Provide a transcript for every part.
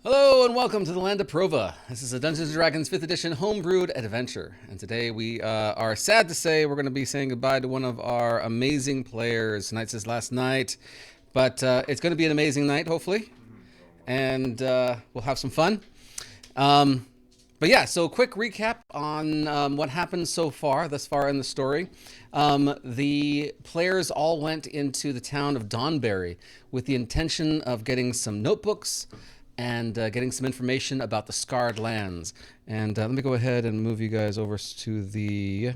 Hello and welcome to the land of Prova. This is a Dungeons & Dragons 5th edition homebrewed adventure. And today we are sad to say we're going to be saying goodbye to one of our amazing players. Tonight's his last night, but it's going to be an amazing night, hopefully. And we'll have some fun. But yeah, so quick recap on what happened thus far in the story. The players all went into the town of Donberry with the intention of getting some notebooks and getting some information about the Scarred Lands. And let me go ahead and move you guys over to the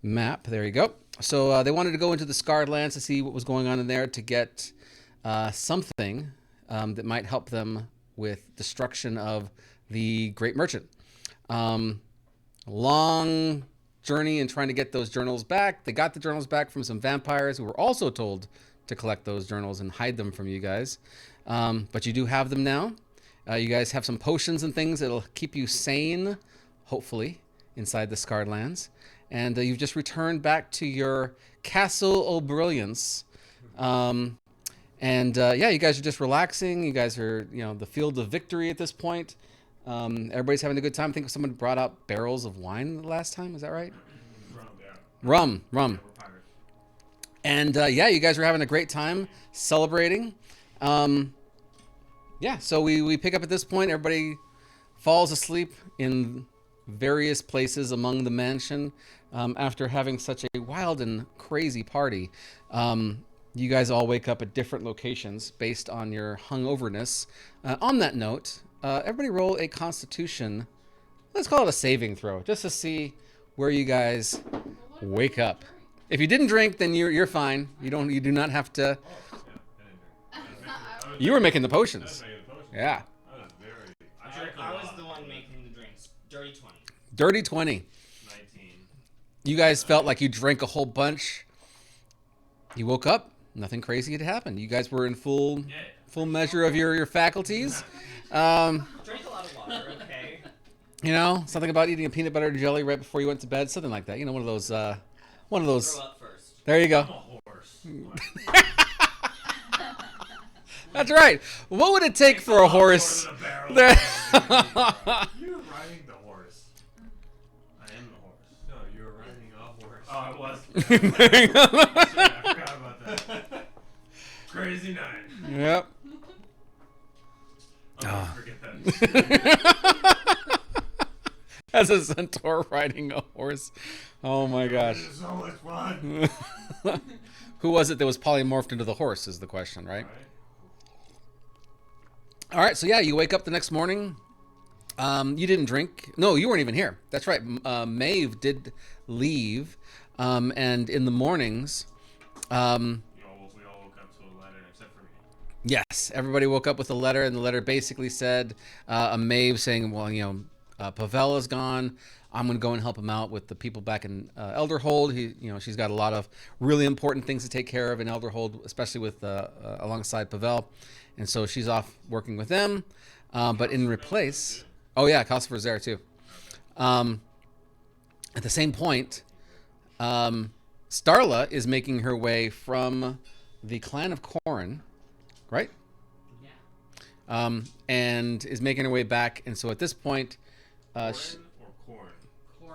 map. There you go. So they wanted to go into the Scarred Lands to see what was going on in there to get something that might help them with destruction of the Great Merchant. Long journey in trying to get those journals back. They got the journals back from some vampires who were also told to collect those journals and hide them from you guys. But you do have them now. You guys have some potions and things that'll keep you sane, hopefully, inside the Scarred Lands. And you've just returned back to your Castle O'Brilliance. Yeah, you guys are just relaxing. You guys are, the field of victory at this point. Everybody's having a good time. I think someone brought out barrels of wine the last time. Is that right? Rum. And yeah, you guys are having a great time celebrating. Yeah, so we pick up at this point. Everybody falls asleep in various places among the mansion after having such a wild and crazy party. You guys all wake up at different locations based on your hungoverness. On that note, everybody roll a Constitution. Let's call it a saving throw, just to see where you guys wake up. If you didn't drink, then you're fine. You do not have to. You were making the potions. Yeah. I was the one making the drinks. Dirty 20. Dirty 20. 19. You guys felt like you drank a whole bunch. You woke up. Nothing crazy had happened. You guys were in full measure of your faculties. Drank a lot of water, okay? Something about eating a peanut butter jelly right before you went to bed. Something like that. One of those. Grow up first. There you go. I'm a horse. That's right. What would it take for a horse? You're riding the horse. I am the horse. No, you're riding a horse. Oh, I was. There you go. I forgot about that. Crazy night. Yep. I'll never forget that. As a centaur riding a horse. Oh my gosh. This is so much fun. Who was it that was polymorphed into the horse is the question, right? All right, so yeah, you wake up the next morning. You didn't drink. No, you weren't even here. That's right. Maeve did leave. And in the mornings... We all woke up to a letter except for me. Yes, everybody woke up with a letter, and the letter basically said, Maeve saying, well, Pavel is gone. I'm going to go and help him out with the people back in Elderhold. She's got a lot of really important things to take care of in Elderhold, especially with alongside Pavel. And so she's off working with them. But in replace... Oh, yeah, Kosovar's there, too. At the same point, Starla is making her way from the clan of Corin, right? Yeah. And is making her way back. And so at this point... Corin or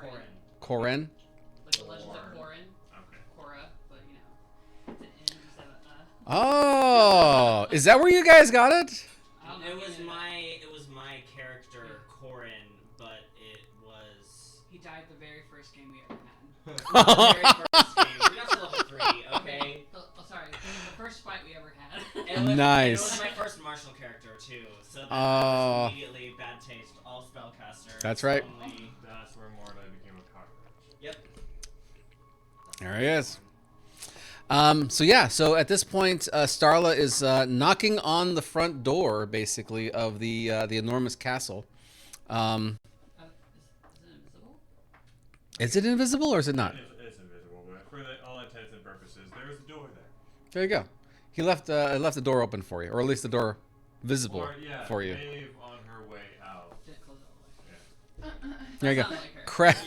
Corn? Corin? Like the Legends of Corin. Okay. Cora, but it's an N instead of Oh, is that where you guys got it? I don't know. It was my character Corin, but it was He died the very first game we ever had. the very first game. We got to level 3, okay? Oh, sorry, it was the first fight we ever had. Nice. It was my first martial character too, so that Oh. was immediately bad taste. All spellcaster. That's right. Only, That's where Mordai became a cockroach. yep. There he is. So at this point, Starla is knocking on the front door, basically, of the enormous castle. Is it invisible? Is it invisible or is it not? It's invisible, but for all intents and purposes, there's a door there. There you go. He left the door open for you, or at least the door visible Or, yeah, for you. Maeve on her way out. Just close it all the way. There you go. Sounded like her. Crap.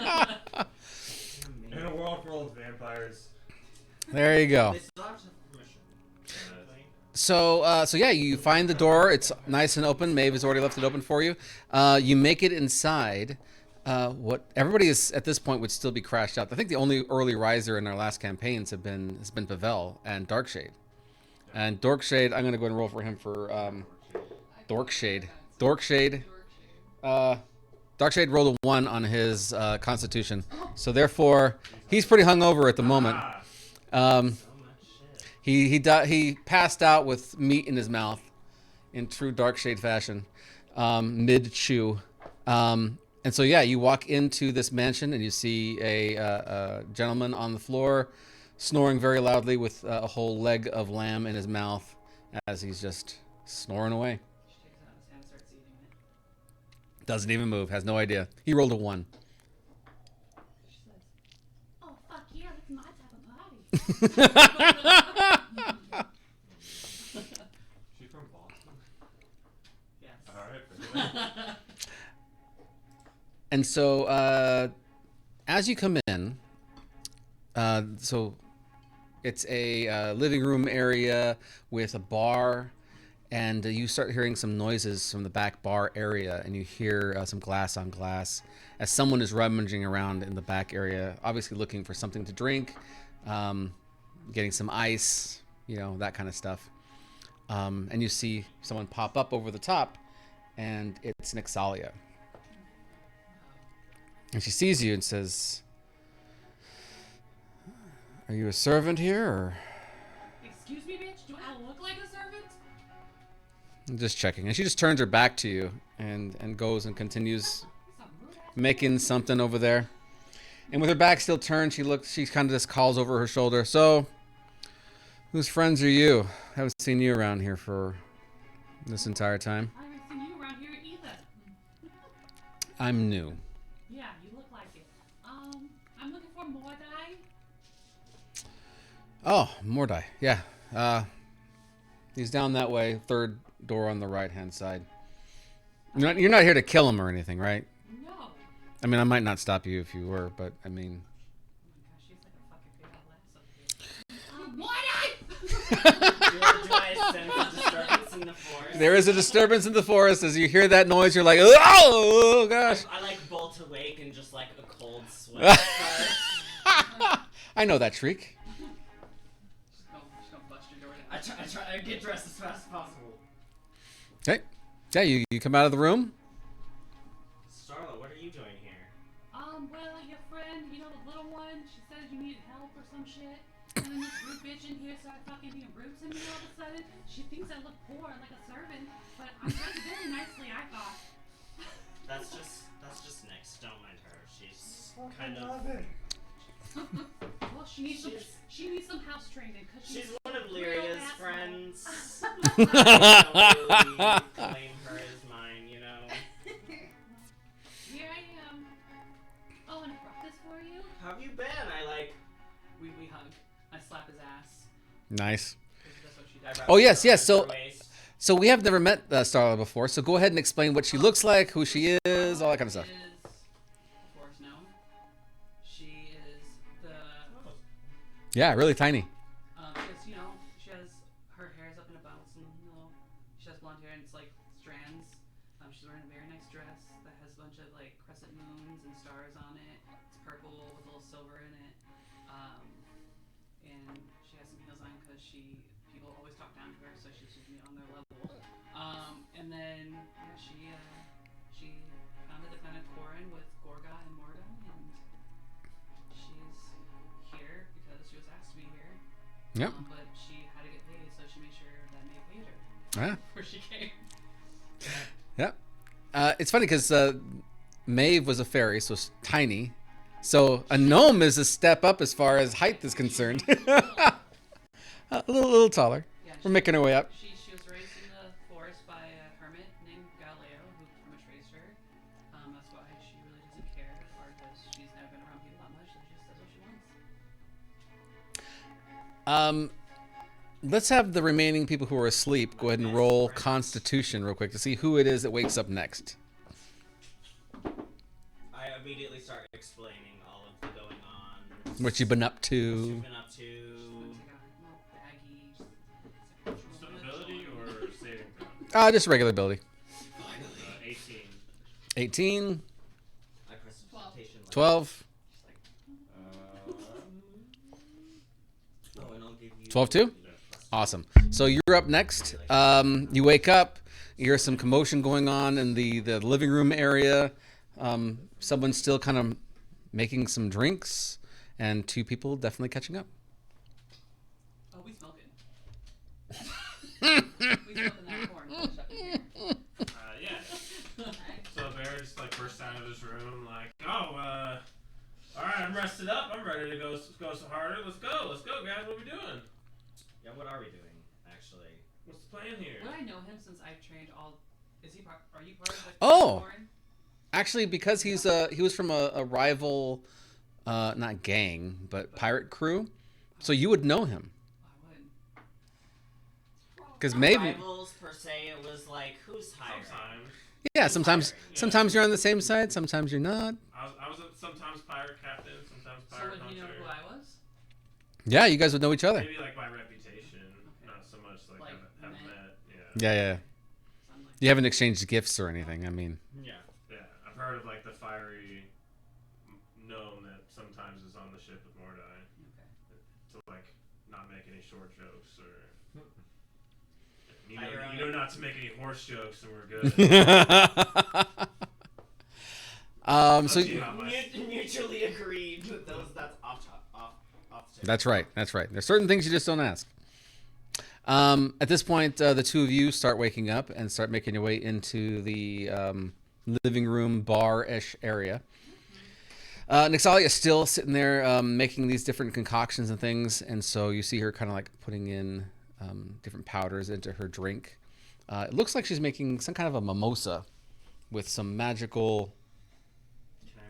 Accurate. In a world full of vampires. There you go. They still have to have permission. So yeah, you find the door. It's nice and open. Maeve has already left it open for you. You make it inside. What everybody is at this point would still be crashed out. I think the only early riser in our last campaigns has been Pavel and Darkshade. And Dorkshade, I'm gonna go and roll for him for Dorkshade. Dorkshade. Darkshade rolled a 1 on his Constitution, so therefore he's pretty hungover at the moment. He passed out with meat in his mouth, in true Darkshade fashion, mid chew. And so yeah, you walk into this mansion and you see a gentleman on the floor, snoring very loudly with a whole leg of lamb in his mouth, as he's just snoring away. She takes it out of his hand and starts eating it. Doesn't even move. Has no idea. He rolled a 1. She says, "Oh fuck yeah, that's my type of party." She's from Boston. Yes. Alright. And so as you come in, so it's a living room area with a bar, and you start hearing some noises from the back bar area, and you hear some glass on glass as someone is rummaging around in the back area, obviously looking for something to drink, getting some ice, you know, that kind of stuff. And you see someone pop up over the top, and it's Nixalia. And she sees you and says, "Are you a servant here, or?" Excuse me, bitch? Do I look like a servant? I'm just checking. And she just turns her back to you and goes and continues making something over there. And with her back still turned, she kind of just calls over her shoulder. "So, whose friends are you? I haven't seen you around here for this entire time." I haven't seen you around here either. "I'm new." Yeah, you look like it. I'm looking for Mordai. "Oh, Mordai. Yeah. He's down that way, third door on the right-hand side. You're not here to kill him or anything, right? No. Oh I mean, I might not stop you if you were, but I mean..." my gosh, she's like a fucking big old lass up here. Mordai! Do I sense a disturbance in the forest? There is a disturbance in the forest. As you hear that noise, you're like, "Oh gosh." I like bolt awake and just like a cold sweat starts. I know that shriek. She's gonna bust your door I down. try to get dressed as fast as possible. Okay. Yeah, you come out of the room. Starla, what are you doing here? Well, your friend, you know, the little one, she said you needed help or some shit. And then this rude bitch in here started fucking being rude to me all of a sudden. She thinks I look poor, like a servant, but I'm dressed very nicely, I thought. That's just Nyx. Don't mind her. She's kind of. Well, she needs some house training, cause She's one of real Lyria's asshole. friends. I don't really claim her as mine, you know. Here I am. Oh, and I brought this for you. How have you been? We hug. I slap his ass. Nice. 'Cause that's what she I does. wrapped Oh, yes, her yes, around so- her waist. So we have never met Starla before, so go ahead and explain what she looks like, who she is, all that kind of stuff. Is, of course, known. She is the Yeah, really tiny. because you know she has her hair is up in a bounce and you know she has blonde hair and it's like strands. She's wearing a very nice dress that has a bunch of like crescent moons and stars on it. It's purple with a little silver in it. And she has some heels on because people always talk down to her, so she's just on their level. And then yeah, she founded the planet Corin with Gorga and Morda, and she's here because she was asked to be here. Yep. But she had to get paid, so she made sure that May paid her Yeah. before she came. Yeah. It's funny because Maeve was a fairy, so it's tiny. So a gnome is a step up as far as height is concerned. A little taller. Yeah, We're making our way up. She was raised in the forest by a hermit named Galileo, who pretty much raised her. That's why she really doesn't care, or because she's never been around people that much, so she just does what she wants. Let's have the remaining people who are asleep go ahead and roll Constitution real quick to see who it is that wakes up next. I immediately start explaining all of the going on. What you've been up What you've to. been up to. She's like a little baggy. She's like a Still in the little Just regular ability. 18. 18, I pressed 12, Oh, and I'll give you 12 too? Awesome. So you're up next. You wake up. You hear some commotion going on in the living room area. Someone's still kind of making some drinks, and 2 people definitely catching up. Oh, we smell good. We smell the night corn flesh up in here. Yeah. So Bear just like bursts out of his room, like, oh, all right, I'm rested up. I'm ready to go so harder. Let's go, guys. What are we doing? Yeah, what are we doing, actually? What's the plan here? Would I know him since I've trained all? Is he? Are you part of the? Oh. Corn? Actually, because he was from a rival, not gang, but pirate crew, so you would know him. I would. Because Not maybe, rivals per se. It was like who's higher. Sometimes. sometimes you're on the same side, sometimes you're not. I was sometimes pirate captain, sometimes So pirate would he know hunter. who I was? Yeah, you guys would know each other. Maybe like by reputation, not so much like, Like have met. met. Yeah. So I'm like, You haven't exchanged gifts or anything. I mean, Yeah. Yeah, I've heard of like the fiery gnome that sometimes is on the ship with Mordai okay. to like not make any short jokes or Fire you know not to make any horse jokes and we're good. so Mutually agreed. That's off the that's right. There's certain things you just don't ask. At this point, the 2 of you start waking up and start making your way into the living room bar-ish area. Nixalia is still sitting there making these different concoctions and things, and so you see her kind of like putting in different powders into her drink. It looks like she's making some kind of a mimosa with some magical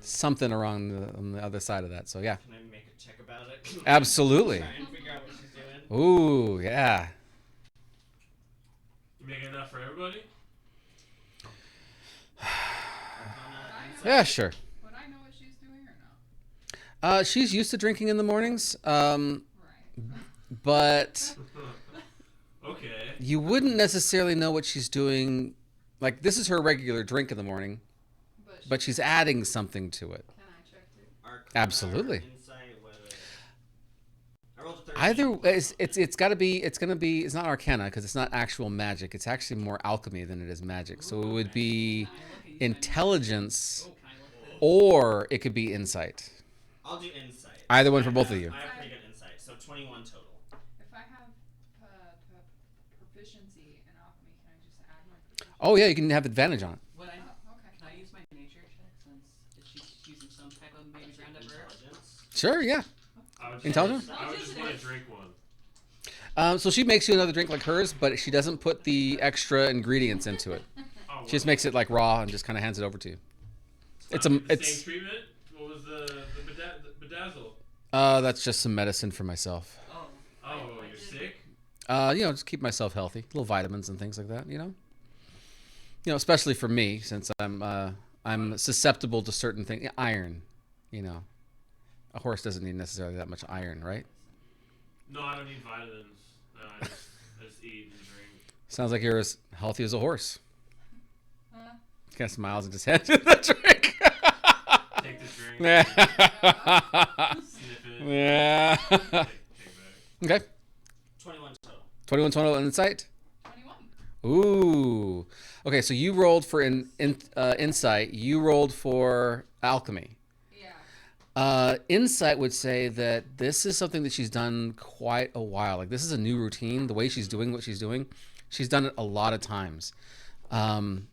something around on the other side of that. So yeah, Can I make a check about it? absolutely. Try and figure out what she's doing. Ooh, yeah. You make enough for everybody? Yeah, sure. Would I know what she's doing or no? She's used to drinking in the mornings, Right. but Okay. you wouldn't necessarily know what she's doing. Like, this is her regular drink in the morning, but she's adding something to it. Can I check too? Arcana Absolutely. or Insight, I rolled a 13. Either it's got to be it's not Arcana because it's not actual magic. It's actually more alchemy than it is magic. So it would be Can I look at you? intelligence, Oh, can I look at or it could be insight. I'll do Insight. Either one for both of you. I have pretty good Insight, so 21 total. If I have proficiency in alchemy, can I just add my proficiency? Oh yeah, you can have advantage on it. Would I? Oh, okay. Can I use my nature check since she's using some type of maybe ground up herb? Intelligence. Sure, yeah. I would Intelligence? I would just want to drink one. So she makes you another drink like hers, but she doesn't put the extra ingredients into it. Oh, She just makes it like raw and just kind of hands it over to you. It's the it's same treatment. What was the bedazzle? that's just some medicine for myself. Oh. Oh, you're sick. Just keep myself healthy, little vitamins and things like that. You know, especially for me since I'm susceptible to certain things. Iron, a horse doesn't need necessarily that much iron, right? No, I don't need vitamins. I just eat and drink. Sounds like you're as healthy as a horse. Huh? Kind of smiles and just hands you the drink. Take the drink. Yeah. Sniff it. Yeah. Take back. Okay. 21 total. 21 total insight. 21. Ooh. Okay, so you rolled for insight. You rolled for alchemy. Yeah. Insight would say that this is something that she's done quite a while. Like, this is a new routine. The way she's doing what she's doing, she's done it a lot of times. And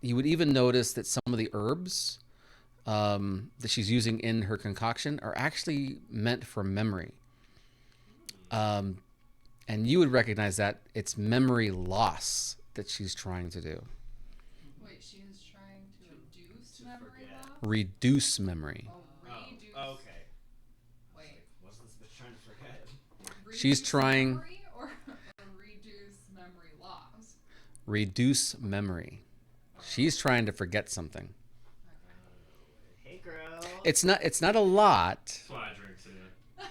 you would even notice that some of the herbs that she's using in her concoction are actually meant for memory. And you would recognize that it's memory loss that she's trying to do. Wait, she is trying to reduce memory forget. loss? Reduce memory. Oh, reduce. Oh, okay. Wait. Wasn't this bitch trying to forget? She's Reduce trying- memory or reduce memory loss? Reduce memory. She's trying to forget something. Hey, girl. It's not a lot. That's why I drink too.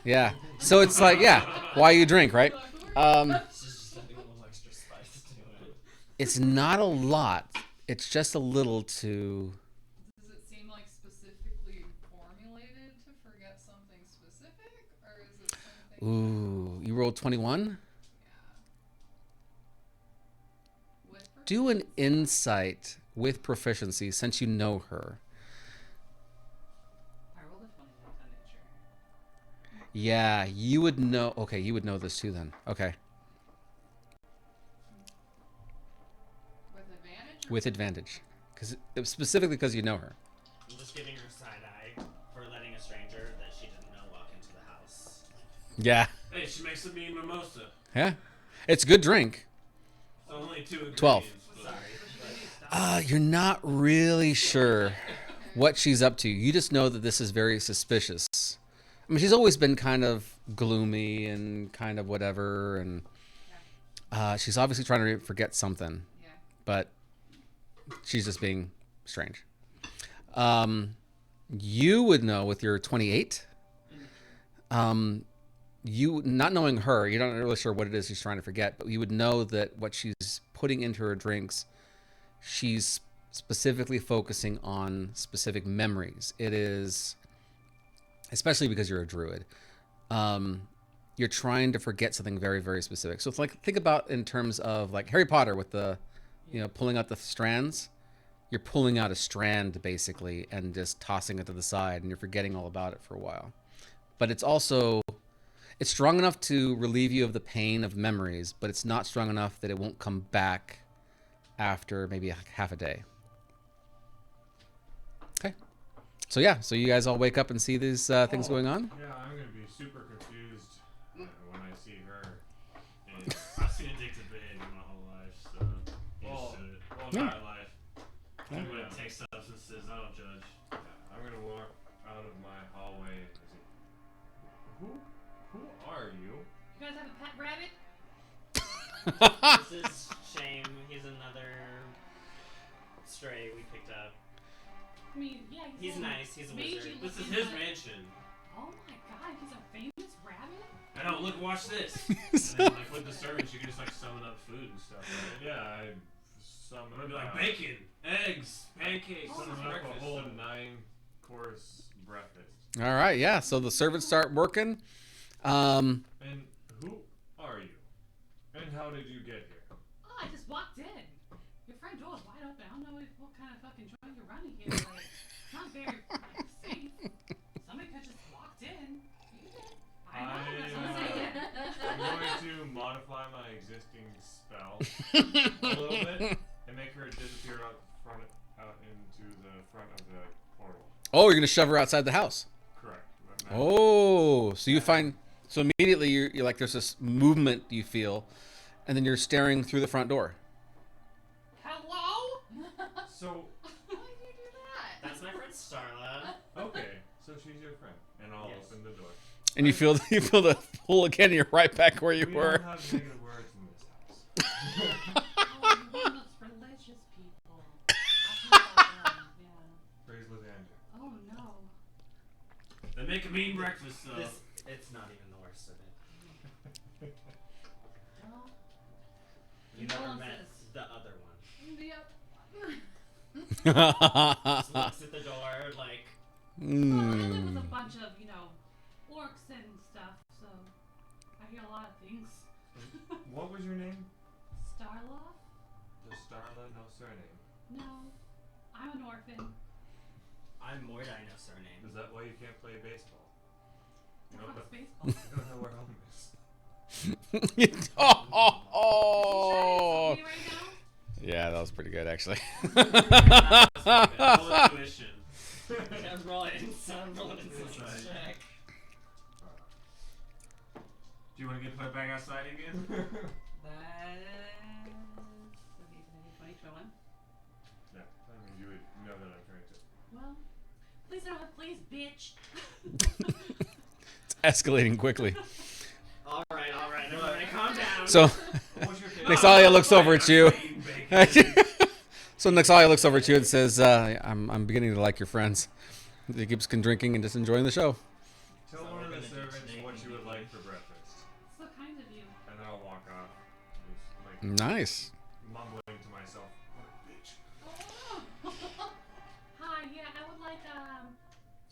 Yeah. So it's like, yeah, why you drink, right? She's just adding a little extra spice. It's not a lot. It's just a little to. Does it seem like specifically formulated to forget something specific, or is it something? Ooh, you rolled 21? Yeah. With Do an proficiency? insight with proficiency since you know her. I rolled a 20 with a nature. Yeah, you would know. Okay, you would know this too then. Okay. With advantage? Or With advantage. Specifically because you know her. I'm just giving her side eye for letting a stranger that she didn't know walk into the house. Yeah. Hey, she makes a mean mimosa. Yeah. It's a good drink. It's only 2 ingredients. 12. but- Sorry. You're not really sure what she's up to. You just know that this is very suspicious. I mean, she's always been kind of gloomy and kind of whatever, and she's obviously trying to forget something, Yeah. but she's just being strange. You would know with your 28. You not knowing her, you're not really sure what it is she's trying to forget, but you would know that what she's putting into her drinks, she's specifically focusing on specific memories. It is, especially because you're a druid, you're trying to forget something very, very specific. So it's like, think about in terms of like Harry Potter with the, pulling out the strands. You're pulling out a strand basically and just tossing it to the side, and you're forgetting all about it for a while. But it's also, it's strong enough to relieve you of the pain of memories, but it's not strong enough that it won't come back after maybe half a day. Okay. So yeah, so you guys all wake up and see these things going on? Yeah, I'm gonna be super confused when I see her. And I've seen Addicted Behavior my whole life, so well, used to it. well, Yeah. not life. I'm Yeah. gonna take substances, I don't judge. I'm gonna walk out of my hallway. And say, who are you? You guys have a pet rabbit? This is Shame. He's another stray we picked up. I mean, yeah, He's nice. He's a Mangy wizard. This is looking, his like- mansion. Oh my god, he's a famous rabbit? I know, look, watch this. And then, like, with the servants, you can just, like, summon up food and stuff, right? Yeah, I summoned I'm gonna be like, bacon, eggs, pancakes, Oh, and summoned up breakfast. a whole 9-course breakfast. All right, yeah. So the servants start working. And who are you? And how did you get here? Oh, I just walked in. Your front door's wide open. I don't know what kind of fucking joint you're running here. Like, it's not very safe. Somebody could just walked in. You did. I know, that's what I'm saying. I'm going to modify my existing spell a little bit and make her disappear out into the front of the portal. Oh, you're gonna shove her outside the house. Correct. Oh, so you find, so immediately you're like, there's this movement you feel, and then you're staring through the front door. Hello? So, Why did you do that? That's my friend Starla. okay, so she's your friend, and I'll Yes. open the door. And you feel the pull again, and you're right back where you We were. don't have negative words in this house. Oh, you're one of those religious people. I've heard about them, yeah. Praise Lathander. Oh no. They make a mean breakfast, though. It's not even the worst of it. Well, You never met Condolences. the other one. Yep. Just looks at the door like, well, I live with Hmm. a bunch of, orcs and stuff, so I hear a lot of things. What was your name? Starloff? The Starla, no surname. No. I'm an orphan. I'm Mordai, no surname. Is that why you can't play baseball? The No, fuck's but baseball? you don't know where home is. Oh. Me right now? Yeah, that was pretty good actually. Roll intuition. I'm rolling insight check. Do you want to get put back outside again? That's... Okay, 20, 21. Yeah, I mean, you would know that I'm trying to. Well, please don't have please, bitch. It's escalating quickly. Alright, everybody calm down. So What's your favorite? Nexalia looks over at you. Eating bacon. So Nexalia looks over at you and says, I'm beginning to like your friends. He keeps drinking and just enjoying the show. Tell So one we're of the gonna do servants snake what you would immediately. like for breakfast, So kind of you. and then I'll walk off, just like Nice. mumbling to myself. What a bitch. Hi, yeah, I would like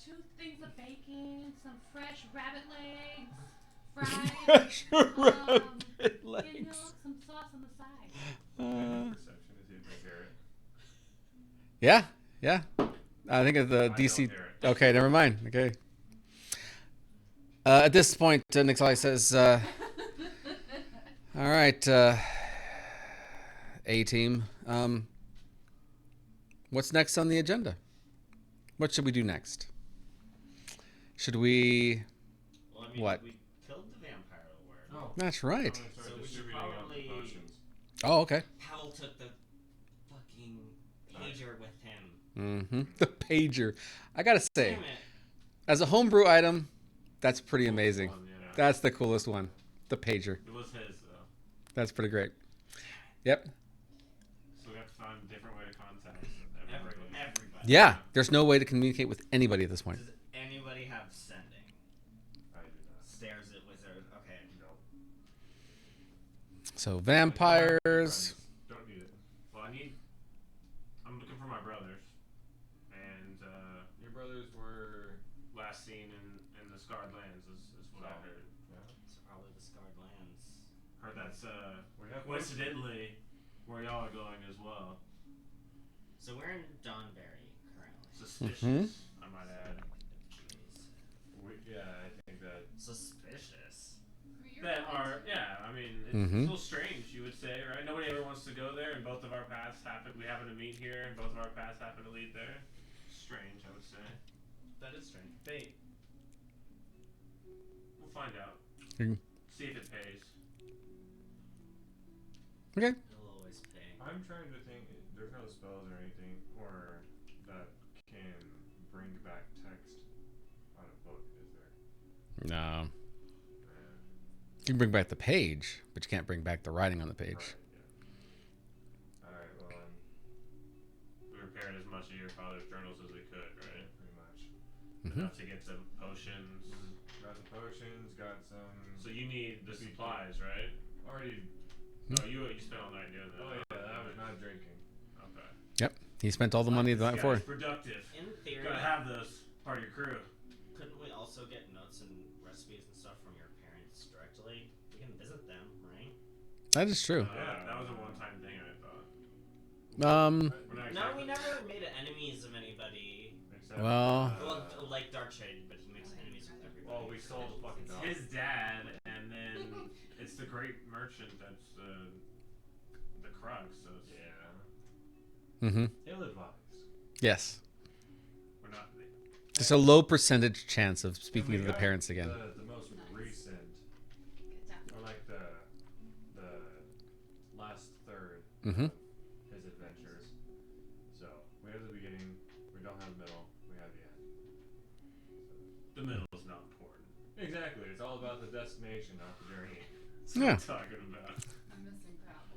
2 things of bacon, some fresh rabbit legs, Fresh fried, rabbit you legs. know, some sauce on the side. Perception is if I hear it. Yeah, yeah. I think of the I DC. don't hear it. Okay, never mind. Okay. At this point, Nikolai says, "All right, A team. What's next on the agenda? What should we do next? Should we? Well, I mean, What? we killed the vampire lord. Oh. That's I'm right. gonna start So we should distributing out probably- the potions. Oh, okay. Pavel took the fucking pager with him. Mm-hmm. The pager. I gotta say, Damn it. as a homebrew item, that's pretty amazing. One, yeah. That's the coolest one. The pager. It was his though. That's pretty great. Yep. So we have to find a different way to contact Everybody. everybody. Yeah. There's no way to communicate with anybody at this point. Does anybody have sending? I do not. Stairs it wizard. Okay. Nope. So vampires. Don't need it. Well, I'm looking for my brothers, and Your brothers were. last seen in the Scarred Lands is what I heard. It's probably the Scarred Lands. Heard that's We have coincidentally where y'all are going as well. So we're in Donberry currently. Suspicious, I might add. Yeah, I think that. Suspicious. I mean, you're That going are, to- yeah, I mean, it's Mhm. a little strange, you would say, right? Nobody ever wants to go there, and both of our paths we happen to meet here, and both of our paths happen to lead there. Strange, I would say. That is strange. Bait. We'll find out. Mhm. See if it pays. Okay. It'll always pay. I'm trying to think. There's no spells or anything, or that can bring back text on a book, is there? No. You can bring back the page, but you can't bring back the writing on the page. Right, yeah. Alright, well, We repaired as much of your father's journals as we could, right? pretty much. Mhm. Enough to get some potions. Got the potions, got some. So you need the supplies, right? Already. Oh, you spent all night doing that. Oh, yeah, I was not drinking. Okay. Yep. He spent all the money the night This before. guy's productive. In theory, Gotta have those part of your crew. couldn't we also get notes and recipes and stuff from your parents directly? We can visit them, right? That is true. That was a one-time thing, I thought. We're not No, we exactly- never made enemies of anybody. Except, Well- Well, like Darkshade, but he makes enemies with everybody. well, we sold the fucking It's dog. his dad, and then it's the great merchant that's the crux. So it's, Yeah. Mm-hmm. Ill-advised. Yes. we're not. Just a low percentage chance of speaking And to we the got parents again. The most recent, or like the last third Mhm. of his adventures. So we have the beginning, we don't have the middle, we have the end. The middle is not important. Exactly. It's all about the destination, not the journey. That's Yeah. what I'm talking about. I'm missing Pavel.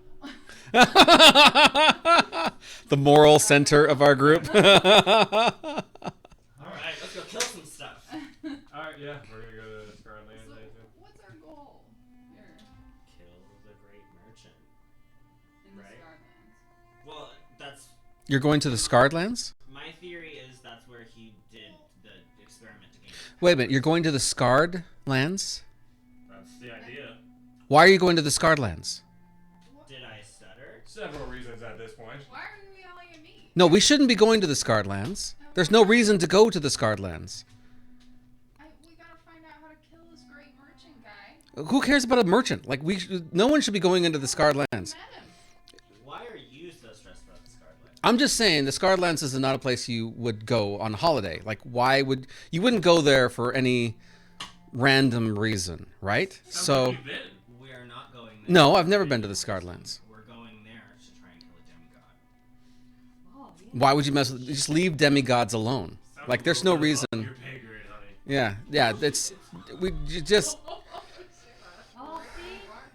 The moral center of our group. Alright, let's go kill some stuff. All right, yeah, we're gonna go to Scarlet Lands. So, I assume. what's our goal here Kill the great merchant. in the Right. Scarlands? Well, that's You're going to the Scarred Lands? my theory is that's where he did the experiment to gain. Wait a minute. You're going to the Scarred Lands? That's the idea. Why are you going to the Scarred Lands? Did I stutter? Several reasons at this point. Why are you yelling at me? No, we shouldn't be going to the Scarred Lands. There's no reason to go to the Scarred Lands. We gotta find out how to kill this great merchant guy. Who cares about a merchant? Like no one should be going into the Scarred Lands. Met him. Why are you so stressed about the Scarlet? I'm just saying the Scarred Lands is not a place you would go on holiday. Like you wouldn't go there for any random reason, right? Sounds So like you've been. We are not going there. no, I've never been to the Scarred Lands. We're going there to try and kill a demigod. Oh, yeah. Why would you mess with? Just leave demigods alone. Sounds Like a there's little no bit reason. above your pay grade, honey. Yeah, it's just Oh,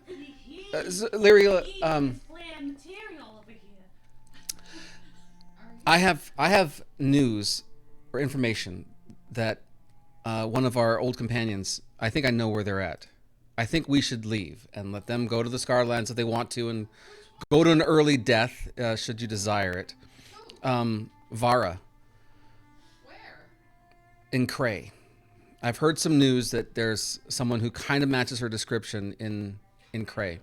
see? He Larry. is plant material over here. I have news or information that one of our old companions. I think I know where they're at. I think we should leave and let them go to the Scarlands if they want to, and go to an early death should you desire it. Vara Where? in Cray. I've heard some news that there's someone who kind of matches her description in Cray.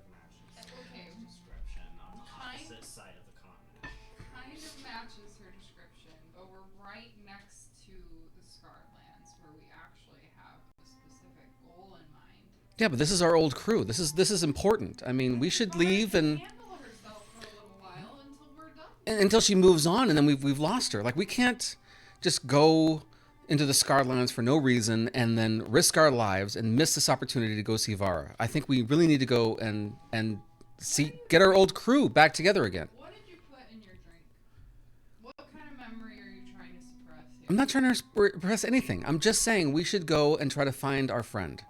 Okay, Description on the Kind- opposite side of the continent. kind of matches her description, but we're right next to the Scarred Lands, where we actually have a specific goal in mind. Yeah, but this is our old crew. This is important. I mean, we should leave and Handle herself for a little while until we're done. until she moves on, and then we've lost her. Like, we can't just go into the Scarred Lands for no reason and then risk our lives and miss this opportunity to go see Vara. I think we really need to go and get our old crew back together again. What did you put in your drink? What kind of memory are you trying to suppress here? I'm not trying to repress anything. I'm just saying we should go and try to find our friend.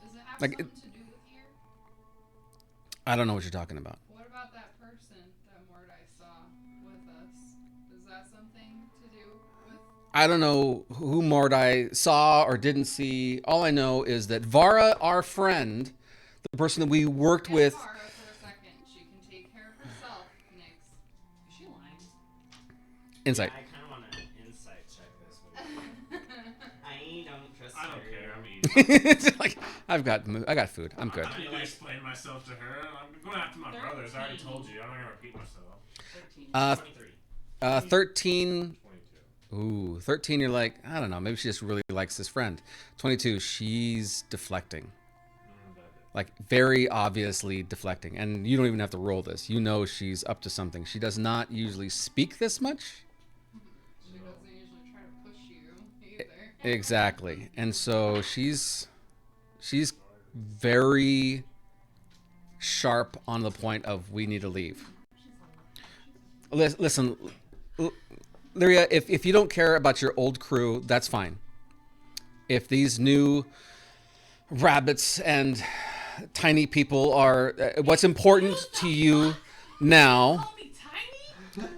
Does it have like, something to do with here? I don't know what you're talking about. What about that person that Mordai saw with us? Is that something to do with? I don't know who Mordai saw or didn't see. All I know is that Vara, our friend, the person that we worked Get with. Vara for a second. She can take care of herself. Nix. Is she lying? Insight. I kind of want to insight check this with I don't trust I don't her. care. I'm eating. It's like, I got food. I'm good. I need to explain myself to her. I'm going after my brothers. I already told you. I'm not gonna repeat myself. 13. 23. 13. 22. Ooh, 13. You're like, I don't know. Maybe she just really likes this friend. 22. She's deflecting. Like, very obviously deflecting. And you don't even have to roll this. You know she's up to something. She does not usually speak this much. She doesn't usually try to push you either. Exactly. And so she's very sharp on the point of we need to leave. Listen, Lyria, if you don't care about your old crew, that's fine. If these new rabbits and tiny people are what's important to you now. Call me tiny? Well,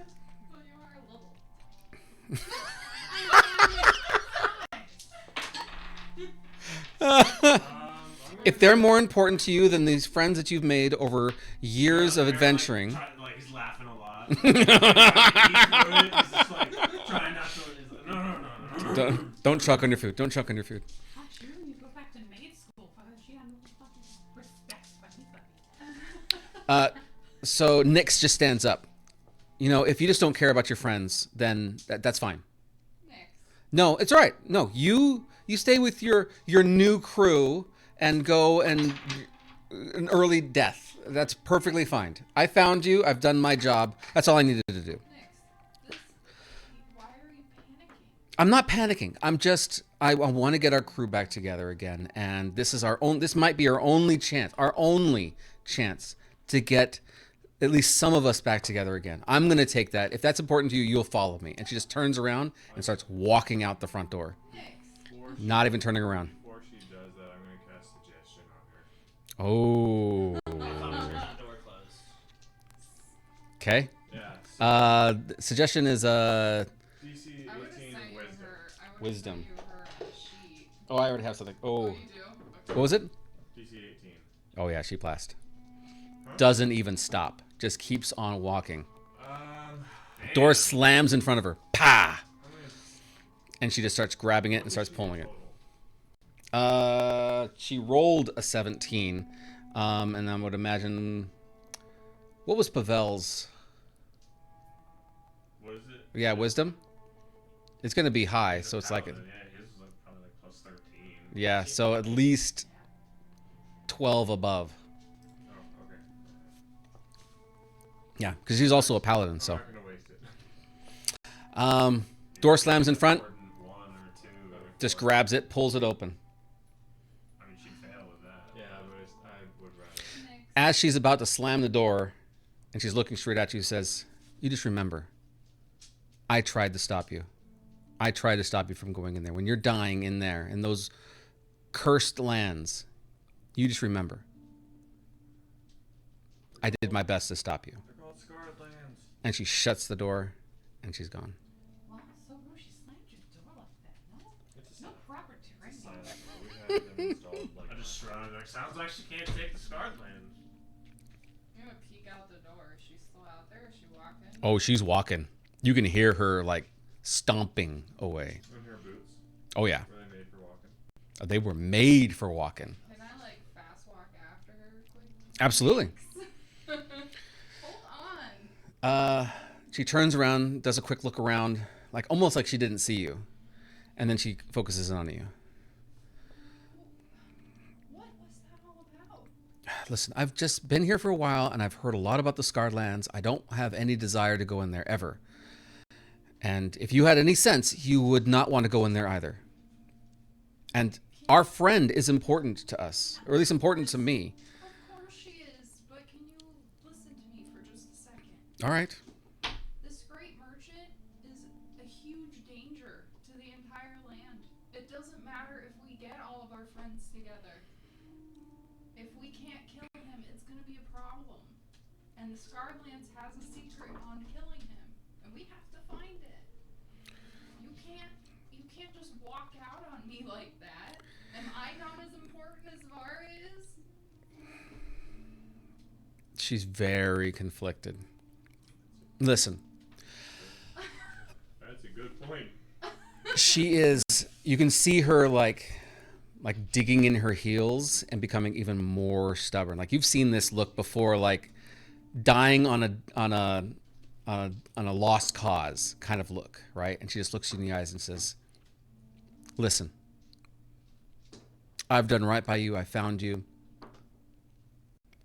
you are a little. If they're more important to you than these friends that you've made over years of adventuring. Like he's laughing a lot. He's just like trying not to. He's like, no. Don't chuck on your food. Don't chuck on your food. Gosh, you need to go back to maid school. She had no fucking respect for anybody. So Nyx just stands up. You know, if you just don't care about your friends, then that's fine. Nix. No, it's all right. No, you stay with your new crew and go and an early death. That's perfectly fine. I found you. I've done my job. That's all I needed to do. Nix. Why are you panicking? I'm not panicking. I'm just I want to get our crew back together again, and this is our own. This might be our only chance. Our only chance to get at least some of us back together again. I'm gonna take that. If that's important to you, you'll follow me. And she just turns around and starts walking out the front door, Nix. not even turning around. Before she does that, I'm gonna cast suggestion on her. Oh. That door closed. Okay. Yeah. Suggestion is DC I 18 would have sent you wisdom. her. I would Wisdom. Sent you her sheet. Oh, I already have something. Oh, Oh, you do? Okay. what was it? DC 18. Oh yeah, she blast. Doesn't even stop. Just keeps on walking. Door slams in front of her. Pa! And she just starts grabbing it and starts pulling it. She rolled a 17. And I would imagine. What was Pavel's? What is it? Yeah, wisdom? It's going to be high, so it's like. Yeah, his was like probably like plus 13. Yeah, so at least 12 above. Oh, okay. Yeah, because he's also a paladin, so. I'm not gonna waste it. Door slams in front, Important one or two. just grabs it, pulls it open. I mean, she'd fail with that. Yeah, but I would rather. Nix. As she's about to slam the door, and she's looking straight at you, says, "You just remember, I tried to stop you. I tried to stop you from going in there. When you're dying in there, in those cursed lands, you just remember, I did my best to stop you." They're called Scarred Lands. And she shuts the door, and she's gone. Well, so rude. She slammed your door like that. No, It's a no proper training. silent. We have them installed like. I just shrugged. Like, sounds like she can't take the Scarred Land. I'm gonna peek out the door. Is she out there? Is she walking? Oh, she's walking. You can hear her like stomping away. And her boots. Oh yeah, Were they made for walking? they were made for walking. Can I like fast walk after her quick? Absolutely. Hold on. She turns around, does a quick look around, like almost like she didn't see you, and then she focuses in on you. What was that all about? Listen, I've just been here for a while, and I've heard a lot about the Scarred Lands. I don't have any desire to go in there ever. And if you had any sense, you would not want to go in there either. And our friend is important to us, or at least important to me. Of course she is, but can you listen to me for just a second? All right. This great merchant is a huge danger to the entire land. It doesn't matter if we get all of our friends together. If we can't kill him, it's going to be a problem. And the Scarred Lands has a secret on killing him, and we have to find it. You can't just walk out on me like that. Am I not as important as Vara is? She's very conflicted. Listen, That's a good point. she is, you can see her like digging in her heels and becoming even more stubborn. Like you've seen this look before, like dying on a lost cause kind of look, right? And she just looks you in the eyes and says, listen, I've done right by you. I found you,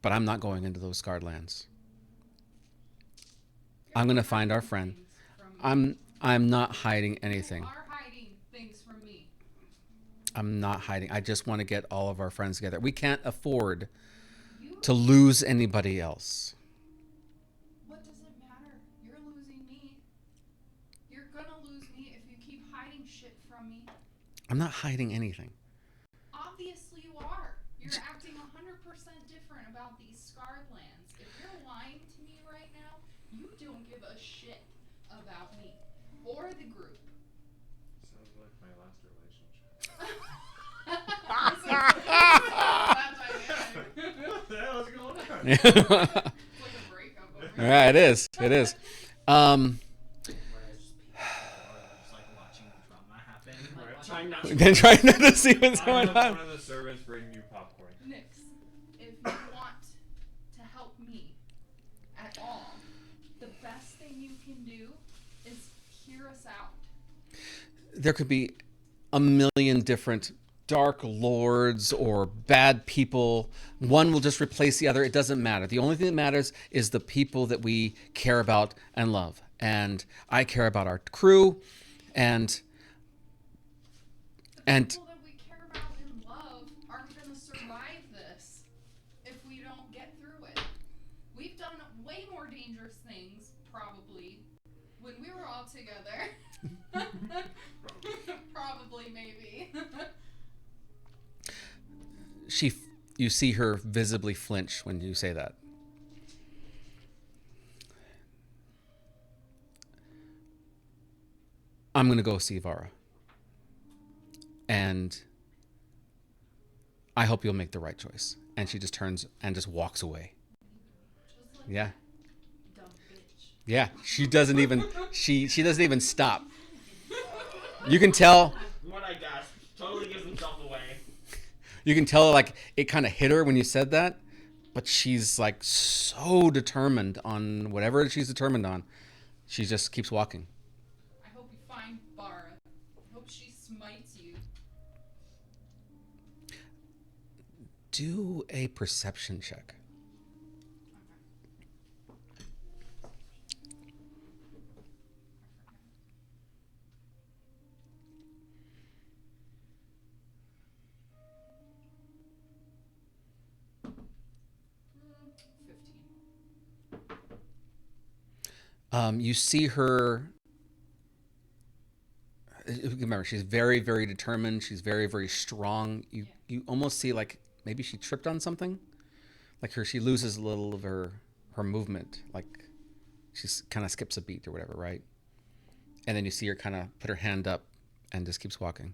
but I'm not going into those Scarred Lands. I'm going to find our friend. I'm not hiding anything. You are hiding things from me. I'm not hiding. I just want to get all of our friends together. We can't afford to lose anybody else. What does it matter? You're losing me. You're gonna lose me if you keep hiding shit from me. I'm not hiding anything. Obviously you are. You're acting 100% different about these Scarred Lands. If you're lying to me right now, you don't give a shit about me or the group. Sounds like my last relationship. What the hell is going on? It's like a breakup over here. Yeah, it is. It is. Whereas just people are just like watching the drama happen, like Right. trying not to. Then trying not to see what's going One on. of the servants bring you popcorn. Nix, if you want to help me at all, the best thing you can do is hear us out. There could be a million different dark lords or bad people. One will just replace the other. It doesn't matter. The only thing that matters is the people that we care about and love. And I care about our crew and People that we care about and love aren't going to survive this if we don't get through it. We've done way more dangerous things, probably, when we were all together. Probably, maybe. you see her visibly flinch when you say that. I'm going to go see Vara. And I hope you'll make the right choice. And she just turns and just walks away. Just like Yeah. dumb bitch. Yeah. She doesn't even stop. You can tell What I guess totally gives himself away. You can tell like it kind of hit her when you said that, but she's like so determined on whatever she's determined on. She just keeps walking. I hope you find Vara. I hope she smites you. Do a perception check. You see her. Remember, she's very, very determined. She's very, very strong. You almost see like maybe she tripped on something, like she loses a little of her movement, like she kind of skips a beat or whatever, right? And then you see her kind of put her hand up and just keeps walking.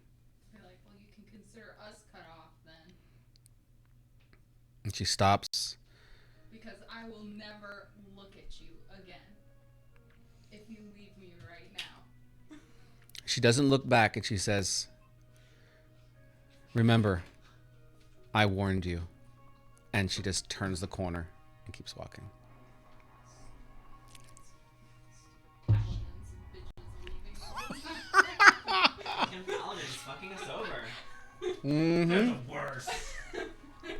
You're like, well, you can consider us cut off then, And she stops. because I will never look at you again. me right now. She doesn't look back and she says, "Remember, I warned you." And she just turns the corner and keeps walking. Paladins and bitches leaving all the time. Damn paladins fucking us over. They're Mm-hmm. the worst.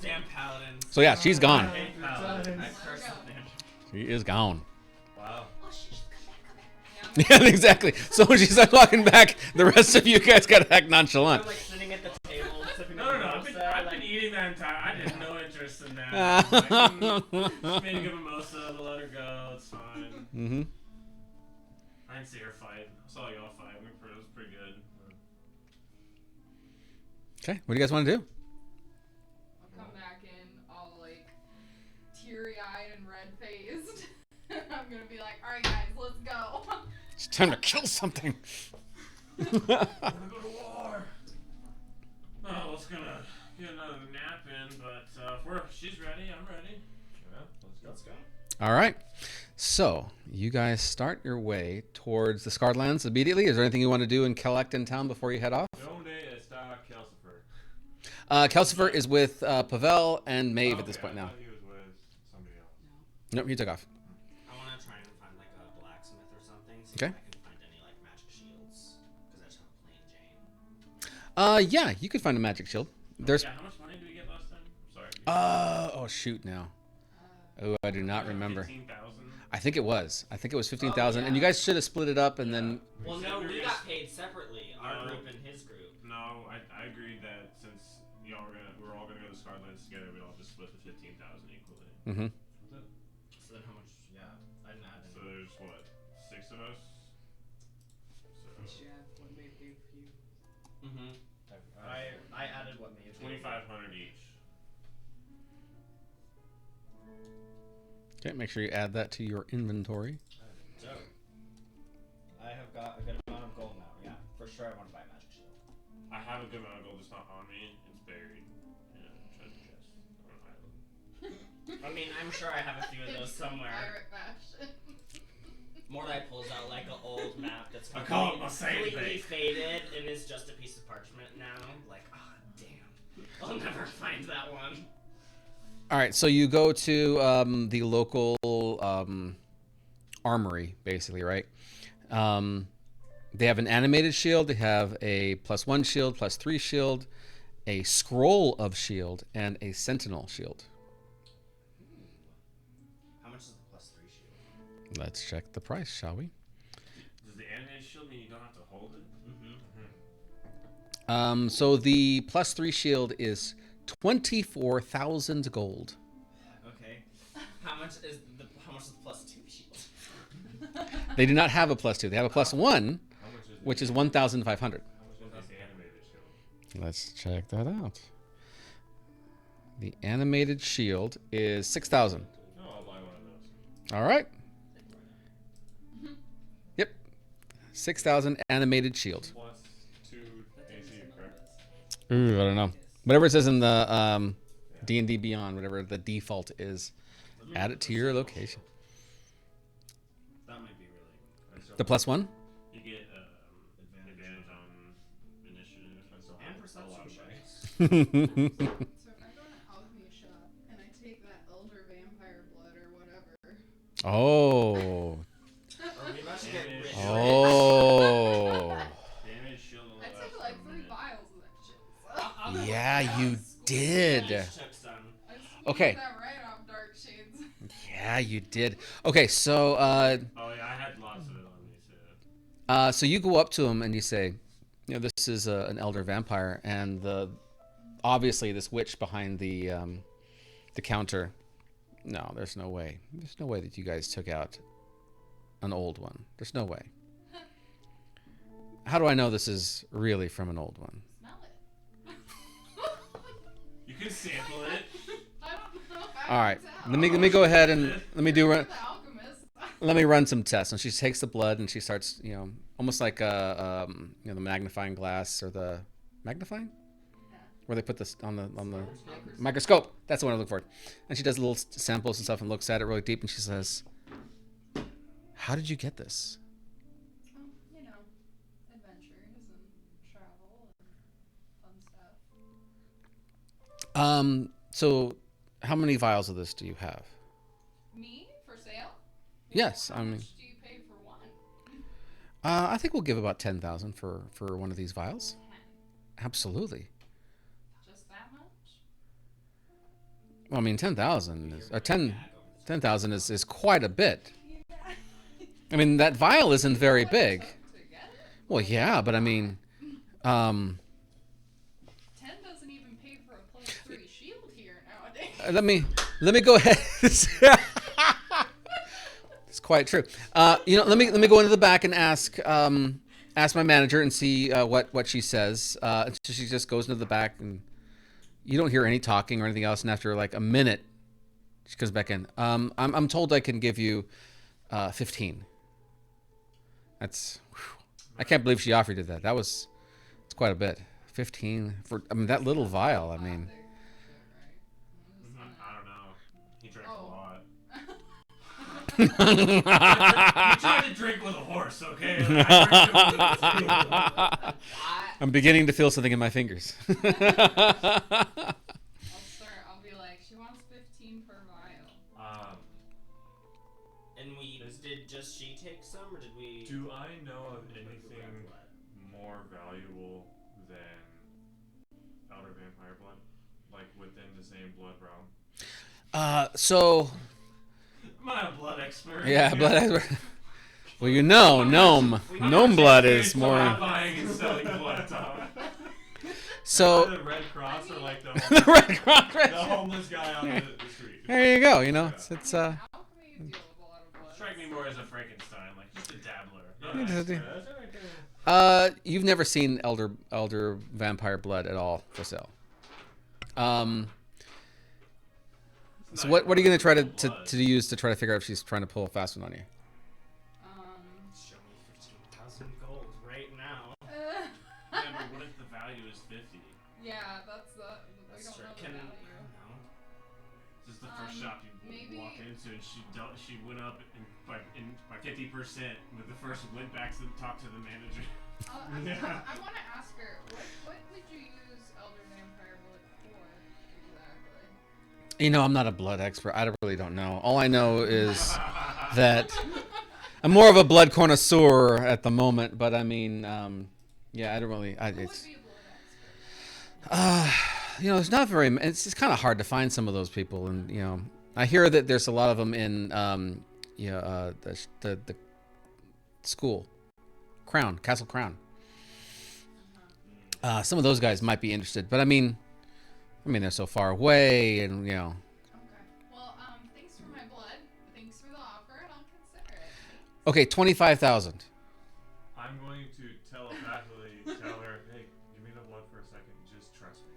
Damn paladins. So yeah, she's gone. I hate paladins. I curse them. She is gone. Wow. Oh, shit, come back. Yeah. Yeah, exactly. So when she's like walking back, the rest of you guys got to act nonchalant. I'm like sitting at the table, sipping No. a I've mimosa, been eating that entire. I had no interest in that. Like, made a good mimosa, but let her go. It's fine. Mm-hmm. I didn't see her fight. I saw y'all fight. It was pretty good. Okay, what do you guys want to do? I'll come back in all like teary-eyed and red-faced. I'm gonna be like, all right, guys, let's go. It's time to kill something. We're gonna go to war. Oh, I was gonna get another nap in, but if she's ready, I'm ready. Yeah, let's go. All right. So you guys start your way towards the Scarred Lands immediately. Is there anything you want to do in Kellecton town before you head off? Donde está Kelsifer? Kelsifer is with Pavel and Maeve at this Okay, point I now. thought he was with somebody else. Nope, he took off. I want to try and find like a blacksmith or something. See Okay. if I can find any like magic shields. Because I just have a plain Jane. Yeah, you could find a magic shield. There's. Yeah, how much money did we get last time? Sorry. Oh shoot! Now. Oh, I do not remember. 15,000. I think it was 15,000, Oh, and you yeah. guys should have split it up, and then. Well, said no, we were we gonna got paid separately. Our group and his group. No, I agreed that since y'all we're all gonna go to Scarlands together, we'd all just split the 15,000 equally. Mm-hmm. So then how much? Yeah, I didn't add So any. there's what, 6 of us. So Yeah, what may pay for you. Mm-hmm. I added what made 2,500 each. Okay, make sure you add that to your inventory. So, I have got a good amount of gold now. Yeah, for sure. I want to buy a magic shield. I have a good amount of gold. It's not on me. It's buried in a treasure chest on an island. I mean, I'm sure I have a few of those somewhere. Pirate fashion. Mordai pulls out like an old map that's I call it my save completely bank. faded and is just a piece of parchment now. Like, ah, damn. I'll never find that one. All right, so you go to the local armory, basically, right? They have an animated shield. They have a +1 shield, +3 shield, a scroll of shield, and a sentinel shield. How much is the +3 shield? Let's check the price, shall we? Does the animated shield mean you don't have to hold it? Mm-hmm. So the +3 shield is 24,000 gold. Okay. How much is the +2 shield? They do not have a +2. They have a +1, How much is which is 1,500. How much is the animated shield? Let's check that out. The animated shield is 6,000. No, I'll buy one of those. All right. Yep. 6,000 animated shield. +2 AC, correct? Ooh, I don't know. Whatever it says in the D&D Beyond, whatever the default is, add it to your location. That might be really. The +1? You get advantage on initiative. And perception checks. So if I go to an alchemy shop and I take that elder vampire blood or whatever. Oh. Are we about to get rich? Oh. Damage shield only I lasts took like for a 3 minute. vials of that shit. So Yeah, you did. Took some. I squeezed Okay. that right off Dark Shades. Yeah, you did. Okay, so Oh yeah, I had lots of it on me too. so you go up to him and you say, this is an elder vampire, and obviously this witch behind the counter. No, there's no way. There's no way that you guys took out an old one. There's no way. How do I know this is really from an old one? Smell it. You can sample it. I don't know how All right, to let tell. me go ahead and You're the alchemist. let me run some tests. And she takes the blood and she starts, almost like the magnifying glass or the magnifying, where they put this on the microscope. That's the one I look for. And she does little samples and stuff and looks at it really deep and she says, "How did you get this?" So, how many vials of this do you have? Me for sale? Yes, How I mean, much do you pay for one? I think we'll give about 10,000 for one of these vials. 10. Absolutely. Just that much? Well, I mean, 10,000 is 10,000 is quite a bit. I mean, that vial isn't very big. To get it? Well, yeah, but I mean, 10 doesn't even pay for a +3 shield here nowadays. let me go ahead. It's quite true. Let me go into the back and ask my manager and see what she says. So she just goes into the back and you don't hear any talking or anything else. And after like a minute, she comes back in. I'm told I can give you 15. That's. I can't believe she offered you that. It's quite a bit. 15 for that little vial. I mean. I don't know. He drinks Oh. a lot. You tried to drink with a horse, okay? I I'm beginning to feel something in my fingers. I'll be like, she wants 15 per vial. And did just she take some, or did we? Do I know of anything more valuable than Elder Vampire blood? Like within the same blood realm? So Am I a blood expert? yeah, blood. Well, gnome blood is more. Buying and selling blood, Tom. So the Red Cross or like the the Red Cross. the homeless guy on the street? There you go. You know, it's How can we deal with a lot of blood? Strike me more as a Frankenstein, like just a dabbler. You've never seen elder vampire blood at all for sale. So what are you gonna try to use to try to figure out if she's trying to pull a fast one on you? Show me 15,000 gold right now. Yeah, but what if the value is 50? Yeah, that's we don't know the Can value. no. This is the first shop you maybe- walk into, and she went up by 50%, but the first went back to talk to the manager. I want to ask her, what would you use Elder Vampire Blood for exactly? I'm not a blood expert. I really don't know. All I know is that I'm more of a blood connoisseur at the moment. But I mean, yeah, I don't really. Who would It's be a blood expert? there's not very. It's just kind of hard to find some of those people, and I hear that there's a lot of them in the school, Castle Crown. Some of those guys might be interested, but I mean they're so far away, and Okay. Well, thanks for my blood. Thanks for the offer, and I'll consider it. Okay, 25,000. I'm going to telepathically tell her, hey, give me the blood for a second. Just trust me.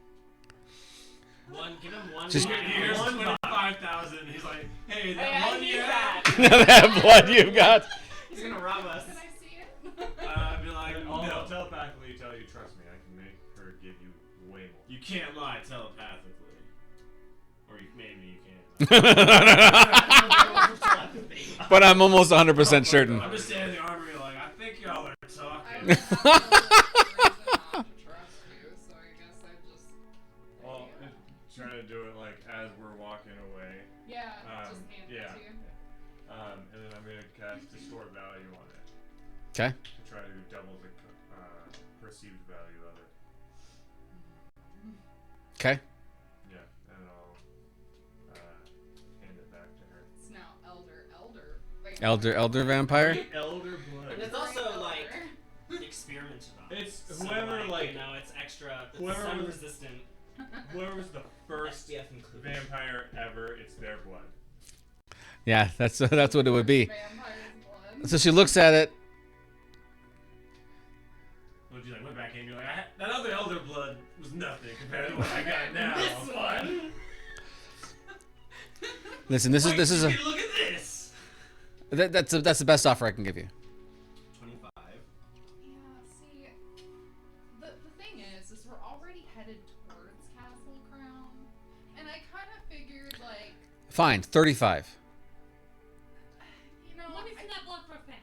Give him one. Just- Here's 25,000. He's like, hey, that Hey, I one need you that. have. That blood you got. He's gonna rob us. Can I see it? I'd be like, I'll no, telepathically tell you, trust me. I can make her give you way more. you can't lie telepathically. Or maybe you can. But I'm almost 100% certain. I'm just standing in the armory like, I think y'all are I talking. don't have no reason not to trust you, so I guess I just. Well, trying to do it like as we're walking away. Yeah, just hand yeah. it to you. And then I'm gonna cast Distort Value on it Okay. to try to double the perceived value of it. Okay. Yeah, and I'll hand it back to her. It's now elder. Elder vampire. Elder And blood. it's also like experimented on. It's So, whoever it's extra. It's whoever sun was- resistant. whoever's the first SPF included. vampire ever, it's their blood. Yeah, that's what it would be. Vampire's blood. So she looks at it. Would you like went back in? You're like, that other elder blood was nothing compared to what I got now. This one. Listen, this is Look at this. that's the best offer I can give you. 25. Yeah, see, the thing is we're already headed towards Castle Crown, and I kind of figured, like, Fine, 35. you know, Let me see that blood for fast.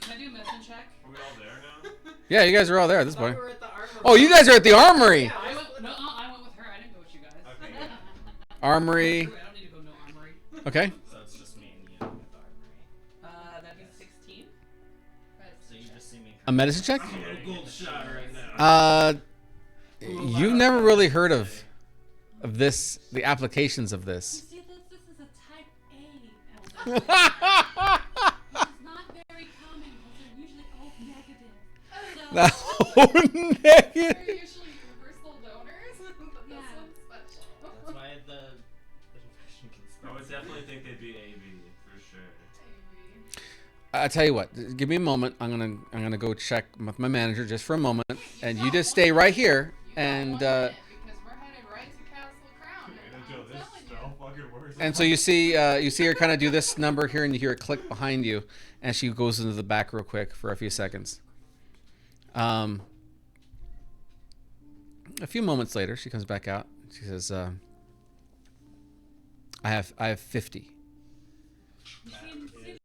Can I do a medicine check? Are we all there now? Yeah, you guys are all there at this I thought point. we were at the armor Oh, you guys are at the armory. Yeah, I went with her. I didn't go with you Armory. I don't need to go no armory. Okay. So it's just me and you with armory. That'd be 16. So you just see me. A medicine check? I'm a little gold shot right now. You've never really heard of this, the applications of this. You see, this is a type A. It's not very common because they're usually all negative. So, Oh, They're negative. usually universal donors, but this Yeah. one's special. That's why the infection can I spread. would definitely think they'd be AB for sure. Maybe. I tell you what, give me a moment. I'm gonna go check with my manager just for a moment, and you just stay right here. And Because we're headed right to Castle Crown. And until I'm this telling spell fucking works. and so you see her kind of do this number here, and you hear a click behind you, and she goes into the back real quick for a few seconds. A few moments later, she comes back out. She says, "I have 50, see,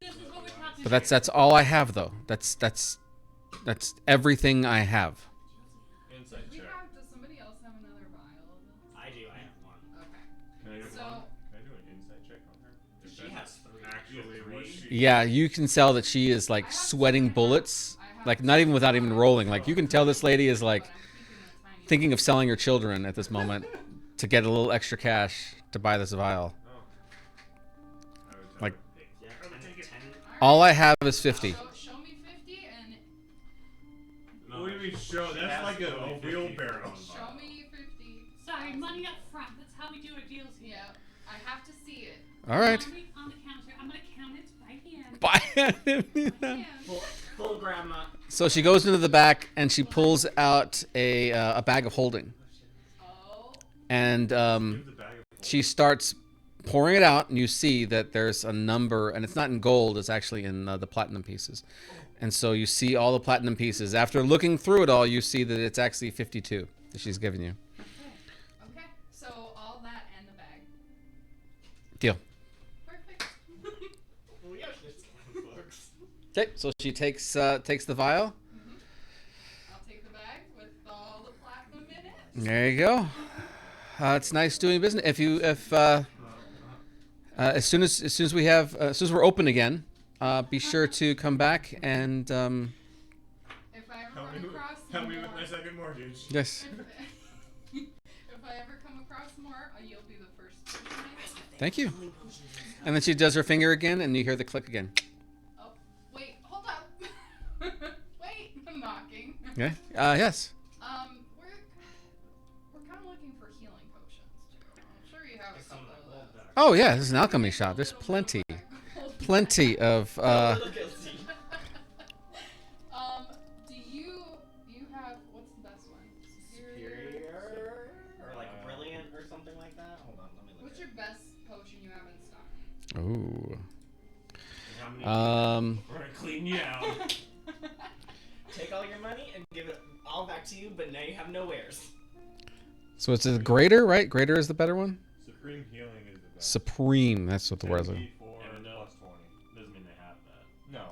this is what we're talking but that's all I have though. That's everything I have." Insight We check. have. Does somebody else have another vial of this? I do. I have one. Okay. Can I do So- one? Can I do an insight check on her? If She that's has 3. actually what she. Yeah, you can tell that she is like sweating bullets, like not even without even rolling. Like you can tell this lady is like But I'm keeping a tiny. thinking of selling her children at this moment to get a little extra cash to buy this vial. Oh. I would tell Like- her, hey, Yeah, I would 10, take it. 10. All I have is 50. Show me 50 and No, what do you mean show? She That's has like to a go 50 wheelbarrow. for one show vial. me 50. Sorry, money up front. That's how we do our deals here. Yeah, I have to see it. All right. Money on the counter. I'm gonna count it by hand. Bye. And Full grandma. So she goes into the back and she pulls out a bag of holding, oh, and Give the bag of she starts pouring it out, and you see that there's a number, and it's not in gold, it's actually in the platinum pieces. And so you see all the platinum pieces. After looking through it all, you see that it's actually 52 that she's giving you. okay. So all that and the bag. Deal. Perfect. We actually scan books. Okay, so she takes the vial. I'll take the bag with all the platinum in it. There you go. It's nice doing business. As soon as we're open again, be sure to come back and If I ever Help run me, across help me more, with my second mortgage. yes. if I ever come across more, you'll be the first person I see. Thank you. And then she does her finger again, and you hear the click again. Oh, wait, hold up. Wait, I'm knocking. Okay. Yes. We're kind of looking for healing potions too. I'm sure you have a Some couple of of the those. Oh yeah, this is an alchemy shop. There's plenty of. A little guilty. Do you have what's the best one? Superior or like brilliant or something like that. Hold on, let me look. What's your best potion you have in stock? Ooh. How many? We're gonna clean you out. Take all your money and give it all back to you, but now you have no wares. So it's a greater, right? Greater is the better one. Supreme healing is the best. Supreme. That's what the word is. 74 And no. plus 20. Doesn't mean they have that. No,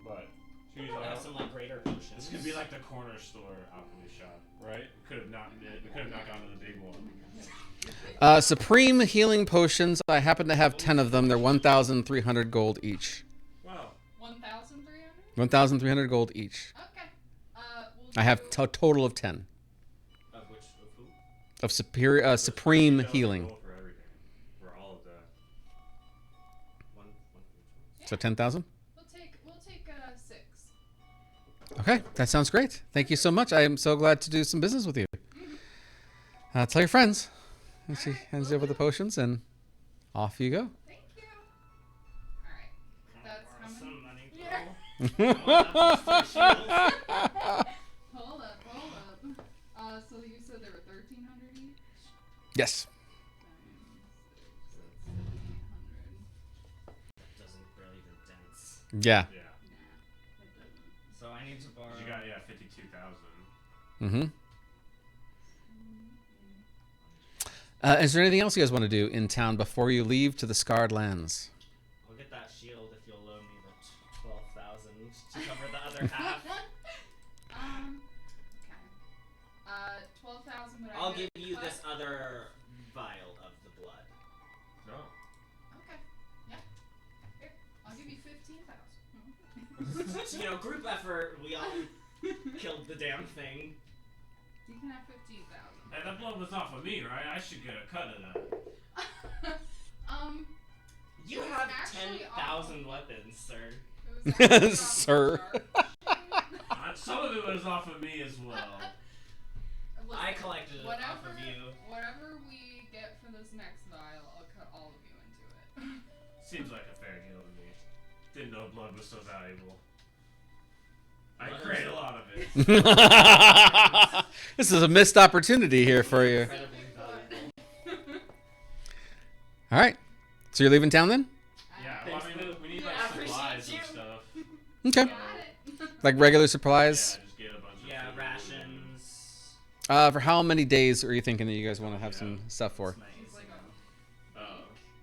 but she's I have some like greater This potions. could be like the corner store alchemy shop, right? Could have not gone to the big one. Supreme healing potions. I happen to have 10 of them. They're 1,300 gold each. wow. 1,300. 1,300 gold each. Okay. We'll I have do- a total of 10 Of which, of who? of superior supreme $50 healing. roll for everything, for all of that. One So 10,000. We'll take 6. Okay, that sounds great. Thank you so much. I am so glad to do some business with you. Tell your friends. And she hands you over the potions, and off you go. Thank you. All right. That's how many? Some money. Yeah. Hold up. So you said there were 1,300 each. Yes. Doesn't really even dance. Yeah. Yeah. So I need to borrow. You got 52,000. Mm-hmm. Is there anything else you guys want to do in town before you leave to the Scarred Lands? I'll get that shield if you'll loan me the 12,000 to cover the other half. Okay. 12,000. But I'll I give get- you this other vial of the blood. go. Okay. Yeah. Here, I'll give you 15,000. You know, group effort. We all killed the damn thing. You can have 15,000. Hey, that blood was off of me, right? I should get a cut of that. You It was have actually 10,000 weapons, sir. It was actually Sir. Some of it was off of me as well. I collected it off of you. Whatever we get for this next vial, I'll cut all of you into it. Seems like a fair deal to me. Didn't know blood was so valuable. I Blood create is- a lot of it. This is a missed opportunity here for you. Incredibly valuable. All right. So you're leaving town then? Yeah, well, Thanks, I mean, Boo. we need Yeah, I like appreciate supplies you. and stuff. Okay. Got it. Like regular Yeah, supplies. just get a bunch of Yeah, food. rations. For how many days are you thinking that you guys want to have some stuff for? He's like,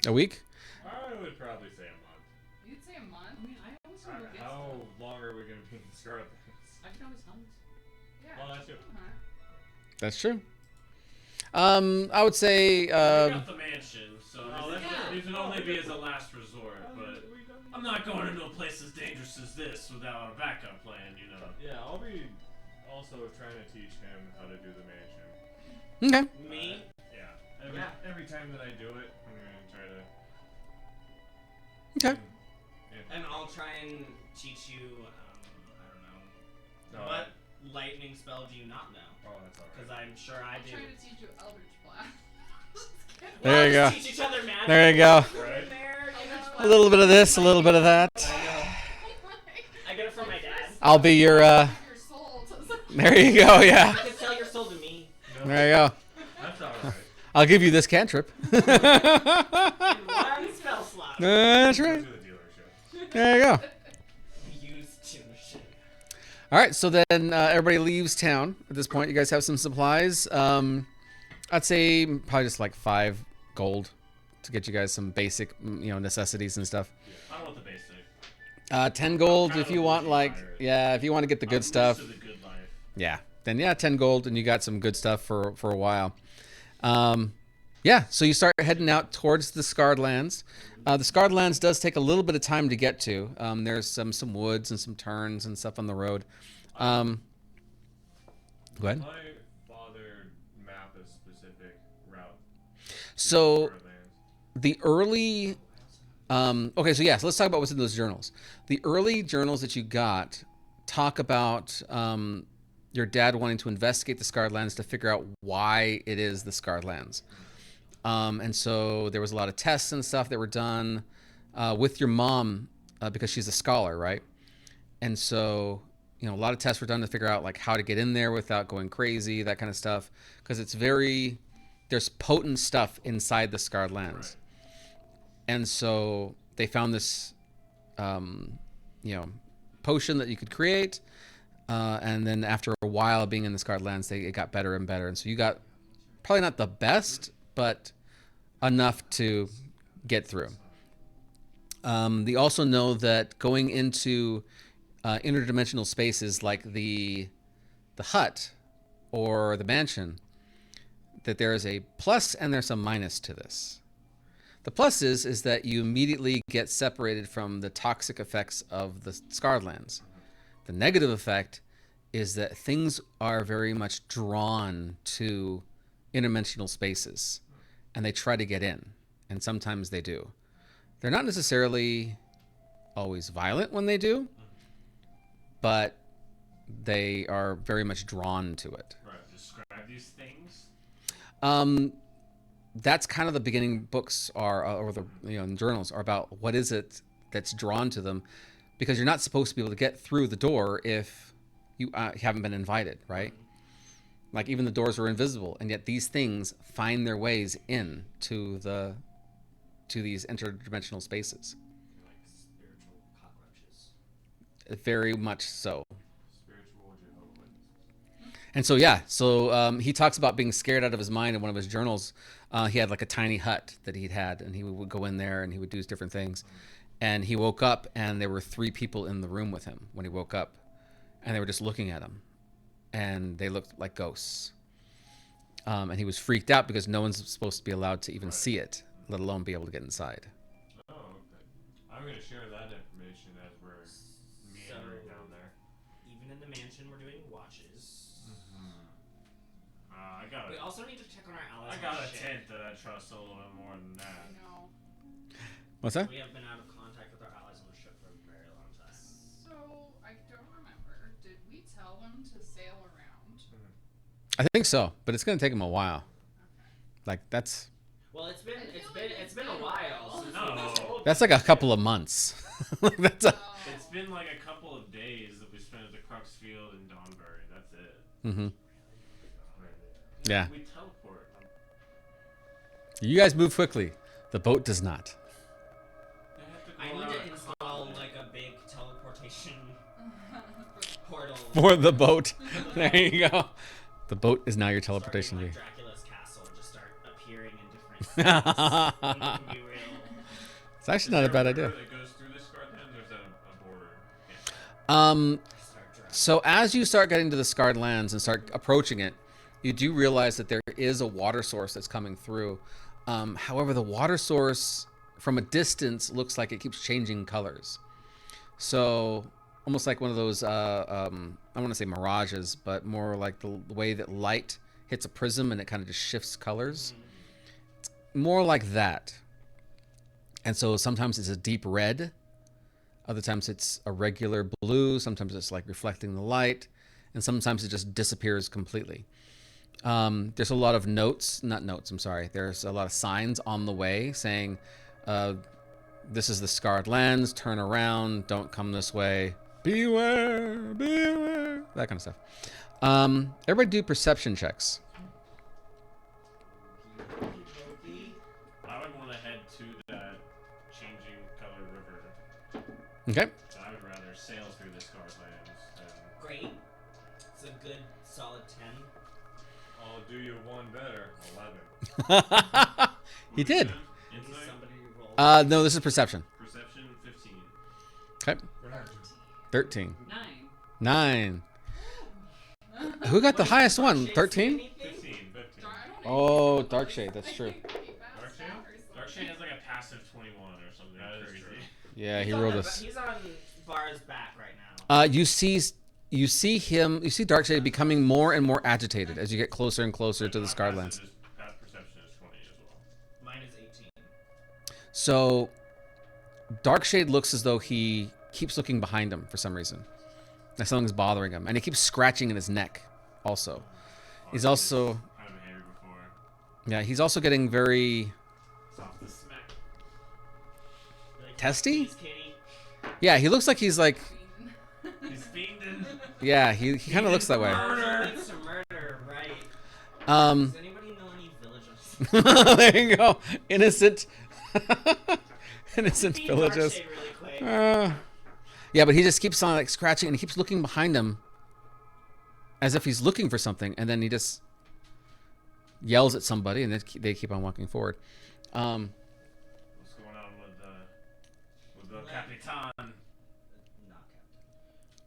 A week? I would probably say a month. you'd say a month? I mean, I always want to get How stuff. long are we going to be in Scarlet? I can always hunt. Yeah. Well, that's true. Uh-huh. That's true. I would say We got the mansion, so Oh, these would only be as a last resort. But I'm not going into a place as dangerous as this without a backup plan, you know. Yeah, I'll be also trying to teach him how to do the mansion. okay. Me? Yeah. Yeah. Every time that I do it, I'm going to try to... Okay. And I'll try and teach you, I don't know. No, What lightning spell do you not know? Oh, that's alright. Because I'm sure I I'm do. trying to teach you Eldritch Blast. Just kidding. There you Well, go. just teach each other magic. There you go. Right. There, you Eldritch know. A little bit of this, a little bit of that. I get it from my dad. I'll be your, Your soul to there you go, yeah. You can sell your soul to me. There you go. That's alright. I'll give you this cantrip. In one spell slot. That's Go right. to the dealership. There you go. Used to shit. All right, so then everybody leaves town at this point. You guys have some supplies. I'd say probably just like 5 gold to get you guys some basic, necessities and stuff. I want the basic. 10 gold Kind if of you a want, bougie like, pirate. yeah, if you want to get the I'm good used stuff. to the good life. Yeah, then 10 gold and you got some good stuff for a while. Yeah, so you start heading out towards the Scarred Lands. The Scarred Lands does take a little bit of time to get to. There's some woods and some turns and stuff on the road. Go ahead. My father map a specific route. So Scarlet Lands. the early, okay, so let's talk about what's in those journals. The early journals that you got talk about your dad wanting to investigate the Scarred Lands to figure out why it is the Scarred Lands. And so there was a lot of tests and stuff that were done with your mom because she's a scholar, right? And so, a lot of tests were done to figure out like how to get in there without going crazy, that kind of stuff. Because there's potent stuff inside the Scarred Lands. And so they found this, potion that you could create. And then after a while being in the Scarred Lands, it got better and better. And so you got probably not the best, but enough to get through. They also know that going into interdimensional spaces like the hut or the mansion, that there is a plus and there's a minus to this. The plus is that you immediately get separated from the toxic effects of the Scarred Lands. The negative effect is that things are very much drawn to interdimensional spaces, and they try to get in, and sometimes they do. They're not necessarily always violent when they do, but they are very much drawn to it. Right. Describe these things. That's kind of the beginning books are, or the journals are about what is it that's drawn to them, because you're not supposed to be able to get through the door if you haven't been invited, right? Like even the doors are invisible, and yet these things find their ways in to these interdimensional spaces. Like spiritual cockroaches. Very much so. Spiritual Jehovah's. And so he talks about being scared out of his mind in one of his journals. He had like a tiny hut that he'd had, and he would go in there and he would do different things. And he woke up, and there were 3 people in the room with him when he woke up, and they were just looking at him, and they looked like ghosts. And he was freaked out because no one's supposed to be allowed to even see it. let alone be able to get inside. Oh, okay. I'm gonna share that information as we're meandering down there. Even in the mansion, we're doing watches. I We also need to check on our allies. got on a ship. tent that I trust a little bit more than I that. know. What's that? We have been out of contact with our allies on the ship for a very long time. So I don't remember. Did we tell them to sail around? I think so, but it's gonna take them a while. Okay. Like that's Well, it's been I it's feel been like it's been a while since No. we told that's them. like a couple of months. Like, that's a. Oh. It's been like a couple of days that we spent at the Crux Field in Donbury. That's it. Mm-hmm. Yeah. We teleport. You guys move quickly. The boat does not. They have to go I need around to a install continent. like a big teleportation portal. For the boat. There you go. The boat is now your teleportation Starting vehicle. like Dracula's castle, just start appearing in different states. And it can be real. It's actually not a bad idea. That goes through this Scarlet Lands, or is that a border? Start driving. So as you start getting to the Scarred Lands and start approaching it, you do realize that there is a water source that's coming through. However, the water source from a distance looks like it keeps changing colors. So almost like one of those, I want to say mirages, but more like the way that light hits a prism and it kind of just shifts colors. It's more like that. And so sometimes it's a deep red. Other times it's a regular blue. Sometimes it's like reflecting the light. And sometimes it just disappears completely. There's a lot of notes, not notes, I'm sorry. There's a lot of signs on the way saying, this is the Scarred Lands, turn around, don't come this way, beware, beware, that kind of stuff. Everybody do perception checks. I would want to head to that changing color river. Okay. So I would rather sail through the Scarred Lands than. Great. It's a good solid 10. I'll do you one better. 11. He did. Maybe Insight, somebody roll. No, this is perception. perception, 15. Okay. 13. 9. 9. Who got the highest one? 13? 15. 15. Oh, Darkshade, that's true. Darkshade has like a passive 21 or something That is crazy. true. Yeah, he He's on rolled the- us. He's on Vara's back right now. You see Darkshade becoming more and more agitated as you get closer and closer to the Scarred Lands. That perception is 20 as well. Mine is 18. So, Darkshade looks as though he keeps looking behind him for some reason. Like something's bothering him, and he keeps scratching in his neck. Also, he's also Kind of behavior before. yeah, he's also getting very Soft to smack. Like, Testy? please, kitty. yeah. He looks like he's like He's fiending. yeah. He kind of looks that way. Murder. Needs to murder, right. Um, Does anybody know any villagers? there you go. Innocent, innocent Feed villagers. Darkshade really quick. Yeah, but he just keeps on like scratching, and he keeps looking behind him, as if he's looking for something, and then he just yells at somebody, and they keep on walking forward. What's going on with the Capitan? Not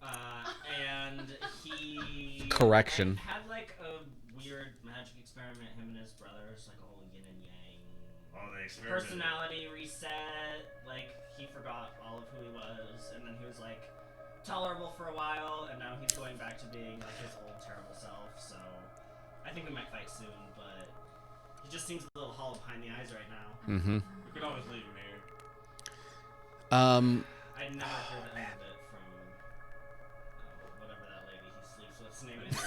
Captain. And he Correction. had like a weird magic experiment. Him and his brothers, like a whole yin and yang. Oh, they experimented. Personality reset. Like he forgot all of who he was, and then he was like tolerable for a while, and now he's going back to being like his old terrible self. So I think we might fight soon, but he just seems a little hollow behind the eyes right now. Mm-hmm. We could always leave him here. I never heard the end of it from whatever that lady he sleeps with's name is.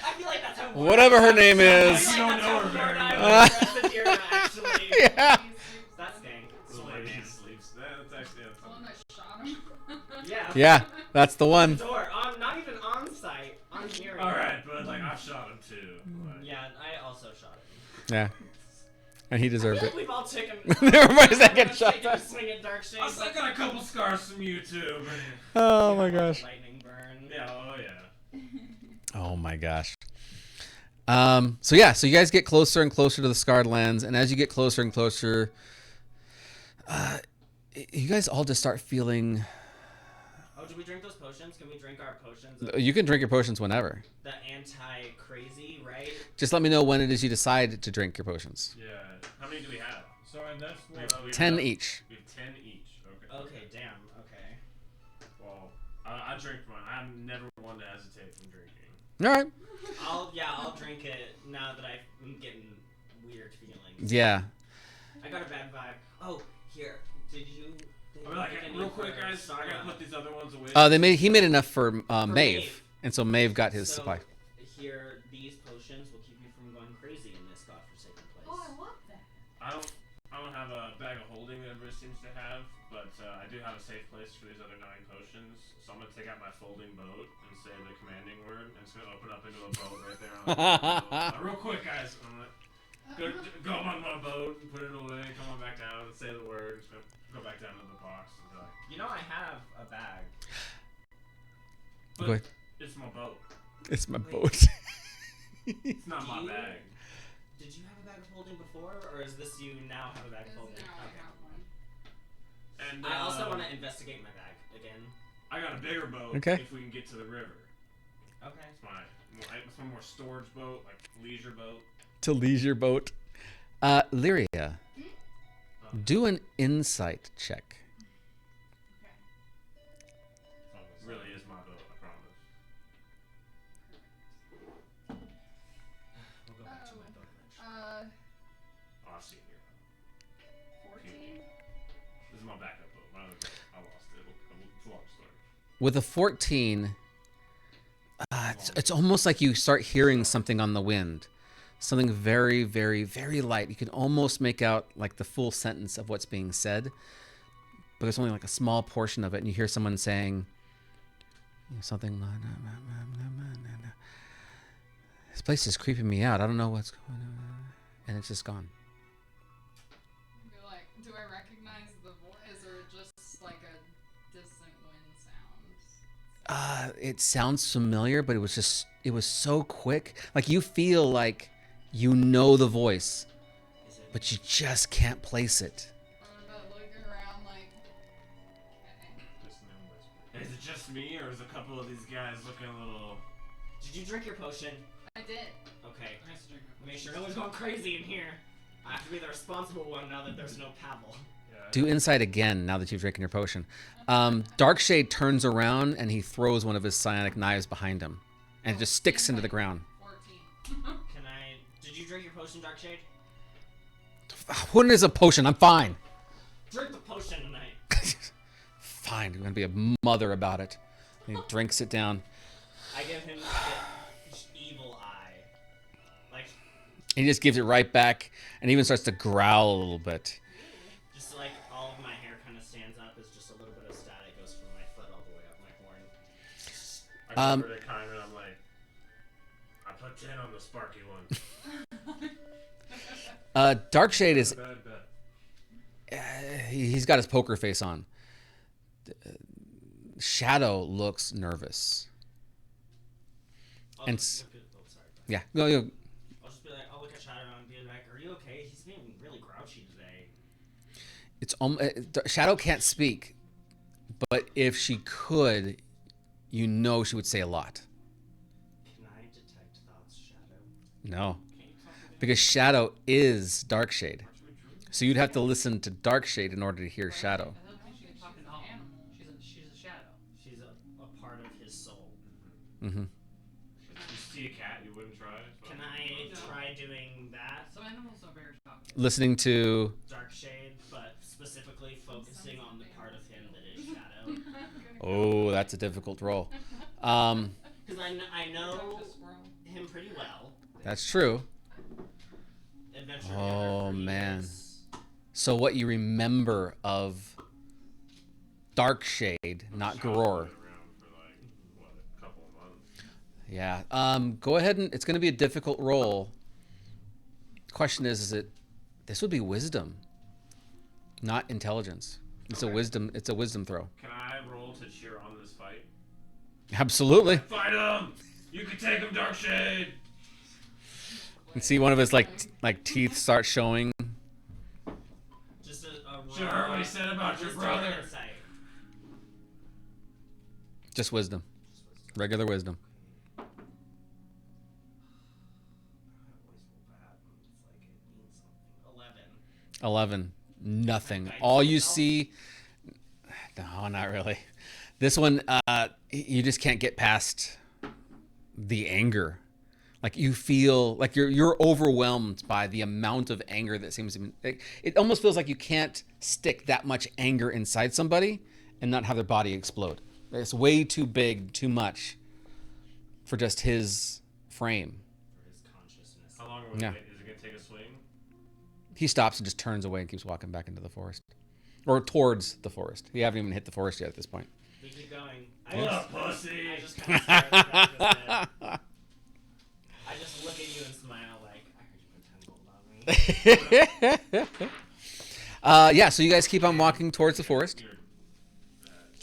I feel like that's how Whatever her name is. You don't know her very well. Actually, Yeah. that's gang. The lady he sleeps. That's actually The one that shot him. Yeah. Yeah, that's the one. Door on, not even on site, on hearing. all right, but like I shot him too. Like, Yeah, I also shot him. Yeah, and he I deserved feel it. like we've all taken. Everybody's like getting shot taken a back. swing at Darkshade. I got a couple scars from you too. But Oh my gosh. Lightning burn. yeah, oh yeah. Oh my gosh. So yeah, so you guys get closer and closer to the Scarred Lands, and as you get closer and closer, you guys all just start feeling do we drink those potions? Can we drink our potions? You can drink your potions whenever. The anti-crazy, right? Just let me know when it is you decide to drink your potions. Yeah. How many do we have? So and that's We what have, we 10 have, each. We have 10 each. Okay. Okay, damn. Okay. Well, I drink one. I'm never one to hesitate from drinking. All right. I'll drink it now that I'm getting weird feelings. Yeah. I got a bad vibe. Oh, here. Did you? I'm like, real quick, guys. I gotta put these other ones away. He made enough for Maeve, Maeve. and so Maeve got his So, supply. Here, these potions will keep you from going crazy in this godforsaken place. Oh, I love that. I don't have a bag of holding that everybody seems to have, but I do have a safe place for these other 9 potions. So I'm gonna take out my folding boat and say the commanding word, and it's gonna open up into a boat right there. Real quick, guys. I'm gonna go on my boat and put it away, come on back down and say the word. It's gonna go back down to the box. And be like, You know I have a bag. but Go ahead. it's my boat. It's my Wait. boat. It's not my bag. Did you have a bag of holding before, or is this you now have a bag of holding? Now I Okay. got one. And I also want to investigate my bag again. I got a bigger boat. Okay. If we can get to the river. Okay. It's my more storage boat, like leisure boat. To leisure boat. Lyria, do an insight check. It really is my boat, I promise. We'll go back to my boat eventually. Oh, I've seen here. 14. This is my backup boat. My other boat, I lost it. It's a long story. With a 14, it's almost like you start hearing something on the wind. Something very, very, very light. You can almost make out like the full sentence of what's being said, but it's only like a small portion of it, and you hear someone saying something. This place is creeping me out. I don't know what's going on, and it's just gone. Be like, do I recognize the voice or just like a distant wind sound? It sounds familiar, but it was so quick. Like you feel like you know the voice, Is it? but you just can't place it. I'm about looking around like, okay. Just an whisper. Is it just me, or is a couple of these guys looking a little... Did you drink your potion? I did. Okay. I have to drink my Make sure no one's going crazy in here. I have to be the responsible one now that there's no Pavel. Yeah. Do insight again now that you've drinking your potion. Darkshade turns around and he throws one of his psionic knives behind him, and it just sticks into the ground. 14. Did you drink your potion, Darkshade? What is a potion? I'm fine. Drink the potion tonight. Fine. I'm gonna be a mother about it. And he drinks it down. I give him the evil eye. Like, And he just gives it right back, and even starts to growl a little bit. just like all of my hair kind of stands up as just a little bit of static goes from my foot all the way up my horn. I go over to Kyron and I'm like, I put 10 on the sparky one. Darkshade is Bad bet. he's got his poker face on. Shadow looks nervous. I'll And just look at, oh, sorry. Yeah, go. I'll just be like, I'll look at Shadow and be like, are you okay? He's being really grouchy today. It's Shadow can't speak, but if she could, you know she would say a lot. Can I detect thoughts, Shadow? No, because Shadow is Darkshade, so you'd have to listen to Darkshade in order to hear Shadow. I don't think she can talk at all. She's a shadow. She's a part of his soul. Mm-hmm. If you see a cat, you wouldn't try it. Can I try doing that? Some animals are very talkative. Listening to Darkshade, but specifically focusing on the part of him that is Shadow. oh, that's a difficult role. Because I know Talk to squirrel. him pretty well. That's true. Adventure Oh, together for man. years. So what you remember of Darkshade, not Shadow's Gror. been around for like, what, a couple of months. Yeah. Go ahead and it's going to be a difficult roll. Question is it? This would be wisdom, not intelligence. It's a Okay. wisdom. It's a wisdom throw. Can I roll to cheer on this fight? Absolutely. Fight him! You can take him, Darkshade! And see one of his teeth start showing. Just a Should have heard what he said about your Wisdom or brother. insight? Just wisdom. Regular wisdom. I always roll bad when it's like it means something. 11. 11. Nothing. Guidance All you yourself? see. No, not really. This one, you just can't get past the anger. Like you feel like you're overwhelmed by the amount of anger that seems to be. It almost feels like you can't stick that much anger inside somebody and not have their body explode. It's way too big, too much for just his frame. For his consciousness. How long are we Yeah. waiting? Is it gonna take a swing? He stops and just turns away and keeps walking back into the forest. Or towards the forest. You haven't even hit the forest yet at this point. We keep going. What up, pussy? I just kind of stare at the back of his head. I just look at you and smile like, I heard you put 10 gold on me. Yeah, so you guys keep on walking towards the forest. Your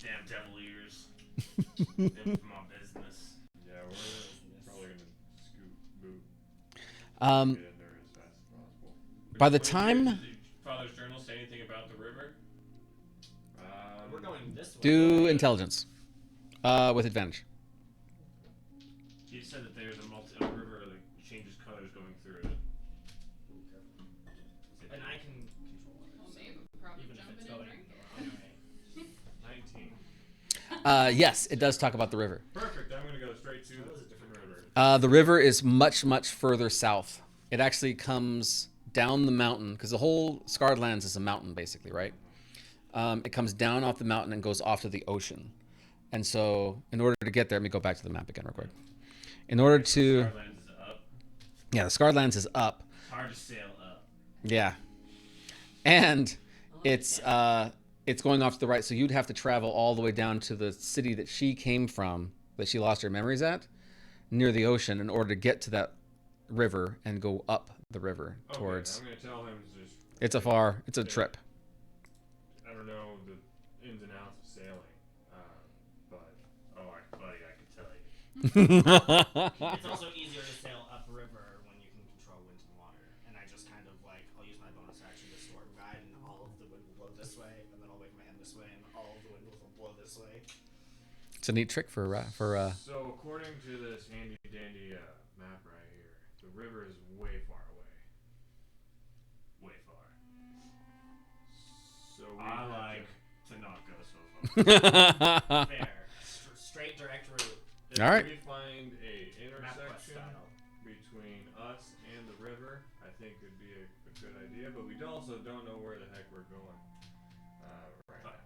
damn devil ears. In my business. Yeah, we're probably gonna scoot boot. Um, Get in there as fast as possible. by the Did time... your father's journal say anything about the river? We're going this way. Do intelligence. With advantage. He said that there's a river that changes colors going through it. And I can control it. Well, So Maeve would probably even if jump it's in and going drink the water. anyway. 19. Yes, it does talk about the river. Perfect. I'm gonna go straight to That was a different river. The river is much, much further south. It actually comes down the mountain, because the whole Scarred Lands is a mountain, basically, right? It comes down off the mountain and goes off to the ocean. And so, in order to get there, let me go back to the map again real quick. In order to... Starlands is up. Yeah, the Scarred Lands is up. It's hard to sail up. Yeah. And it's going off to the right, so you'd have to travel all the way down to the city that she came from, that she lost her memories at, near the ocean, in order to get to that river and go up the river towards... I'm gonna tell him to just. It's a trip. I don't know the ins and outs of sailing, but Buddy, I can tell you. It's also easier to sail upriver when you can control wind and water. And I just kind of like, I'll use my bonus action to storm guide, and all of the wind will blow this way, and then I'll wave my hand this way, and all of the wind will blow this way. It's a neat trick for So according to this handy dandy map right here, the river is way far away. Way far. So we I have like to- to not go so far. Fair. Straight direct route. If All right. we find a Map quest intersection style. between us and the river, I think it'd be a good idea. But we also don't know where the heck we're going right now.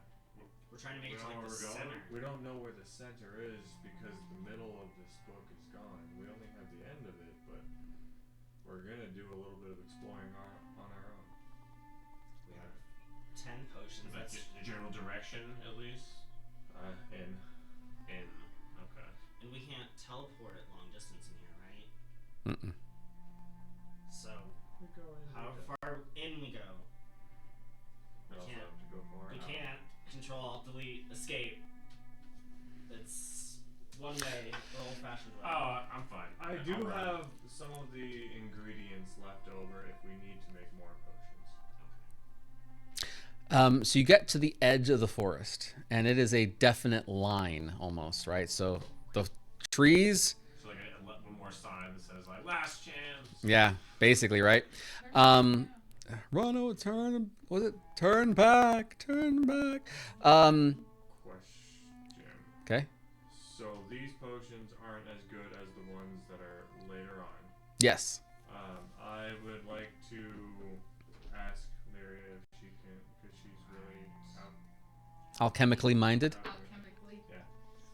We're trying to make We it to don't like know the where we're going. center. We don't know where the center is because the middle of this book is gone. We only have the end of it, but we're gonna do a little bit of exploring on our own. We have 10 potions. Is that That's, just the general direction, at least? In In. Okay. and we can't teleport at long distance in here, right? Mm-mm. So, how far in we go? we also can't- have to go far We out. can't control, alt, delete, escape. It's one way, the old fashioned way. Oh, I'm fine. I I'll do run. have some of the ingredients left over if we need to make more potions. So you get to the edge of the forest, and it is a definite line almost, right? So the trees, So like one more sign that says like last chance. yeah, basically, right? Run, turn, was it turn back, turn back? Question. Okay. So these potions aren't as good as the ones that are later on. Yes. I would like to ask Lyria if she can, because she's really Alchemically minded. Alchemically.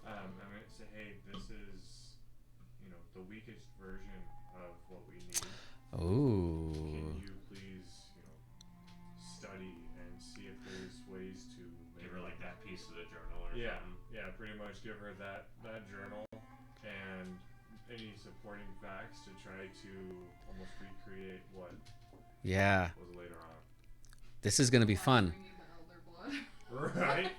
I'm gonna say, hey, this is, the weakest version of what we need. Ooh. Can you please, study and see if there's ways to Give her like that piece of the journal or something. Yeah, pretty much give her that journal and any supporting facts to try to almost recreate what Yeah. was later on. This is gonna be fun. We need the elder blood. Right?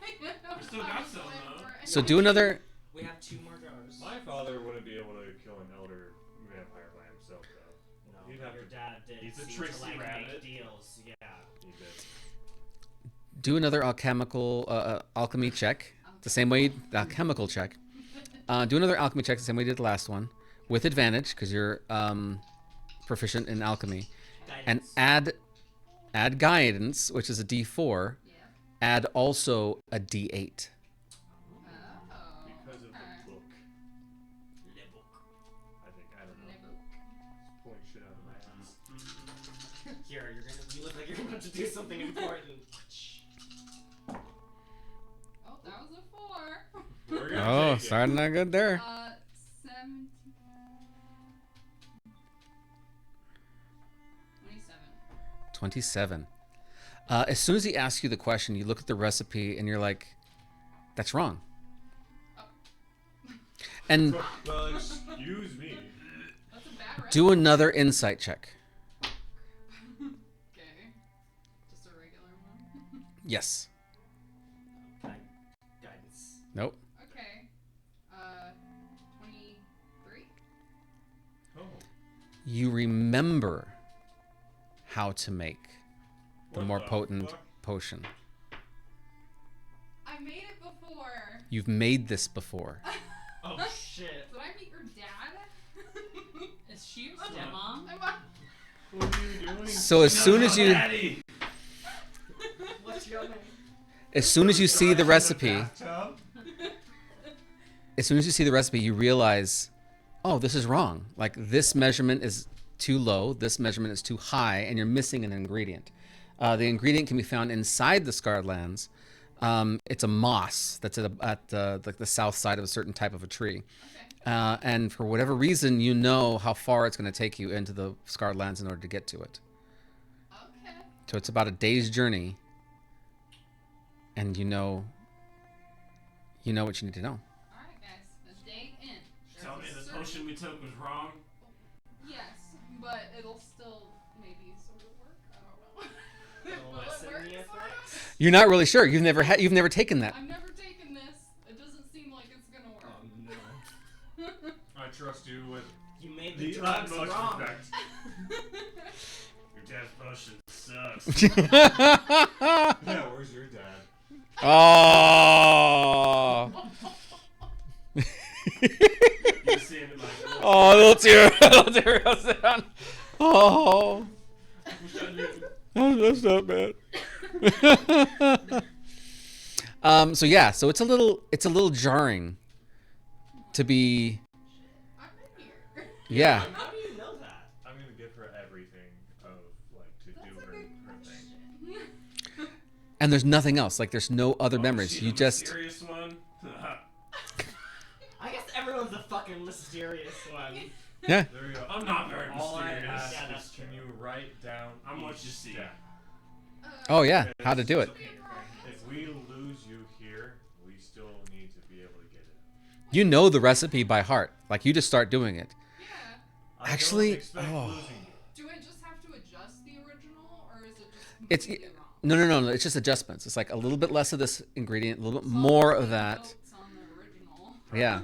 We still got some, though. So do another. We have 2 more jars. My father wouldn't be able to kill an elder vampire by himself, though. No, You'd but have your to- dad did He's a seem tricksy to like rabbit. make deals. Yeah. He did. Do another alchemy check. The same way, alchemical check. Do another alchemy check the same way you did the last one, with advantage because you're proficient in alchemy, and Guidance. add guidance, which is a D4. Yeah. Add also a D8. Oh. Because of okay. the book. Le book. I think, I don't know. Nibble. Just pulling shit out of my ass. Here, you look like you're about to do something important. Oh, that was a 4. We're gonna Oh, take it. starting out good there. 17. 27. 27. As soon as he asks you the question, you look at the recipe and you're like, that's wrong. And Well, excuse me. That's a bad recipe. do another insight check. Okay. Just a regular one. Yes. Guidance. Nope. Okay. 23. Oh. You remember how to make the What more the potent fuck? potion. I made it before. You've made this before. Oh shit. Did I meet your dad? Is she your stepmom? Am I? What are you doing? So as soon as you Daddy! What's your name? as soon as you see the recipe, Bathtub? as soon as you see the recipe, you realize, oh, this is wrong. Like this measurement is too low, this measurement is too high, and you're missing an ingredient. The ingredient can be found inside the Scarred Lands. It's a moss that's at the south side of a certain type of a tree. Okay. And for whatever reason, you know how far it's going to take you into the Scarred Lands in order to get to it. Okay. So it's about a day's journey, and you know what you need to know. Alright, guys. A day in. There's Tell me a the certain- potion we took was wrong. Yes, but it'll still maybe sort of work. I don't know. Will Will it lessen work, the sort of? effects? You're not really sure. You've never taken that. I've never taken this. It doesn't seem like it's gonna work. no. I trust you with You made the the drugs utmost wrong. respect. Your dad's potion sucks. Yeah, where's your dad? Oh. You see him in like, Oh, little tear goes down. Oh, that's not bad. So yeah, so it's a little jarring to be, I've been here. yeah. How do you know that? I'm gonna give her everything of like to That's do a her good thing. question. And there's nothing else. Like there's no other memories. she You the just, mysterious one. I guess everyone's the fucking mysterious one. yeah. There we go. I'm not very All I mysterious. ask Yeah, is, that's can true. you write down I'm what each you see. step? Oh yeah, how to do it. If we lose you here, we still need to be able to get it. You know the recipe by heart. Like you just start doing it. Yeah. I Actually, don't expect oh. losing you. Do I just have to adjust the original, or is it just It's completely wrong? no. It's just adjustments. It's like a little bit less of this ingredient, a little bit So I'll more put of that. notes on the original. Yeah.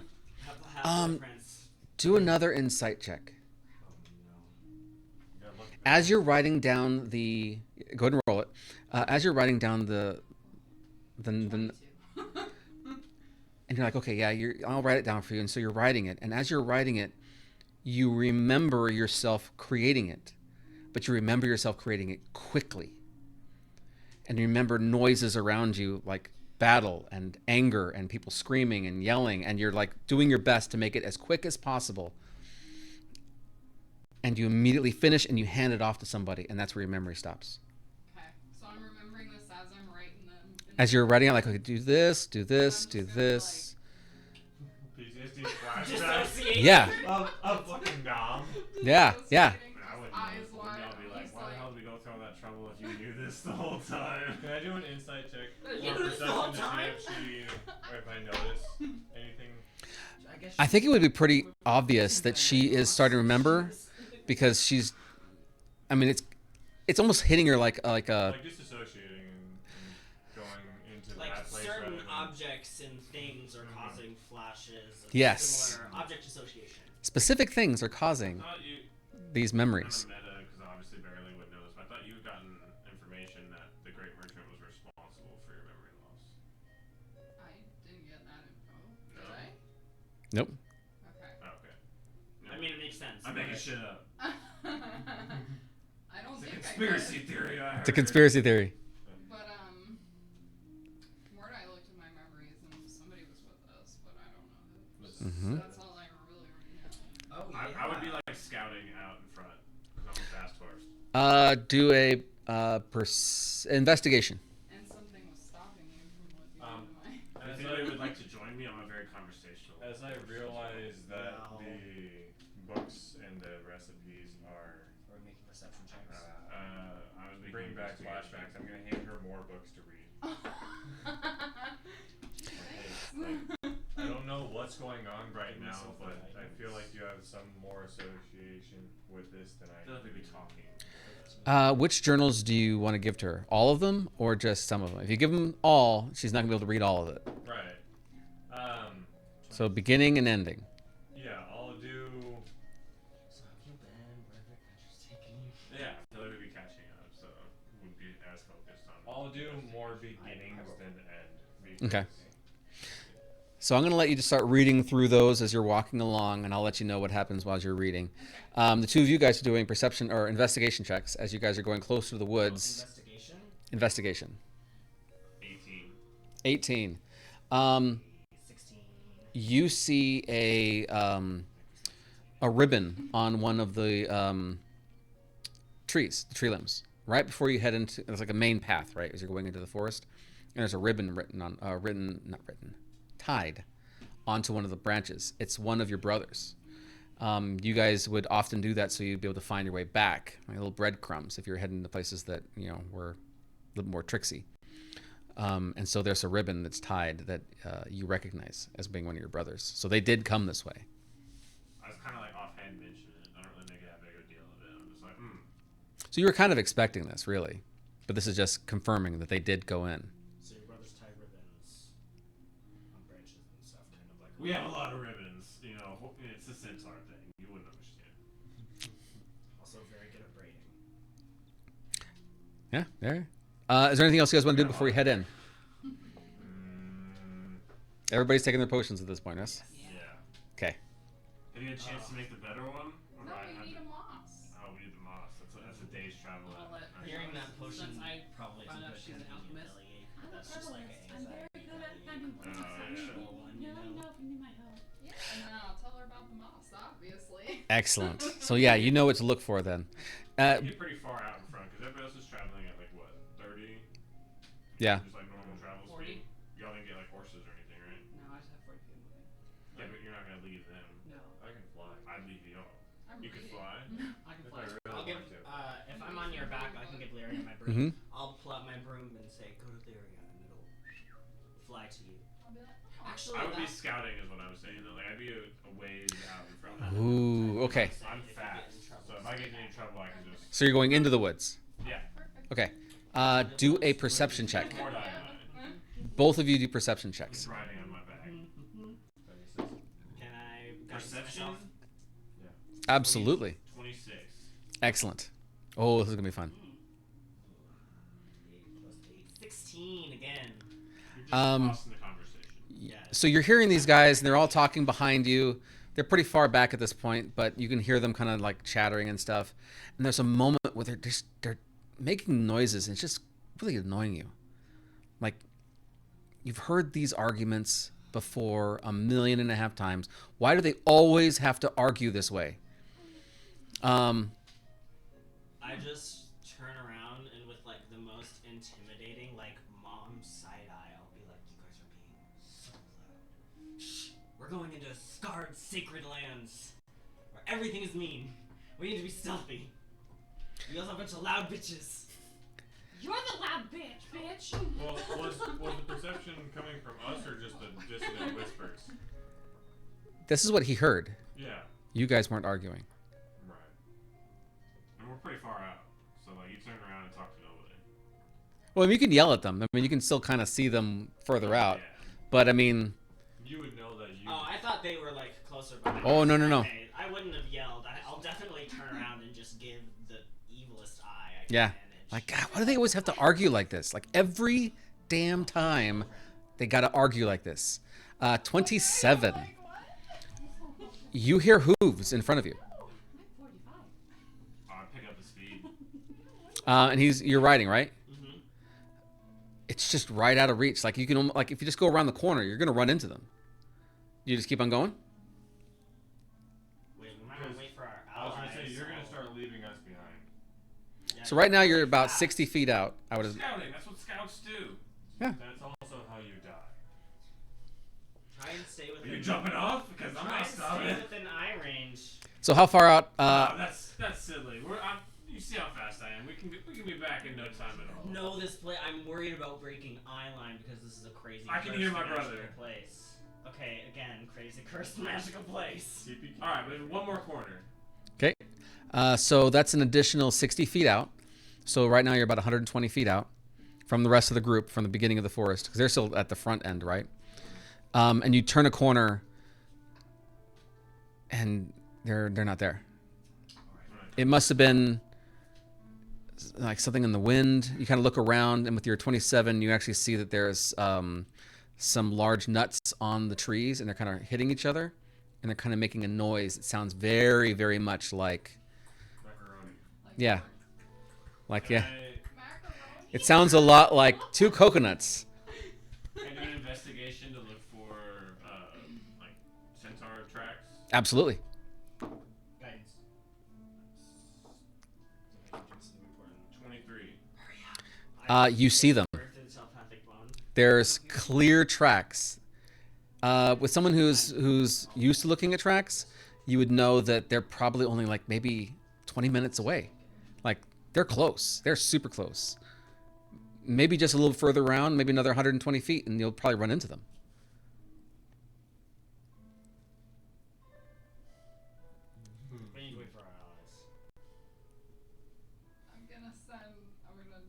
Have difference. Do another insight check. Oh no. You gotta look As you're writing down the, go ahead and roll it. As you're writing down the and you're like, okay, yeah, I'll write it down for you. And so you're writing it, and as you're writing it, you remember yourself creating it, but you remember yourself creating it quickly, and you remember noises around you like battle and anger and people screaming and yelling, and you're like doing your best to make it as quick as possible. And you immediately finish and you hand it off to somebody, and that's where your memory stops. Okay, so I'm remembering this as I'm writing them. As you're writing it, like, okay, do this, do this, I'm do just gonna, this. PTSD flashbacks Dissociate. Yeah, of fucking Dom. yeah, yeah. I wouldn't know. Eyes wide. I'll be like, He's why the hell did we go through all that trouble if you knew this the whole time? Can I do an insight check You or knew this the whole perception to see time? if she, or if I notice anything? I think it would be pretty obvious that she is starting to remember, because she's, I mean, it's almost hitting her like a, Like disassociating and going into Like that place certain rather than objects and things are causing flashes of Yes. similar object association. specific things are I causing thought you, these I'm memories. a meta, because obviously barely would know this, but I thought you'd gotten information that the Great Merchant was responsible for your memory loss. I didn't get that info. Did No. I? Nope. Okay. Oh, okay. I mean, it makes sense. I'm making but- shit up. I don't It's a think conspiracy theory. I heard. It's a conspiracy theory. But Mordai looked at my memories and somebody was with us, but I don't know who. Mhm. That's all I really know. Oh, I would be like scouting out in front because I'm a fast horse. Do a investigation. And something was stopping you from looking into my. And if anybody would like to join me, I'm a very conversational. As I realize that Wow. the books and the recipes are We're making perception checks. I was making bring back flashbacks, I'm gonna hand her more books to read. Like, I don't know what's going on right now, but I feel like you have some more association with this than I I feel like do. we'd be talking. Which journals do you want to give to her? All of them or just some of them? If you give them all, she's not going to be able to read all of it. Right. So beginning and ending. Yeah, I'll do. So have you been? Where have adventures taken you? Yeah, I feel like we'd be catching up, so wouldn't be as focused on. I'll do more beginnings than end. Okay. because- So I'm going to let you just start reading through those as you're walking along, and I'll let you know what happens while you're reading. The two of you guys are doing perception or investigation checks as you guys are going closer to the woods. Investigation. Investigation. 18. 18. 16. You see a ribbon on one of the trees, the tree limbs, right before you head into. It's like a main path, right, as you're going into the forest, and there's a ribbon tied onto one of the branches. It's one of your brothers. You guys would often do that so you'd be able to find your way back, like little breadcrumbs, if you're heading to places that were a little more tricksy. And so there's a ribbon that's tied that you recognize as being one of your brothers. So they did come this way. I was kind of like offhand mentioning it. I don't really make it that big of a deal of it. I'm just like, So you were kind of expecting this, really, but this is just confirming that they did go in. So your brothers tie ribbons on branches and stuff, kind of like. we have a lot of ribbons. You know, it's a centaur thing. You wouldn't understand. Also very good at braiding. Yeah, there. Is there anything else you guys want to do before we head in? Everybody's taking their potions at this point, yes? Yeah. Okay. Have you had a chance to make the better one? Or do No, I we have need to- a moss. Oh, we need the moss. That's a day's travel. I'll let I- Hearing that potion Since I probably found isn't out good she's an convenient alchemist. bellyache, but that's just like an I'm very anxiety good at finding bellyache, potions. Oh, I need actual you. one, No, you I know? know if you need my help. Yeah, and then I'll tell her about the moss, obviously. Excellent. So yeah, you know what to look for then. You get pretty far out in front because everybody else is traveling at like what, 30? Yeah. Just like normal travel 40. speed. Y'all didn't get like horses or anything, right? No, I just have 40 feet moving. Yeah, but you're not gonna leave them. No, I can fly. I'd leave y'all. I'm You could reading. fly. I can If fly. I really I'll give, want to. if I'm on your back, I can give Lyria my broom. Mhm. I'll pull out my broom and say, go to Lyria, and it'll fly to you. I'll be like, oh. Actually, I would be that- scouting is what I was saying. Like I'd be a ways out in front. Ooh, okay. I'm If you get fast, in trouble, so if I get in any trouble, I can just So you're going into the woods. yeah. Perfect. Okay. Do a perception check. More than Both of you do perception checks. He's riding on my back. 36. Can I guidance Perception. myself? Absolutely. 26. Excellent. Oh, this is gonna be fun. 8 plus 8. 16 again. You're just Um, lost in the conversation. Yeah. So you're hearing these guys, and they're all talking behind you. They're pretty far back at this point, but you can hear them kind of like chattering and stuff. And there's a moment where they're making noises, and it's just really annoying you. Like, you've heard these arguments before 1.5 million times. Why do they always have to argue this way? I just turn around and with like the most intimidating, like mom side eye, I'll be like, you guys are being so loud. Shh. We're going into scarred sacred lands where everything is mean. We need to be stealthy. You guys are a bunch of loud bitches. You're the loud bitch. Well, was the perception coming from us or just the dissonant whispers? This is what he heard. Yeah. You guys weren't arguing. Right. And we're pretty far out, so like you turn around and talk to nobody. Well, I mean, you can yell at them. I mean, you can still kind of see them further out. Yeah. But I mean, You would know that you. Oh, I thought they were like closer by. Oh, no. Okay, I wouldn't have yelled. I'll definitely turn around and just give the evilest eye I can Yeah. manage. like, God, why do they always have to argue like this? Like every damn time, they got to argue like this. 27. You hear hooves in front of you. I'm 45. Pick up the speed. And you're riding, right? Mm-hmm. It's just right out of reach. Like you can, like if you just go around the corner, you're gonna run into them. You just keep on going. We might want to wait for our I was allies. gonna say, you're gonna start leaving us behind. Yeah, So right now you're about fast. 60 feet out. I would. Scouting. That's what scouts do. Yeah. That's also how you die. Try and stay Are within. you jumping off? Because I'm Try not and stay stopping. within eye range. So how far out? That's silly. You see how fast I am. We can be back in no time at all. No, this place. I'm worried about breaking eye line because this is a crazy. I can cursed hear my magical brother. Place. Okay, again, crazy cursed magical place. TPK. All right, but one more corner. Okay. So that's an additional 60 feet out. So right now you're about 120 feet out from the rest of the group from the beginning of the forest because they're still at the front end, right? And you turn a corner, and they're not there. It must have been like something in the wind. You kind of look around, and with your 27, you actually see that there's some large nuts on the trees, and they're kind of hitting each other, and they're kind of making a noise. It sounds very, very much like, Macaroni. yeah, like yeah. Macaroni. It sounds a lot like two coconuts. Can I do an investigation to look for like centaur tracks? Absolutely. Guidance. 23. You see them. There's clear tracks. With someone who's used to looking at tracks, you would know that they're probably only like maybe 20 minutes away. Like they're close. They're super close. Maybe just a little further around, maybe another 120 feet, and you'll probably run into them. We need to wait for our allies. I'm gonna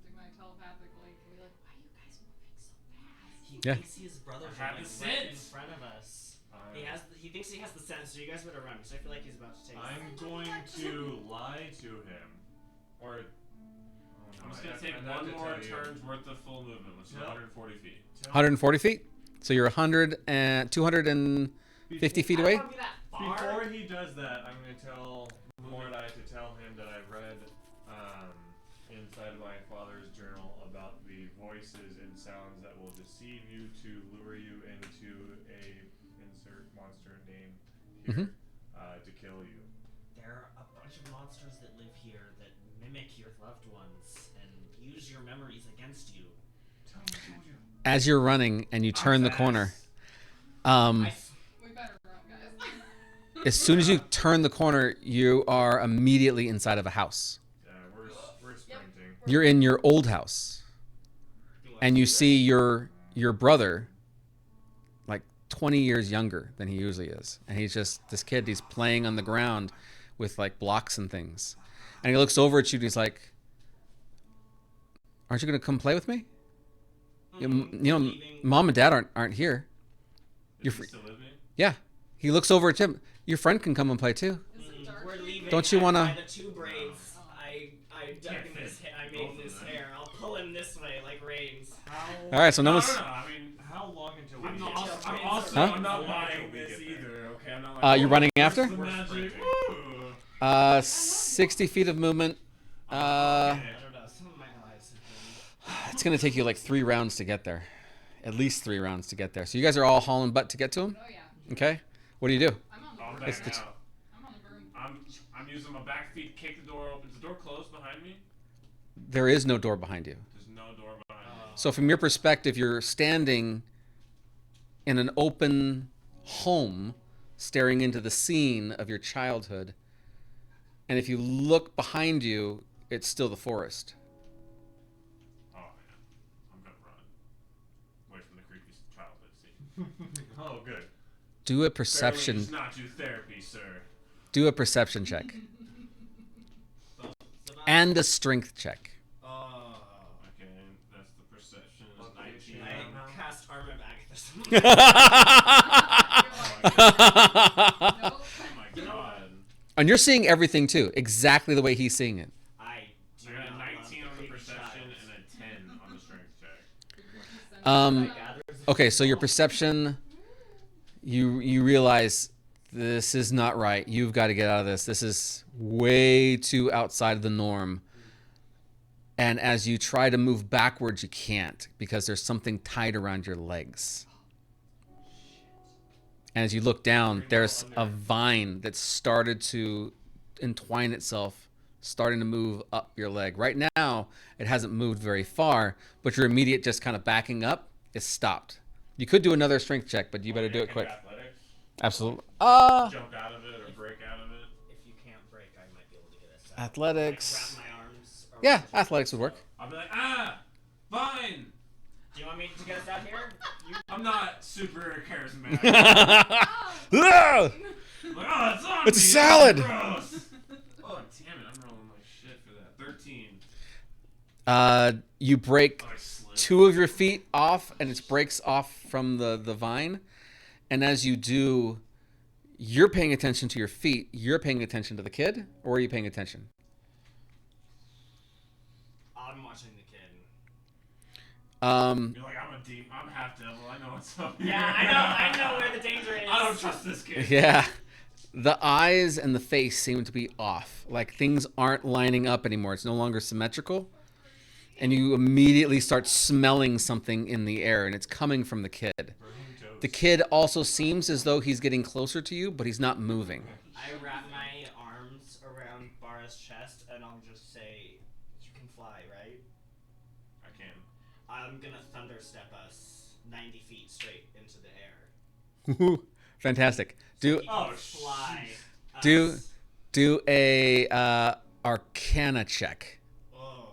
do my telepathic link and be like, why are you guys moving so fast? He Yeah. thinks his brothers I have are like the right in sense. front of us. He thinks he has the sense, so you guys better run. Because I feel like he's about to take. I'm going to lie to him. Or. I'm just gonna take one more turn's worth of full movement, which is No. 140 feet. 140 feet. So you're 250 feet I away. don't wanna be that far. Before he does that, I'm going to tell Mordai to tell him that I read inside of my father's journal about the voices and sounds that will deceive you to lure you into a insert monster name here to kill you. There are a bunch of monsters that live here that mimic your loved ones and use your memories against you. Tell him I told you. As you're running and you turn the corner, We better run, guys. as soon as you turn the corner, you are immediately inside of a house. Yeah, we're sprinting. You're in your old house, and you see your brother, like 20 years younger than he usually is, and he's just this kid. He's playing on the ground with like blocks and things, and he looks over at you and he's like, "Aren't you gonna come play with me? You know, Leaving. mom and dad aren't here." Is he still with me? Yeah, he looks over at him. Your friend can come and play too. Is it dark? We're leaving. Don't you wanna- By the two braids. I dug in his hair. I made this hair. I'll pull him this way like reins. All right, so no No, one's. no, I mean, How long until we I'm get not, there? also, Huh? I'm not How long buying until we this get there? either. Okay, I'm not like. You're running after? The magic. Ooh. 60 feet of movement. I don't know. Some of my allies have been. It's gonna take you like 3 rounds to get there, at least 3 rounds to get there. So you guys are all hauling butt to get to him. Oh yeah. Okay. What do you do? I'm on the I'm broom. back It's the- now. I'm on the broom. I'm using my back feet, kick the door open. Is the door closed behind me? There is no door behind you. There's no door behind me. So from your perspective, you're standing in an open home, staring into the scene of your childhood. And if you look behind you, it's still the forest. Oh yeah, I'm gonna run away from the creepy childhood scene. Oh, good. Do a perception. Barely does not do therapy, sir. Do a perception check and a strength check. Oh. Okay, that's the perception. Is What 19. I cast armor back at this one. Nope. Oh my god. And you're seeing everything too, exactly the way he's seeing it. I do I got a not love 19 on the creepy perception child. and a 10 on the strength check. Okay, so your perception, you realize This is not right. You've got to get out of this. This is way too outside of the norm. And as you try to move backwards, you can't because there's something tied around your legs. And as you look down, there's a vine that started to entwine itself, starting to move up your leg. Right now, it hasn't moved very far, but your immediate just kind of backing up is stopped. You could do another strength check, but you better do it quick. Athletics? Absolutely. Jump out of it or break out of it? If you can't break, I might be able to get us out. Athletics. Like, wrap my arms around Yeah, you. athletics would work. I'll be like, fine. Do you want me to get us out here? I'm not super charismatic. Ah! Like, oh, it's on It's a me. salad. Gross. Oh, damn it. I'm rolling like shit for that. 13. You break Oh, I slipped. 2 of your feet off, and it breaks off from the vine. And as you do, you're paying attention to your feet. You're paying attention to the kid, or are you paying attention? I'm watching the kid. You're like, I'm half devil. I know what's up here. Yeah, I know where the danger is. I don't trust this kid. Yeah. The eyes and the face seem to be off. Like things aren't lining up anymore. It's no longer symmetrical. And you immediately start smelling something in the air, and it's coming from the kid. The kid also seems as though he's getting closer to you, but he's not moving. I wrap my arms around Bara's chest, and I'll just say, "You can fly, right?" I can. I'm gonna thunder step us 90 feet straight into the air. Fantastic. Do He can fly. do us. do a Arcana check. Oh.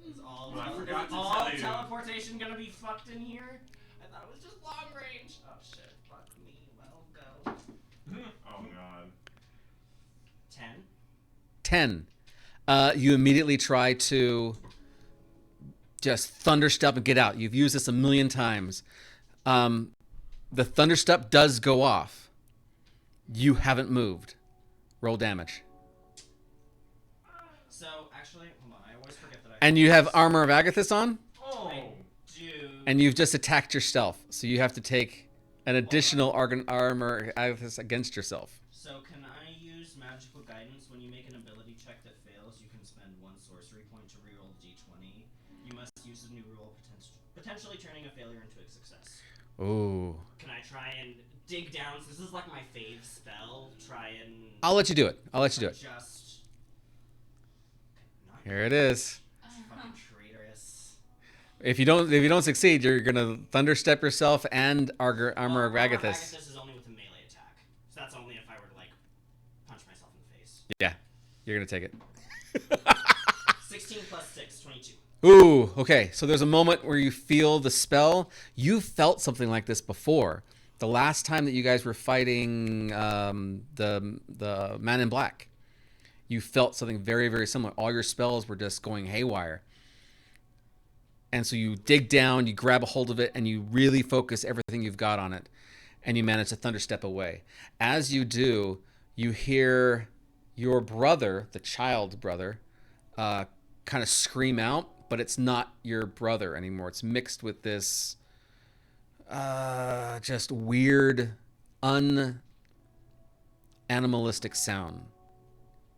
Is all, Well, I forgot to all tell you. teleportation gonna be fucked in here? I thought it was just long range. Oh shit, fuck me. Well, go. Oh, God. 10. 10. You immediately try to just thunderstep and get out. You've used this a million times. The thunderstep does go off. You haven't moved. Roll damage. So, actually, hold on. I always forget that I And you have Armor of Agathis on, Oh. do. and you've just attacked yourself. So you have to take an additional Armor of Agathis against yourself. So, can I use magical guidance when you make an ability check that fails? You can spend 1 sorcery point to reroll d20. You must use the new rule, potentially turning a failure into a success. Ooh. Can I try and dig down? So this is like my fave spell. Try and I'll let you do it. I'll let you do it. just. Not Here it is. fucking traitorous. If you don't succeed, you're gonna thunderstep yourself and Armor of Armor of Agathis. Agathis is only with a melee attack. So that's only if I were to like punch myself in the face. Yeah, you're gonna take it. 16 plus 6, 22. Ooh, okay. So there's a moment where you feel the spell. You felt something like this before. The last time that you guys were fighting the Man in Black, you felt something very, very similar. All your spells were just going haywire. And so you dig down, you grab a hold of it, and you really focus everything you've got on it. And you manage to thunderstep away. As you do, you hear your brother, the child brother, kind of scream out, but it's not your brother anymore. It's mixed with this just weird, un-animalistic sound,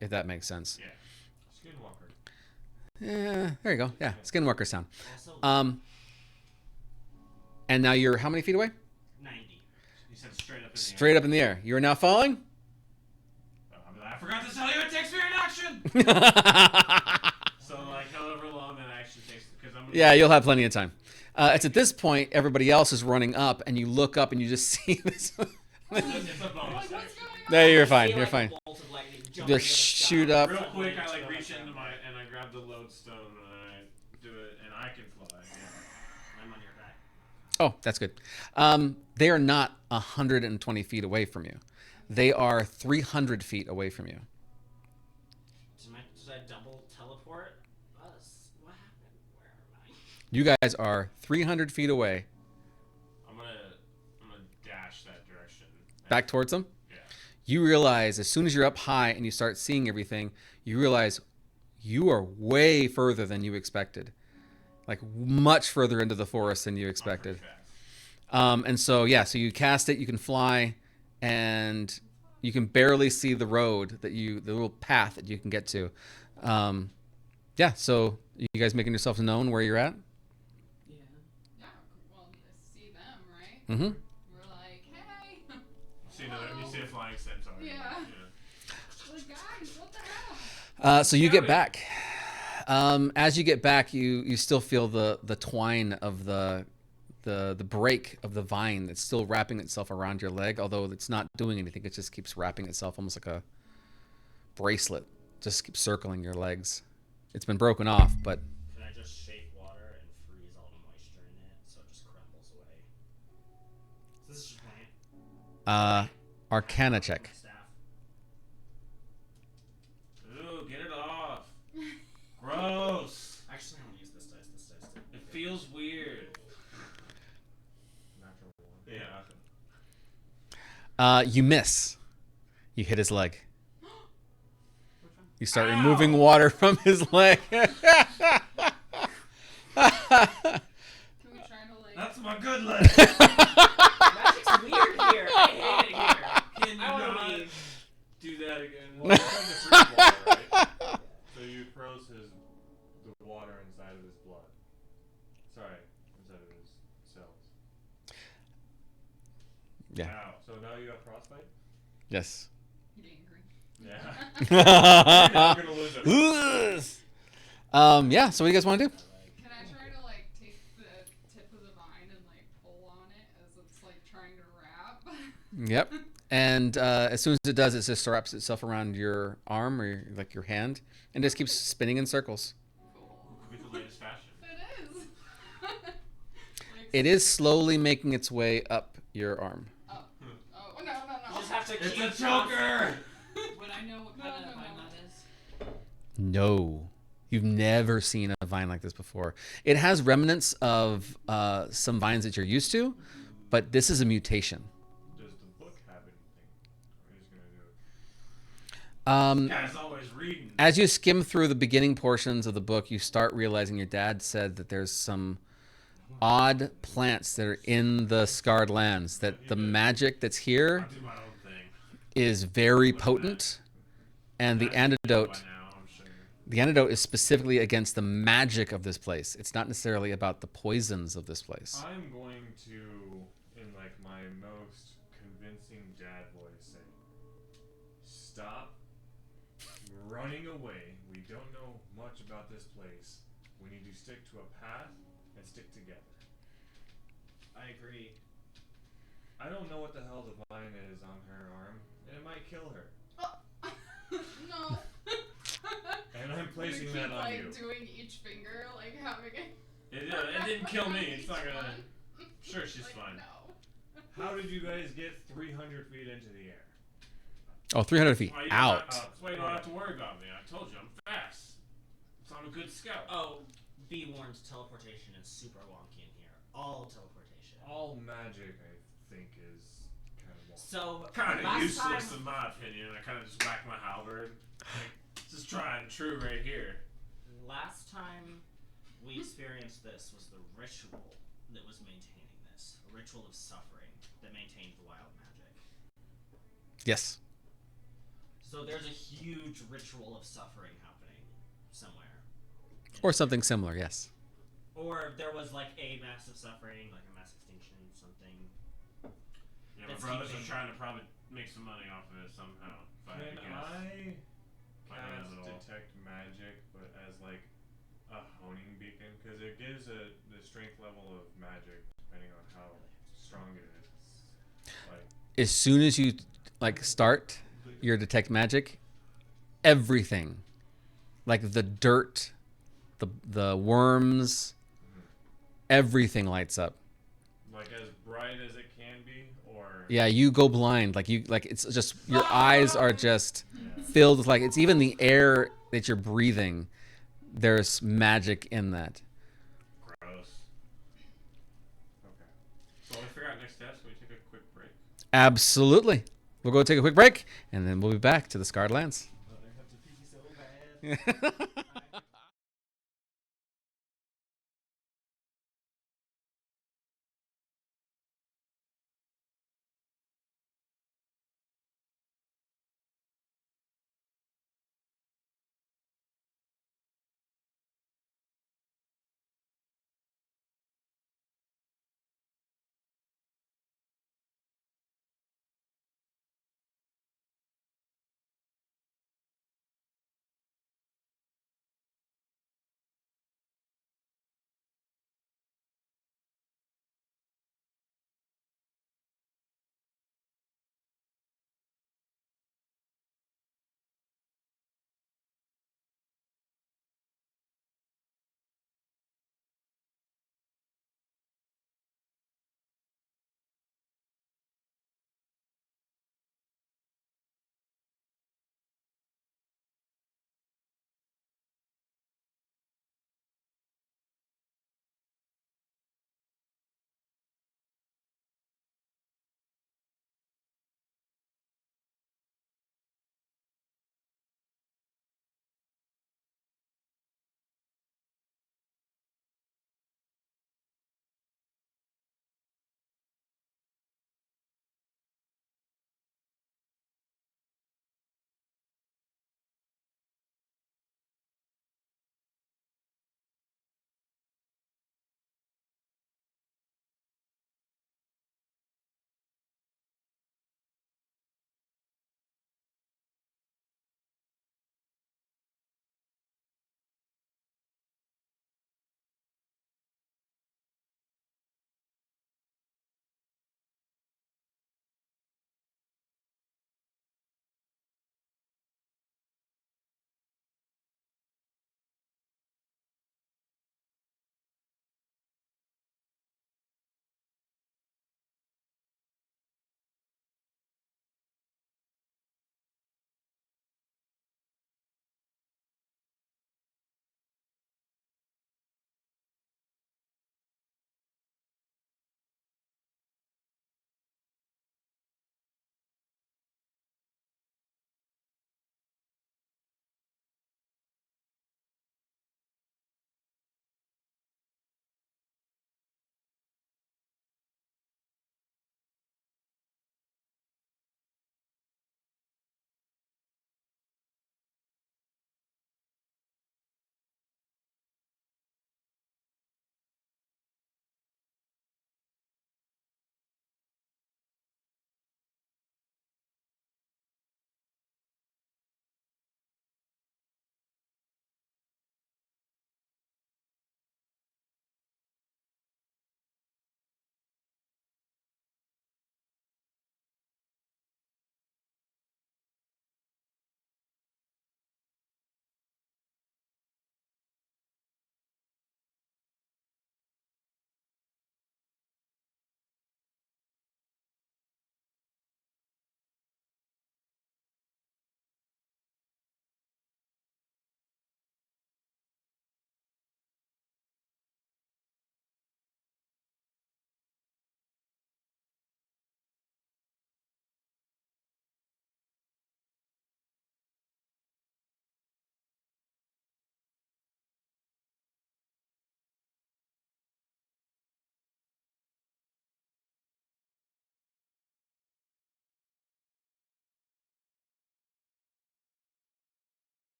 if that makes sense. Yeah. Skinwalker. Yeah, there you go. Yeah, skinwalker sound. Also, And now you're how many feet away? 90. He said straight up in the Straight up in the air. You are now falling? air. I'll be like, I forgot to tell you it takes fear in action! So, like, however long that action takes, because I'm gonna... Yeah, you'll have plenty of time. It's at this point, everybody else is running up, and you look up and you just see this. It's a bonus Like, what's action. going on? No, you're I fine. feel You're like fine. a bolt of lightning jumping Just into the shoot sky. up. Real quick, I, Suddenly like, reach to into my my... And I grab the lodestone, and I do it, and I can fly. Yeah. I'm on your back. Oh, that's good. They are not 120 feet away from you. They are 300 feet away from you. Did I double teleport us? What happened? Where am I? You guys are 300 feet away. I'm gonna dash that direction. Back towards them. Yeah. You realize as soon as you're up high and you start seeing everything, you realize you are way further than you expected. Like much further into the forest than you expected. And so yeah, so you cast it, you can fly, and you can barely see the road the little path that you can get to. Yeah, so you guys making yourselves known where you're at? Yeah. Yeah, well, you see them, right? Mm-hmm. We're like, hey. You see a flying centaur. Yeah. Like, guys, what the hell? So you get back. As you get back, you still feel the twine of the break of the vine that's still wrapping itself around your leg, although it's not doing anything. It just keeps wrapping itself almost like a bracelet. Just keeps circling your legs. It's been broken off, but Can I just shake water and freeze all the moisture in it so it just crumbles away? So this is just plant. Arcana check. Staff. Ooh, get it off. Gross. Actually, I don't use this dice. This dice didn't. It feels weird. Natural one. Yeah. You miss. You hit his leg. You start Ow! removing water from his leg. Can we try to, like... That's my good leg. Magic's weird here. I hate it here. Can you I wanna not leave. do that again? Well, you're trying to freeze water, right? So you froze the water inside of his blood. Sorry, inside of his cells. Yeah. Ow. So now you have frostbite? Yes. Get angry. Yeah. I'm gonna lose it. Yeah, so what do you guys want to do? Can I try to, like, take the tip of the vine and, like, pull on it as it's, like, trying to wrap? Yep. And as soon as it does, it just wraps itself around your arm or like your hand and just keeps spinning in circles. Could be the latest fashion. It is. Like, It is slowly making its way up your arm. Oh, no, no, no. You just have to It's keep a choker. Would I know what kind of vine that is? No. You've never seen a vine like this before. It has remnants of some vines that you're used to, but this is a mutation. Does the book have anything? Or are you just gonna do it? Guy's always reading. As you skim through the beginning portions of the book, you start realizing your dad said that there's some odd plants that are in the scarred lands, that the magic that's here I'll do my own thing. is very potent, and the By antidote now, I'm sure. the antidote is specifically against the magic of this place. It's not necessarily about the poisons of this place. I'm going to, in like my most convincing dad voice, say, "Stop running away. We don't know much about this place. We need to stick to a path and stick together." I agree. I don't know what the hell the vine is on her arm, and it might kill her. No. And I'm placing we that keep, on like, you. doing each finger, like, having it. It didn't kill me. It's not gonna. One. Sure, she's Like, fine. No. How did you guys get 300 feet into the air? Oh, 300 feet Why you out. That's why you don't have to worry about me. I told you I'm fast. So I'm a good scout. Oh, be warned, teleportation is super wonky in here. All teleportation. All magic, I think, is kind of wonky. So, Kind of last useless time, in my opinion. I kind of just whack my halberd. Like, this is tried and true right here. last time we experienced this was the ritual that was maintaining this. A ritual of suffering that maintained the wild magic. Yes. So there's a huge ritual of suffering happening somewhere. Or something similar, yes. Or there was like a massive suffering, like a mass extinction, something. Yeah, my That's brothers are keeping- trying to probably make some money off of it somehow. If I had to Can guess. I My hands cast at all. detect magic, but as like a honing beacon? Because it gives the strength level of magic depending on how strong it is. Like, As soon as you like start your detect magic, everything, like the dirt, the worms, everything lights up. like as bright as it can be, or Yeah, you go blind. Like it's just your eyes are just filled with like it's even the air that you're breathing. There's magic in that. Gross. okay. So when we figure out next steps, we take a quick break. Absolutely. We'll go take a quick break, and then we'll be back to the Scarred Lands. I have to pee so bad.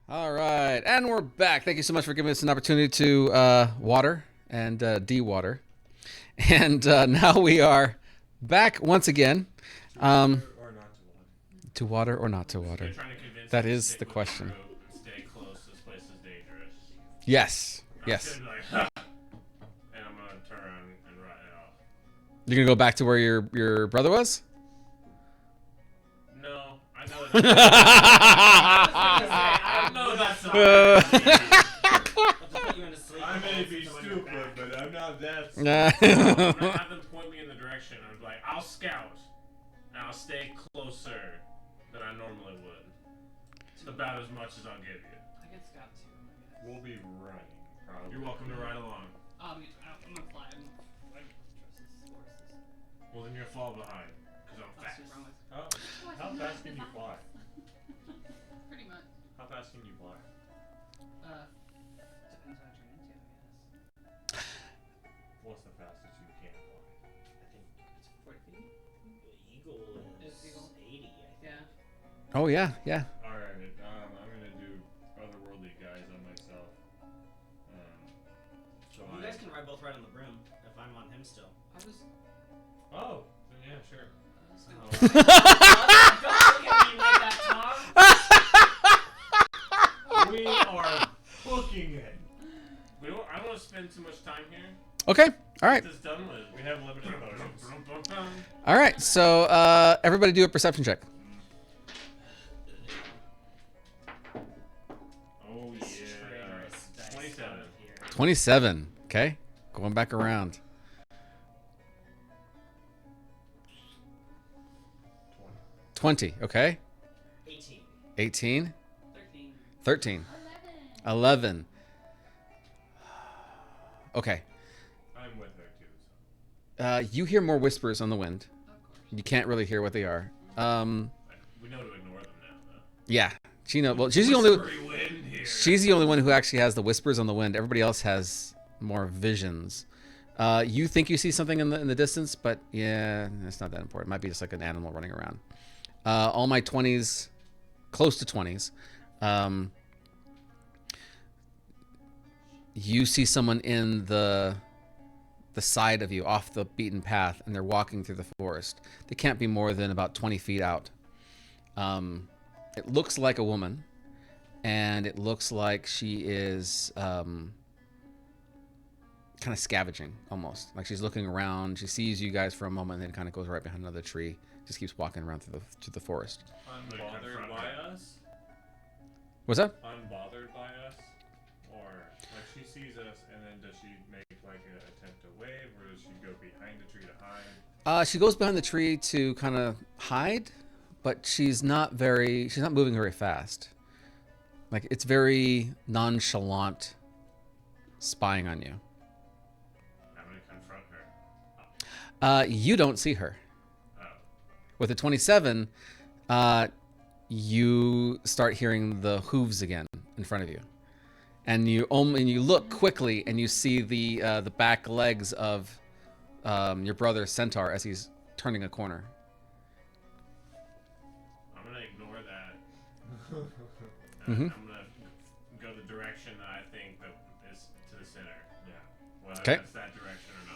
All right, and we're back. Thank you so much for giving us an opportunity to water and de-water. And now we are back once again. Or not to water. To water or not to They're water? trying to convince That me to is stick the with question. group and stay close. This place is dangerous. Yes. I'm Yes. just gonna be like, and I'm gonna turn and ride it off. You're gonna go back to where your brother was? No, I know. I know that's not. I'll just put you into sleep. I may be stupid, but I'm not that stupid. I'm gonna have them point me in the direction. I'm like, I'll scout, and I'll stay closer than I normally would. It's about as much as I'll give you. I get scout too. I guess. We'll be running, probably. You're welcome to ride along. I'm gonna fly. I don't trust this horse. Well, then you'll fall behind, because I'm That's fast. too wrong with. How fast can you fly? Pretty much. How fast can you fly? Depends what I turn into, I guess. What's the fastest you can fly? I think It's 40 feet. Eagle is Eagle. 80. Yeah. Oh yeah, yeah. Alright, I'm gonna do otherworldly guys on myself. So You guys can both ride on the broom if I'm on him still. I was. Oh, then yeah, sure. I was Oh. gonna. Don't look at me like that, Tom. We are booking it. I don't want to spend too much time here. Okay. All right. Get this done with. We have limited potions. All right. So everybody do a perception check. Oh yeah. Traitorous dice 27. here. 27. Okay. Going back around. 20. Okay. 18. 18. 13. 13. 11. 11. Okay. I'm with her too. So. You hear more whispers on the wind. Of course. You can't really hear what they are. We know to ignore them now, though. Yeah. Gina, well, she's the only Whispery wind here. she's the only one who actually has the whispers on the wind. Everybody else has more visions. You think you see something in the distance, but yeah, it's not that important. It might be just like an animal running around. All my 20s, close to 20s, you see someone in the side of you, off the beaten path, and they're walking through the forest. They can't be more than about 20 feet out. It looks like a woman, and it looks like she is kind of scavenging, almost. Like she's looking around. She sees you guys for a moment, and then kind of goes right behind another tree. Just keeps walking around through the forest. Unbothered by us? What's that? Unbothered by us? Or, like, she sees us, and then does she make, like, an attempt to wave, or does she go behind the tree to hide? She goes behind the tree to kind of hide, but she's not moving very fast. Like, it's very nonchalant spying on you. I'm going to confront her. You don't see her. Oh. With a 27, you start hearing the hooves again in front of you, and you look quickly, and you see the back legs of your brother Centaur as he's turning a corner. I'm going to ignore that. Mhm. I'm going to go the direction that I think that is to the center. Yeah. Whether Okay. that's that direction or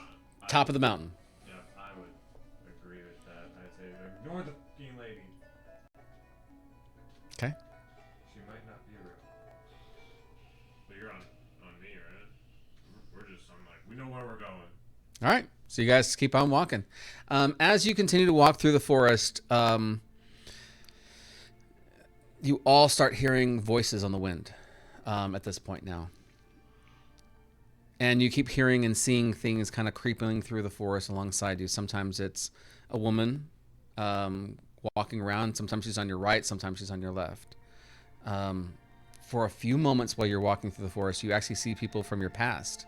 not. Top of the mountain. Yeah, I would agree with that. I'd say ignore the fucking lady. Okay. She might not be real. But you're on me, right? We're just on we know where we're going. All right. So you guys keep on walking. As you continue to walk through the forest, you all start hearing voices on the wind at this point now. And you keep hearing and seeing things kind of creeping through the forest alongside you. Sometimes it's a woman walking around. Sometimes she's on your right. Sometimes she's on your left. For a few moments while you're walking through the forest, you actually see people from your past.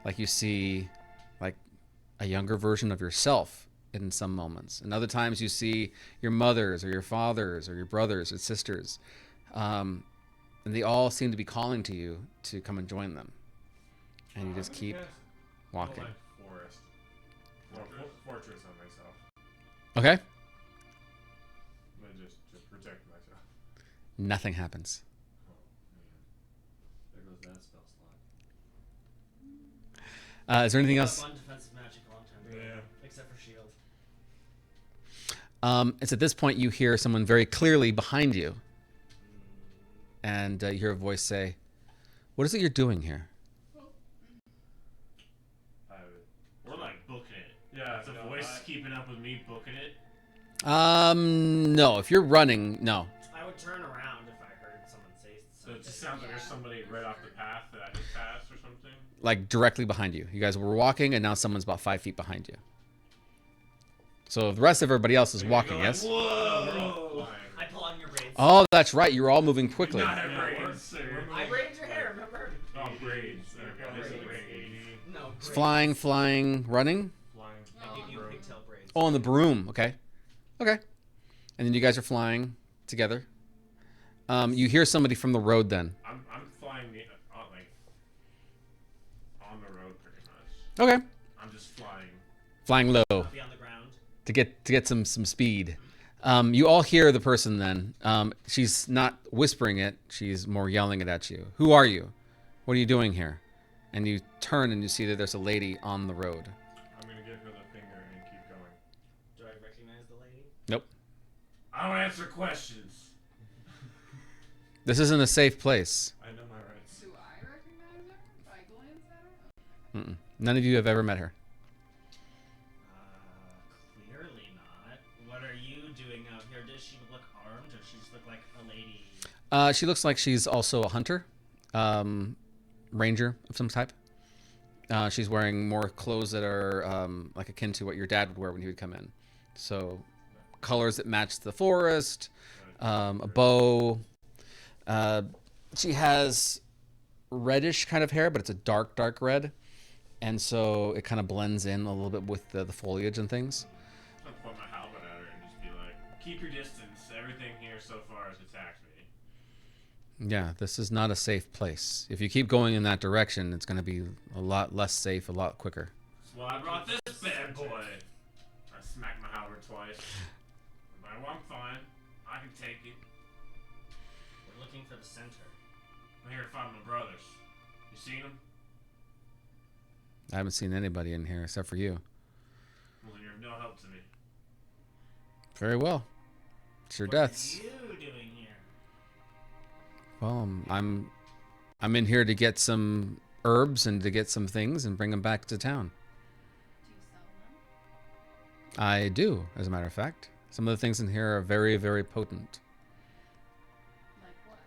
Like you see like a younger version of yourself in some moments. And other times you see your mothers or your fathers or your brothers or sisters. And they all seem to be calling to you to come and join them. And you just keep walking. Like forest. Fortress on myself. Okay? But just to protect myself. Nothing happens. Is there anything else? One defensive magic a long time ago. Yeah. Except for shield. It's at this point you hear someone very clearly behind you. And you hear a voice say, "What is it you're doing here?" We're like booking it. Yeah, It's a no, voice keeping up with me booking it. No. If you're running, no. I would turn around if I heard someone say So something. it just sounds like there's somebody right off the path that I just passed or something. Like directly behind you. You guys were walking, and now someone's about 5 feet behind you. So the rest of everybody else is So you're walking, going, yes? Whoa! I pull on your braids. Oh, that's right. You were all moving quickly. Not have braids, sir. I braided your hair, remember? Oh, braids. Okay, this is Braids. braids. No, braids. Flying, running. Flying. I give you pigtail braids. Oh, on the broom. Okay. And then you guys are flying together. You hear somebody from the road then. I'm flying on the road pretty much. Okay. I'm just flying. Flying low Be on the ground. to get some speed. You all hear the person then. She's not whispering it. She's more yelling it at you. Who are you? What are you doing here? And you turn and you see that there's a lady on the road. I'm gonna give her the finger and keep going. Do I recognize the lady? Nope. I don't answer questions. This isn't a safe place. I know my rights. Do I recognize her? If I glance at her? Mm-mm. None of you have ever met her. Clearly not. What are you doing out here? Does she look armed, or she just look like a lady? She looks like she's also a hunter, ranger of some type. She's wearing more clothes that are like akin to what your dad would wear when he would come in. So, colors that match the forest, a bow. She has reddish kind of hair, but it's a dark red, and so it kind of blends in a little bit with the foliage and things. I'll point my halberd at her and just be like, keep your distance. Everything here so far has attacked me. Yeah, this is not a safe place. If you keep going in that direction, it's going to be a lot less safe, a lot quicker. That's why I brought this bad boy. I smacked my halberd twice. I'm like, well, I'm fine. I can take it. We're looking for the center. I'm here to find my brothers. You seen them? I haven't seen anybody in here except for you. Well, then you're of no help to me. Very well. It's your What deaths. are you doing here? Well, I'm in here to get some herbs and to get some things and bring them back to town. Do you sell them? I do, as a matter of fact. Some of the things in here are very, very potent. Like what?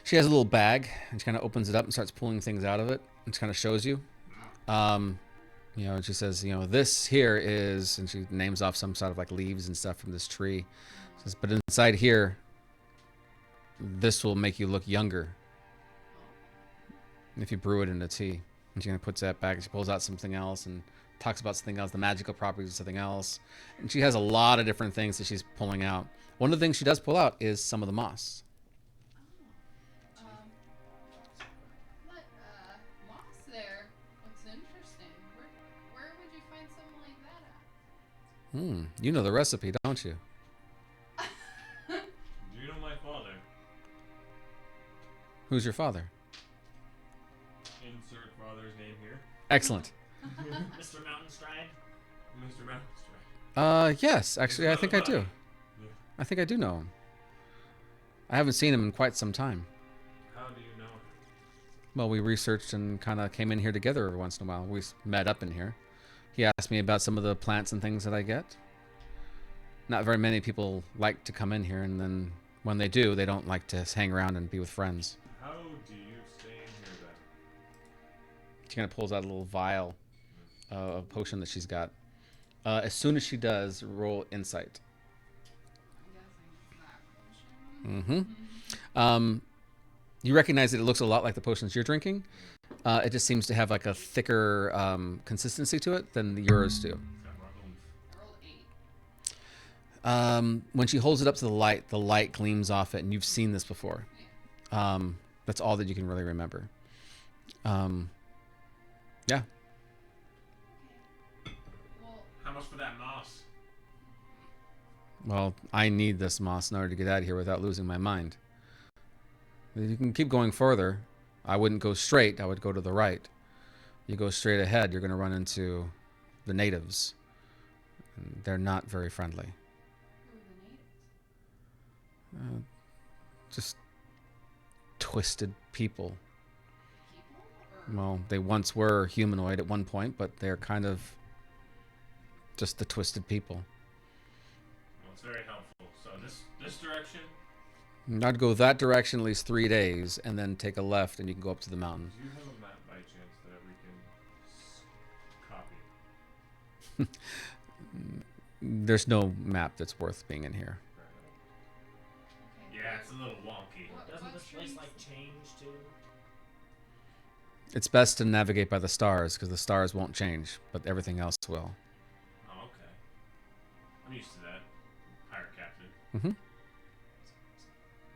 She has a little bag, and she kind of opens it up and starts pulling things out of it, and she kind of shows you. And she says, this here is, and she names off some sort of like leaves and stuff from this tree. She says, but inside here, this will make you look younger if you brew it in a tea. And she kind of puts that back, and she pulls out something else and talks about something else, the magical properties of something else. And she has a lot of different things that she's pulling out. One of the things she does pull out is some of the moss. What, moss there? Looks interesting. Where would you find something like that at? You know the recipe, don't you? Do you know my father? Who's your father? Insert father's name here. Excellent. Mr. Mountain Stride? Mr. Mountainstrike. Yes, actually, I think I do. Yeah. I think I do know him. I haven't seen him in quite some time. How do you know him? Well, we researched and kind of came in here together every once in a while. We met up in here. He asked me about some of the plants and things that I get. Not very many people like to come in here, and then when they do, they don't like to hang around and be with friends. How do you stay in here then? She kind of pulls out a little vial of potion that she's got. As soon as she does, roll insight. I'm guessing it's that potion. You recognize that it looks a lot like the potions you're drinking. It just seems to have like a thicker consistency to it than yours do. It's got more oomph. I rolled 8. When she holds it up to the light gleams off it, and you've seen this before. That's all that you can really remember. Yeah. Well, How much for that moss? Well, I need this moss in order to get out of here without losing my mind. You can keep going further. I wouldn't go straight. I would go to the right. you go straight ahead, you're going to run into the natives. And they're not very friendly. Who are the natives? Just twisted people. People? Or Well, they once were humanoid at one point, but they're kind of just the twisted people. Well, it's very helpful. So this direction. I'd go that direction at least 3 days, and then take a left, and you can go up to the mountain. Do you have a map by chance that we can copy? There's no map that's worth being in here. okay, Yeah, it's a little wonky. Doesn't this place like change too? It's best to navigate by the stars, because the stars won't change, but everything else will. Oh, okay. I'm used to that. Pirate captain. Mm-hmm.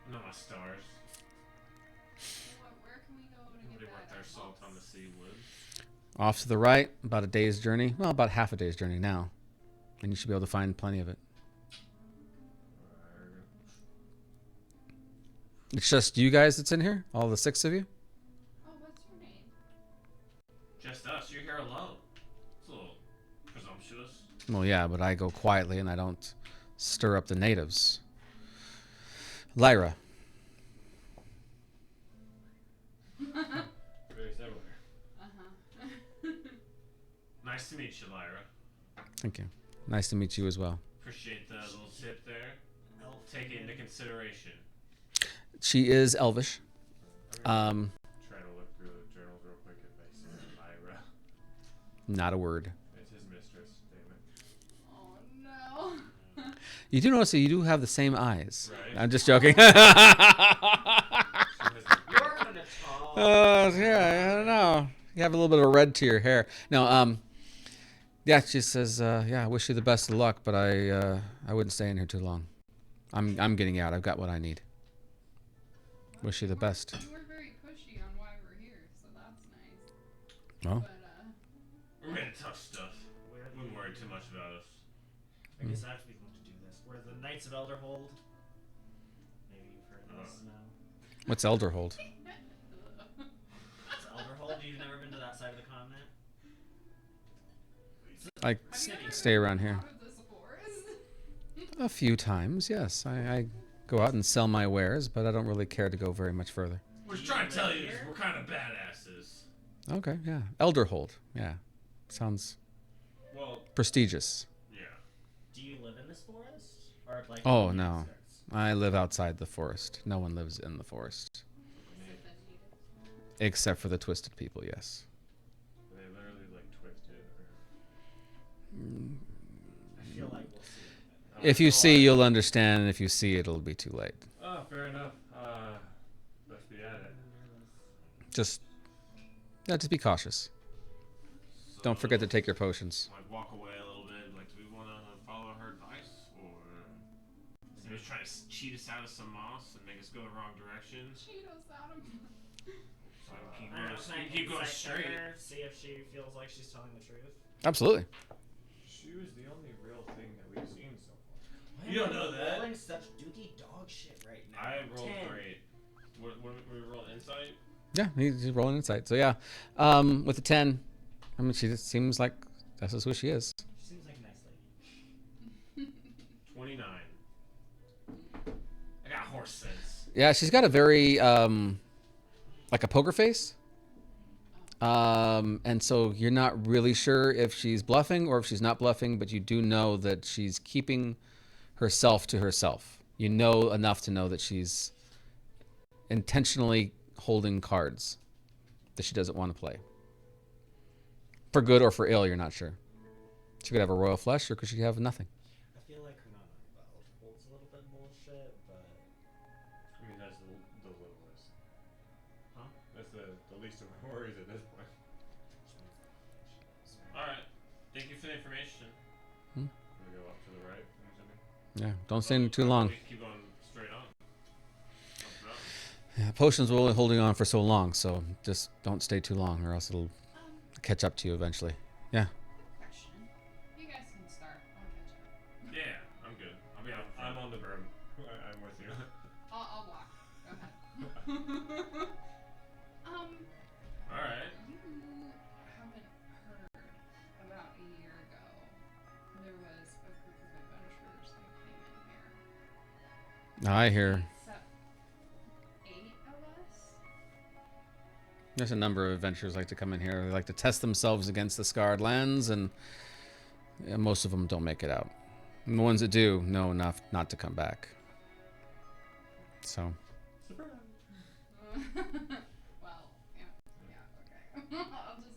I know my stars. Where can we go to Nobody get worked that? their salt on the sea wood. Off to the right, about a day's journey. Well, about half a day's journey now. And you should be able to find plenty of it. It's just you guys that's in here? All the 6 of you? Oh, what's your name? Just us. You're here alone. It's a little presumptuous. Well, yeah, but I go quietly and I don't stir up the natives. Lyra. Very similar. Uh-huh. Nice to meet you, Lyra. Thank you. Nice to meet you as well. Appreciate the little tip there. Elf. Take it into consideration. She is elvish. Try to look through the journals real quick if I see Lyra. Not a word. It's his mistress, damn it. Oh no. You do notice that you do have the same eyes. Right. I'm just joking. She has You are kind of tall. Yeah, I don't know. You have a little bit of red to your hair. No, yeah, she says, yeah, I wish you the best of luck, but I wouldn't stay in here too long. I'm getting out. I've got what I need. Wish you the best. You were very pushy on why we're here, so that's nice. Well, But We're gonna tough stuff. Wouldn't worry too much about us. I guess I have to be the one to do this. We're the Knights of Elderhold. Maybe you've heard of this now. what's Elderhold? It's Elderhold. You've never been to that side of the continent? I stay around here. out of this forest? A few times, yes. I go out and sell my wares, but I don't really care to go very much further. We're just trying to tell you, we're kind of badasses. Okay, yeah. Elderhold. Yeah. Sounds Well, prestigious. Yeah. Do you live in this forest? Or like Oh, on the no. outskirts? I live outside the forest. No one lives in the forest. Except for the twisted people, yes. they literally like twisted. I feel like we'll see. If you see, you'll understand. And if you see, it'll be too late. Oh, fair enough. Let's be at it. Just be cautious. Don't forget to take your potions. Like walk away a little bit. Like, do we want to follow her advice, or is he trying to cheat us out of some moss and make us go the wrong direction? Cheat us out of So keep I don't know, going, can I keep going insight check straight. her, see if she feels like she's telling the truth. Absolutely. She was the only real thing that we've seen so far. Why You am don't I know that. rolling such dookie dog shit right now. I rolled 10. great. What we roll insight? Yeah, he's rolling insight. So yeah, with a 10, I mean, she just seems like that's just who she is. She seems like a nice lady. 29. I got horse sense. Yeah, she's got a very like a poker face. And so you're not really sure if she's bluffing or if she's not bluffing, but you do know that she's keeping herself to herself. You know enough to know that she's intentionally holding cards that she doesn't want to play. For good or for ill, you're not sure. She could have a royal flush or could she have nothing? I feel like her not knowing about Elderhold's a little bit bullshit, but I mean, that's the littlest. Huh? That's the least of our worries at this point. Alright. Thank you for the information. Can we go up to the right? I'm assuming? Yeah, don't stay in too long. We can keep going straight on. Up and up. Yeah, potions will only holding on for so long, so just don't stay too long or else it'll catch up to you eventually. Yeah. question. You guys can start. I'll catch up. Yeah, I'm good. I'm on the berm. I'm with you. I'll walk. Go ahead. Alright. You have I hear. So, 8 of us? There's a number of adventurers like to come in here. They like to test themselves against the scarred lands, and most of them don't make it out. And the ones that do know enough not to come back. So. Surprise. Well, yeah, okay. I'll just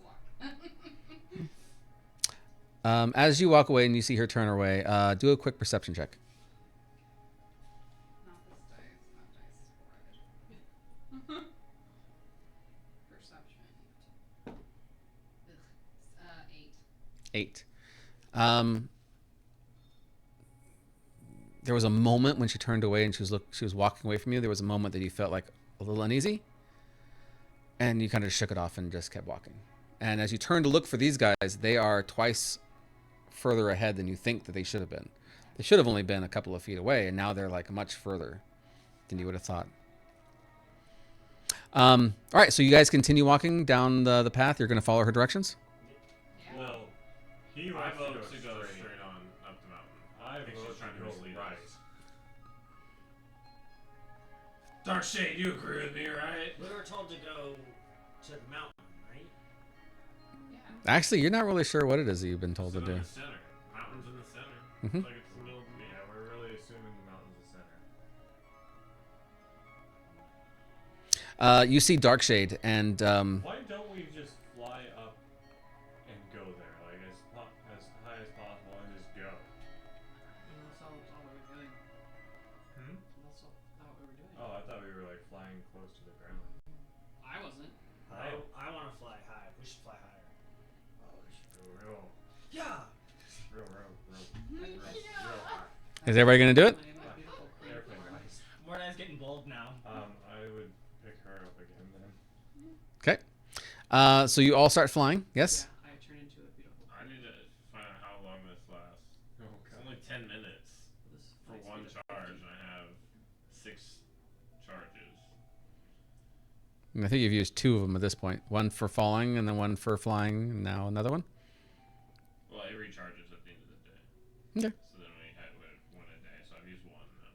walk. As you walk away and you see her turn away, do a quick perception check. Not this dice, not dice squad. Perception. Ugh. 8. 8. There was a moment when she turned away and she was walking away from you. There was a moment that you felt like a little uneasy, and you kind of shook it off and just kept walking. And as you turn to look for these guys, they are twice further ahead than you think that they should have been. They should have only been a couple of feet away, and now they're like much further than you would have thought. All right, so you guys continue walking down the path. You're going to follow her directions? Yeah. Well, he I wants vote to go straight. on up the mountain. I think vote she's trying to to go mislead right. us. Darkshade, you agree with me, right? We were told to go to the mountain, right? Yeah. Actually, you're not really sure what it is that you've been told to Sit do. in the center. Mountain's in the center. Mhm. It's like it's the middle of the Yeah, we're really assuming the mountain's the center. You see Darkshade, and Why don't we just fly up and go there, like as high as possible, and just go? That's all we were doing. Hmm? That's all we were doing. Oh, I thought we were like flying close to the ground. I wasn't. I want to fly high. We should fly higher. Oh, we should go real Yeah. high. is everybody going to do it? My beautiful queen. Airplane rise. Mordai's getting bold now. I would pick her up again then. Okay. So you all start flying, yes? Yeah, I turn into a beautiful I queen. need to find out how long this lasts. Oh, It's only 10 minutes This for flight's one beautiful. charge, and I have 6 charges. And I think you've used 2 of them at this point. One for falling, and then one for flying, and now another one. Well, it recharges at the end of the day. Okay. So then we had one a day, so I've used 1 now.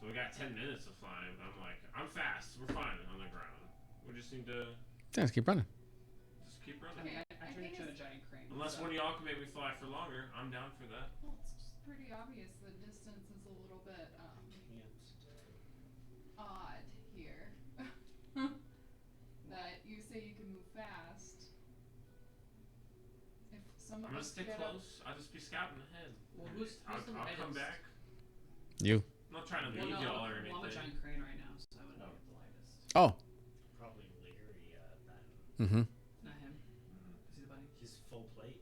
So we got 10 minutes of flying, but I'm like, I'm fast. We're fine on the ground. We just need to Yeah, let's keep running. just keep I running. mean, I turned think into a it's- giant crane. Unless so. one of y'all can make me fly for longer, I'm down for that. Well, it's just pretty obvious the distance is a little bit odd here. That you say you can move fast. If some I'm of gonna us stick get up, close. I'll just be scouting ahead. Well, who's I'll the come lightest? back. You. I'm not trying to Well, lead no, y'all or I'm a anything. giant crane right now, so I wouldn't be the lightest. Oh. Probably Leary then. Mm-hmm. Not him. Is he the bunny? He's full plate.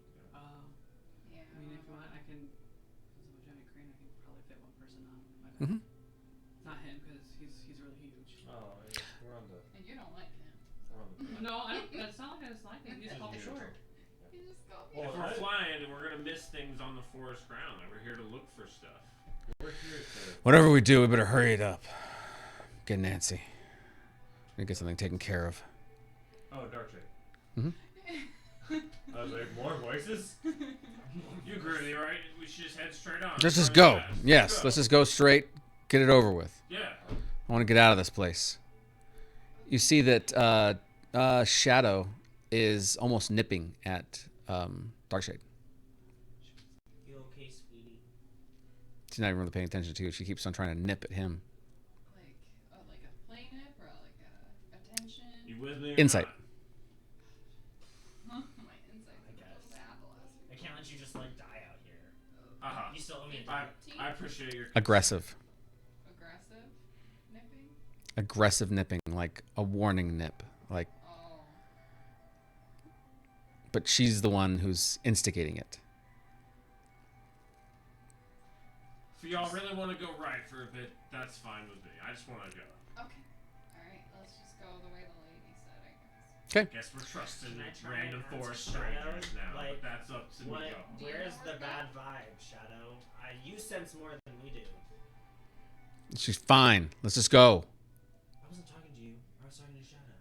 yeah. I mean, if you want, I can. Because I'm a giant crane, I can probably fit one person on my back. Mm-hmm. Not him, because he's really huge. Oh, yeah, we're on the. And you don't like him. We're on the. No, I don't. That's not like I dislike him. He's tall short. You just go Well, if Well, we're I- flying and we're gonna miss things on the forest ground, like we're here to look for stuff. We're here to. Whatever we do, we better hurry it up. Get Nancy. And get something taken care of. Oh, Darkshade. Mhm. I was like, more voices? You agree with me, right? We should just head straight on. Let's just Run go. fast. Yes, let's just go straight. Get it over with. Yeah. I want to get out of this place. You see that Shadow is almost nipping at Darkshade. You okay, sweetie? She's not even really paying attention to you. She keeps on trying to nip at him. like a play nip or like a attention. You with me? Or Insight. not? My insight's I a little guess. bad the last few I can't let you just like die out here. Uh-huh. You still owe me a I, drink. I appreciate your Aggressive. aggressive nipping. Aggressive nipping, like a warning nip. Like, Oh. but she's the one who's instigating it. If y'all really want to go right for a bit, that's fine with me. I just want to go. Okay. Alright, let's just go the way the lady said, I guess. Guess we're trusting Can I try random and forest answer strangers Shadow? now. Like, but that's up to What? me. Y'all. Do you Where's know the where bad to go? vibe, Shadow? You sense more than we do. She's fine. Let's just go. I wasn't talking to you. I was talking to Shadow.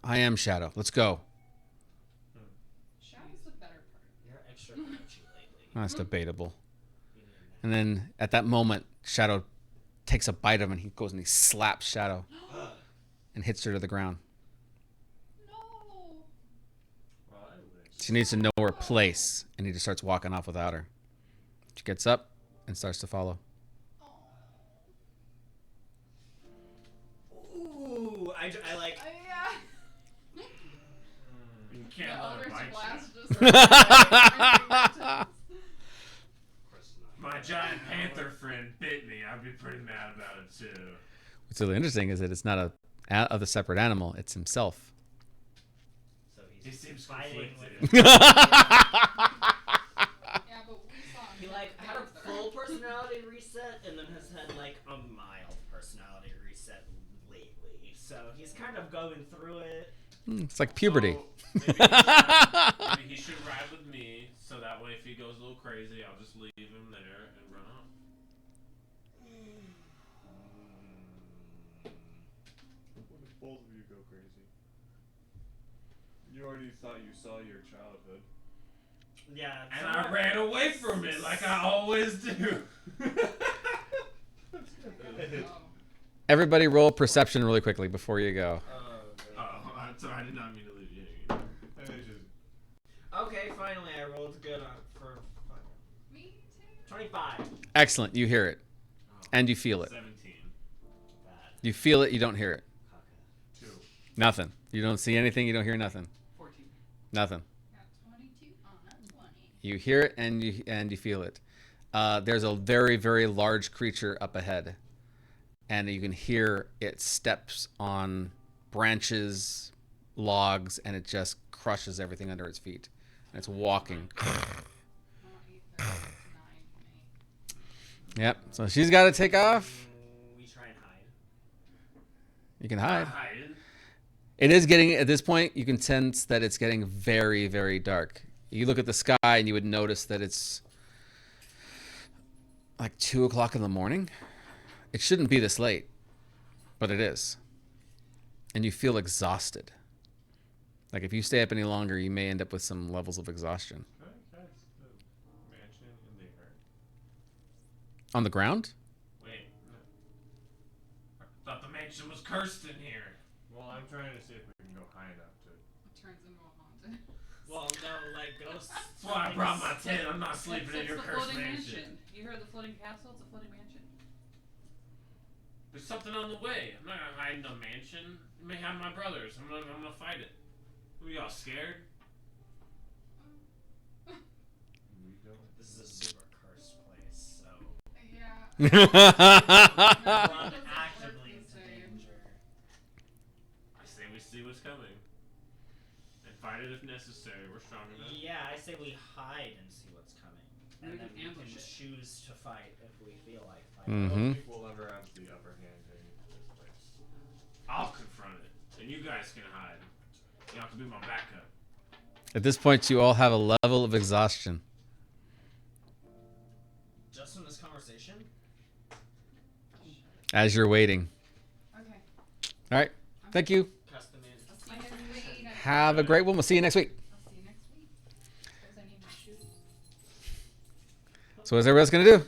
I am Shadow. Let's go. Shadow's the better part. You're extra grouchy lately. That's debatable. You need a nap. And then at that moment, Shadow takes a bite of him, and he goes and he slaps Shadow and hits her to the ground. No. Well, I wish. She needs to know her place, and he just starts walking off without her. She gets up and starts to follow. Ooh, I like. Yeah. You The can't let her Eldritch bite Blast you. just. My giant panther friend bit me. I'd be pretty mad about it too. What's really interesting is that it's not a separate animal; it's himself. So He he's seems fighting conflicted. with. Yeah, but we saw him. He like had a full personality reset and then has had like a mild personality reset lately. So he's kind of going through it. It's like puberty. So maybe he should ride with me, so that way if he goes a little crazy, I'll just leave him there and run off. What if both of you go crazy? You already thought you saw your childhood. Yeah. And I ran away from it like I always do. Everybody, roll perception really quickly before you go. Oh, I'm sorry, I did not mean to leave you hanging. And it's just Okay, finally I rolled good for Me too. 25. Excellent. You hear it, and you feel it. 17. Bad. You feel it. You don't hear it. 2. Nothing. You don't see anything. You don't hear nothing. 14. Nothing. Got 22 on a 20. You hear it and you feel it. There's a very, very large creature up ahead, and you can hear it steps on branches, logs, and it just crushes everything under its feet. And it's walking. Oh, 8, 9 for me. Yep. So she's got to take off. We try and hide. You can hide. Hiding. It is getting, at this point, you can sense that it's getting very, very dark. You look at the sky and you would notice that it's like 2 o'clock in the morning. It shouldn't be this late, but it is. And you feel exhausted. Like if you stay up any longer, you may end up with some levels of exhaustion. Can I cast the mansion in the air? On the ground? Wait. I thought the mansion was cursed in here. Well, I'm trying to see if we can go high enough to. It turns into a haunted. Well, no, like ghosts. That's why I brought my tent. I'm not sleeping in It's your the cursed floating mansion. You heard the floating castle? It's a floating mansion. There's something on the way. I'm not gonna hide in a mansion. You may have my brothers. I'm gonna fight it. Are y'all scared? We don't. This is a super cursed place, so Yeah. run actively into danger. I say we see what's coming. And fight it if necessary. We're strong enough. Yeah, I say we hide and see what's coming, and We then can we can ambush it. choose to fight if we feel like I fighting. Mhm. don't think we'll ever have the upper hand in this place. I'll confront it. And you guys can hide. Y'all can be my backup. At this point, you all have a level of exhaustion. Just from this conversation. As you're waiting. Okay. All right. Thank you. Custom in. I'll see you next week. Have a great one. We'll see you next week. I'll see you next week. Because I need my shoes. So what's everybody else going to do?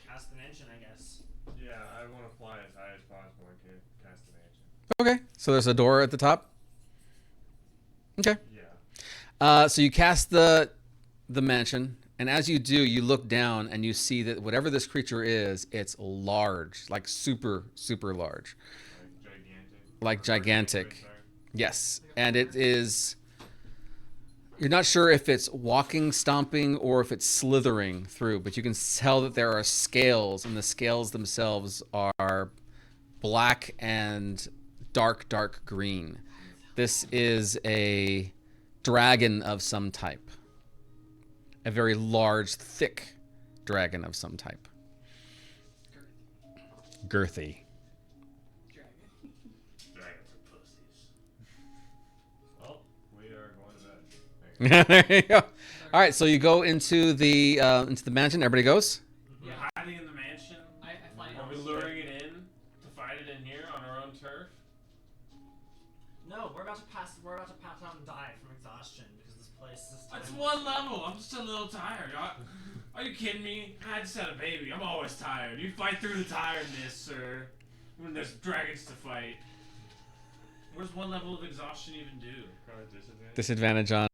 Cast an engine, I guess. Yeah, I want to fly as high as possible and cast the mansion. Okay. So there's a door at the top. Okay. Yeah. So you cast the mansion, and as you do, you look down and you see that whatever this creature is, it's large, like super, super large. Like gigantic. Like Or gigantic. gargantuan, sorry. Yes. And it is, you're not sure if it's walking, stomping, or if it's slithering through, but you can tell that there are scales, and the scales themselves are black and dark, dark green. This is a dragon of some type. A very large, thick dragon of some type. Girthy. Dragon. Dragons are pussies. Well, we are going to bed. Thanks. There you go. All right, so you go into the mansion. Everybody goes. We're hiding in the mansion. I fly Are we luring it in to fight it in here on our own turf? No, we're about to pass out and die from exhaustion because this place is. That's one level. I'm just a little tired. Are you kidding me? I just had a baby. I'm always tired. You fight through the tiredness, sir. When there's dragons to fight. What does one level of exhaustion even do? Probably Disadvantage disadvantage. on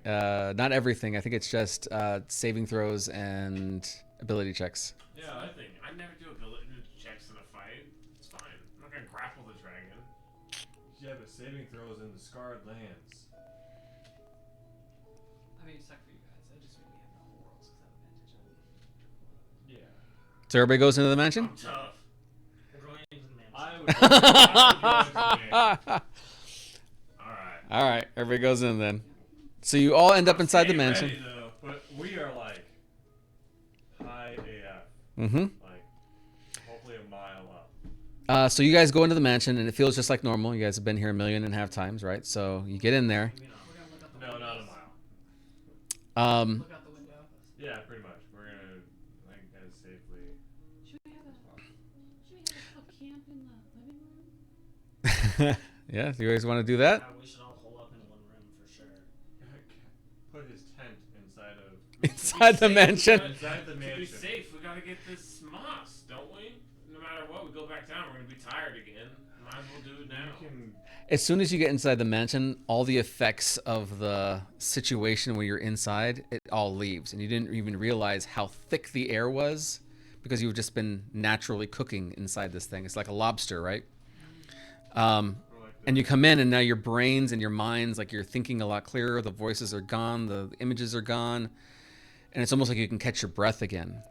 Everything. not everything. I think it's just saving throws and ability checks. Yeah, I think I never do ability checks in a fight. It's fine. I'm not gonna grapple the dragon. Yeah, but saving throws in the scarred lands. I mean, it sucked for you guys. I just made me have no worlds because I have advantage on it. Yeah. So everybody goes into the mansion. I'm tough. We're going into the mansion. I would. I would go into Alright. All right, everybody goes in then. So you all end up inside the Stay mansion. ready, though. But we are like high AF. Mm-hmm. Like hopefully a mile up. So you guys go into the mansion, and it feels just like normal. You guys have been here 1.5 million times, right? So you get in there. You know. We're gonna look out the No, not a windows. mile. Look out the window. Yeah, pretty much. We're gonna like as safely. Should we have a camp in the living room? Yeah, you guys want to do that? Yeah, we should all hole up in one room for sure. Put his tent inside of. Inside the mansion. Inside the To be mansion. safe, we gotta get this moss, don't we? No matter what, we go back down, we're gonna be tired again. Might as well do it now. You can. As soon as you get inside the mansion, all the effects of the situation where you're inside, it all leaves. And you didn't even realize how thick the air was because you've just been naturally cooking inside this thing. It's like a lobster, right? And you come in and now your brains and your minds, like you're thinking a lot clearer. The voices are gone. The images are gone. And it's almost like you can catch your breath again.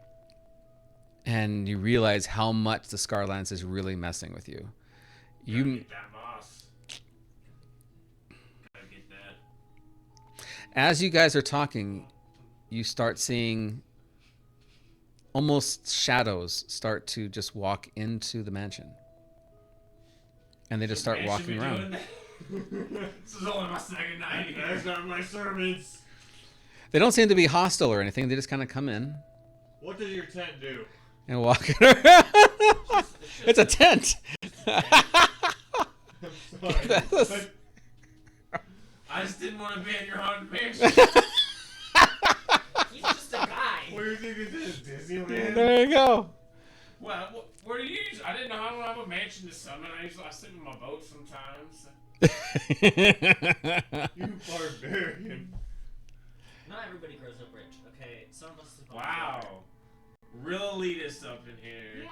And you realize how much the Scarlands is really messing with you. Gotta You... get that moss. Gotta get that. As you guys are talking, you start seeing almost shadows start to just walk into the mansion. And they just start Man, should walking we around. do it? This is only my second night here. That's not my servants. They don't seem to be hostile or anything. They just kind of come in What does your tent do? and walk around. It's a tent. I'm sorry. That's- I just didn't want to be in your haunted mansion. He's just a guy. What do you think this is? Disneyland? There you go. Well, what do you use? I didn't know how to have a mansion this summer. I sleep in my boat sometimes. You barbarian. Not everybody grows up rich, okay? Some of us sleep on Wow. Real elitist up in here. Yeah,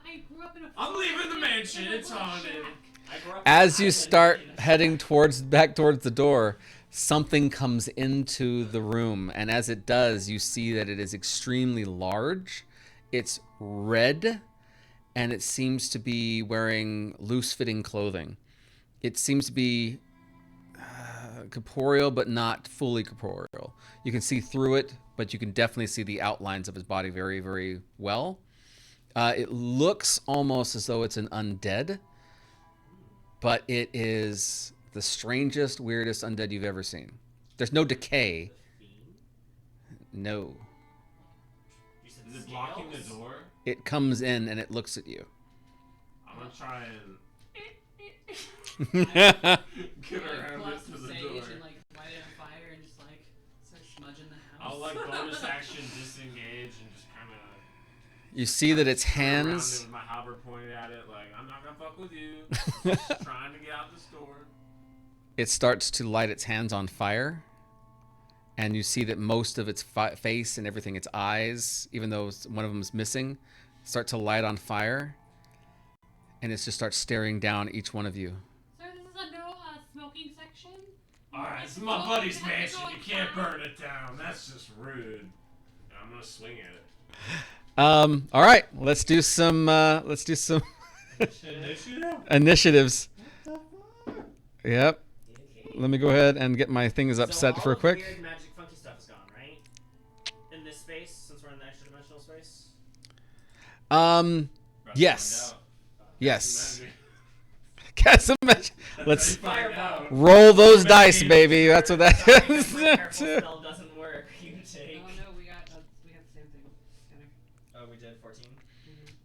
I grew up in a. I'm leaving the in a mansion. It's little haunted. shack. I grew up As in you an start island. heading back towards the door, something comes into the room, and as it does, you see that it is extremely large. It's red, and it seems to be wearing loose-fitting clothing. It seems to be corporeal, but not fully corporeal. You can see through it, but you can definitely see the outlines of his body very, very well. It looks almost as though it's an undead, but it is the strangest, weirdest undead you've ever seen. There's no decay. No. You said Is it blocking the scales? door? It comes in and it looks at you. I'm gonna try and Like, get pull around out it to some the sage door. and like light it on fire and just like start smudging the house. I'll like bonus action disengage and just kind of You see that its around it hands... with my halberd pointed at it, like I'm not gonna fuck with you. I'm just trying to get out this door. It starts to light its hands on fire, and you see that most of its face and everything, its eyes, even though one of them is missing, start to light on fire, and it just starts staring down each one of you. Sir, this is a no smoking section. All right, this is my buddy's mansion. You can't burn it down. That's just rude. And I'm gonna swing at it. All right, let's do some Initiative? initiatives. Yep. Okay. Let me go ahead and get my things So upset all for a of the quick. Weird magic funky stuff is gone, right? In this space, since we're in the extra dimensional space. Yes. Yes. Magic. Cast some magic. Let's Find out. roll those dice, baby. That's what that Sorry, is. if my careful spell doesn't work. You take. Oh no, we got the same thing. Kinda. Oh, we did 14.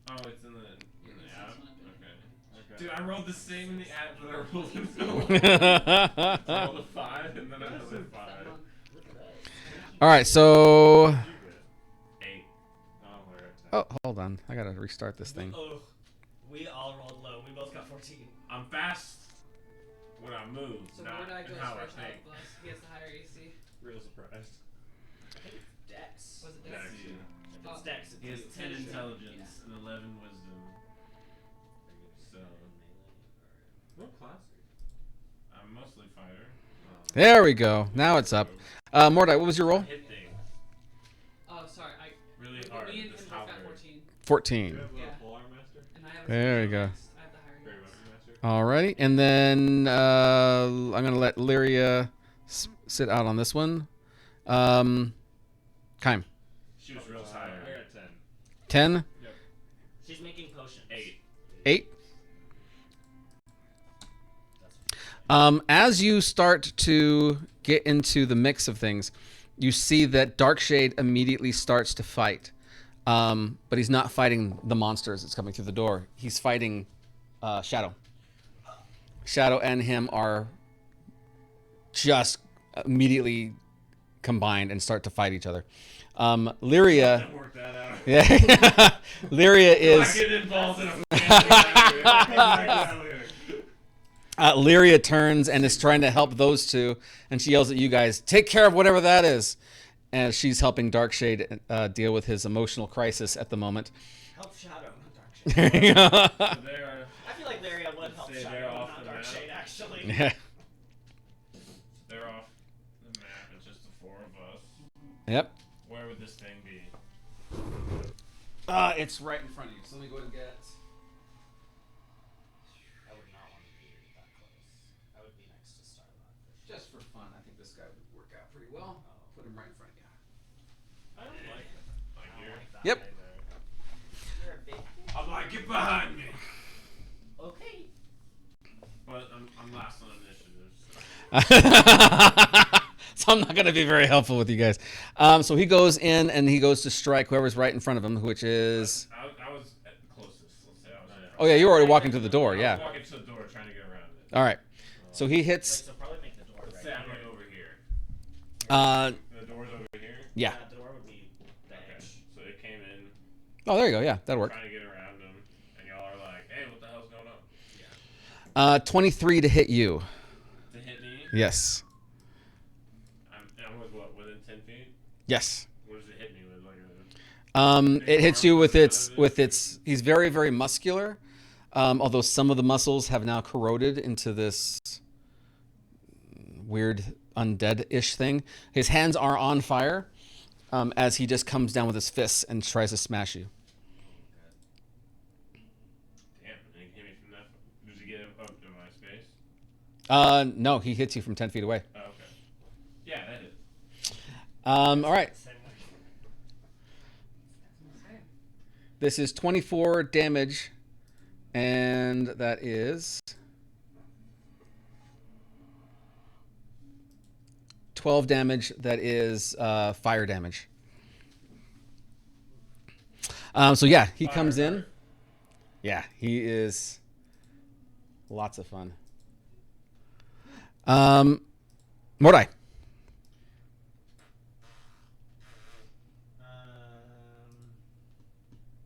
Oh, it's in the app. Okay. Okay. Dude, I rolled the same in the app that I rolled in the I rolled a 5 and then another 5. Look at that. All right, so You Oh, hold on. I gotta restart this thing. Oh, we all rolled low. We both got 14. I'm fast when I move, So not Mordai in goes how I first out think. of us. He has the higher AC. Real surprised. I think it's Dex. Was it Dex, Dex? yeah. If it's Dex, it's He has you. 10 Sure. intelligence and 11 wisdom. So, What class? I'm mostly fighter. There we go. Now it's up. Mordai, what was your roll? Hit thing. Oh, sorry. Really Me hard and with him this both got halberd. 14. Do you 14. have a Yeah. polearm master? And I have a There we go. next. I have the higher Great next. weapon master? Alrighty. And then I'm going to let Lyria sit out on this one. Kaim. She was real I tired. got 10. 10. She's making potions. 8. 8. That's As you start to get into the mix of things, you see that Darkshade immediately starts to fight. But he's not fighting the monsters that's coming through the door. He's fighting Shadow. Shadow and him are just immediately combined and start to fight each other. Lyria, Didn't work that out. yeah, Lyria I is get involved in a family. Lyria turns and is trying to help those two, and she yells at you guys, "Take care of whatever that is." And she's helping Darkshade deal with his emotional crisis at the moment. Help Shadow, not Darkshade. So they are, I feel like Laria would help Say they're Shadow, off not the map. Darkshade, actually. Yeah. they're off the map. It's just the 4 of us. Yep. Where would this thing be? It's right in front of you. So let me go ahead and get. I would not want to be that close. I would be next to Starlight. Just for fun, I think this guy would work out pretty well. Put him right in front of you. I don't like that. Like I don't here. like that Yep. either. You're a big I'm like, get behind me. Okay. But I'm last on initiative. So I'm not going to be very helpful with you guys. So he goes in and he goes to strike whoever's right in front of him, which is. I was at the closest. Let's say I was there. Oh yeah, you were already walking to the door. I was Yeah. walking to the door trying to get around it. All right. So he Wait, hits. so probably make the door Let's right say I'm here. like over here. The door's over here. Yeah. That door would be the Okay. edge. So it came in. Oh, there you go. Yeah, that'll work. Trying to get around him, and y'all are like, "Hey, what the hell's going on?" 23 to hit you. To hit me, Yes. I'm with what? Within 10 feet? Yes. What does it hit me with? Like It hits you with its. He's very, very muscular. Although some of the muscles have now corroded into this weird undead-ish thing. His hands are on fire as he just comes down with his fists and tries to smash you. damn, and he hit me from that. Does he get up to my space? No, he hits you from 10 feet away. Oh, okay. Yeah, that hit. All right. Same way. Okay. This is 24 damage, and that is 12 damage. That is fire damage. So yeah, he comes in. Yeah, he is lots of fun. Mordai.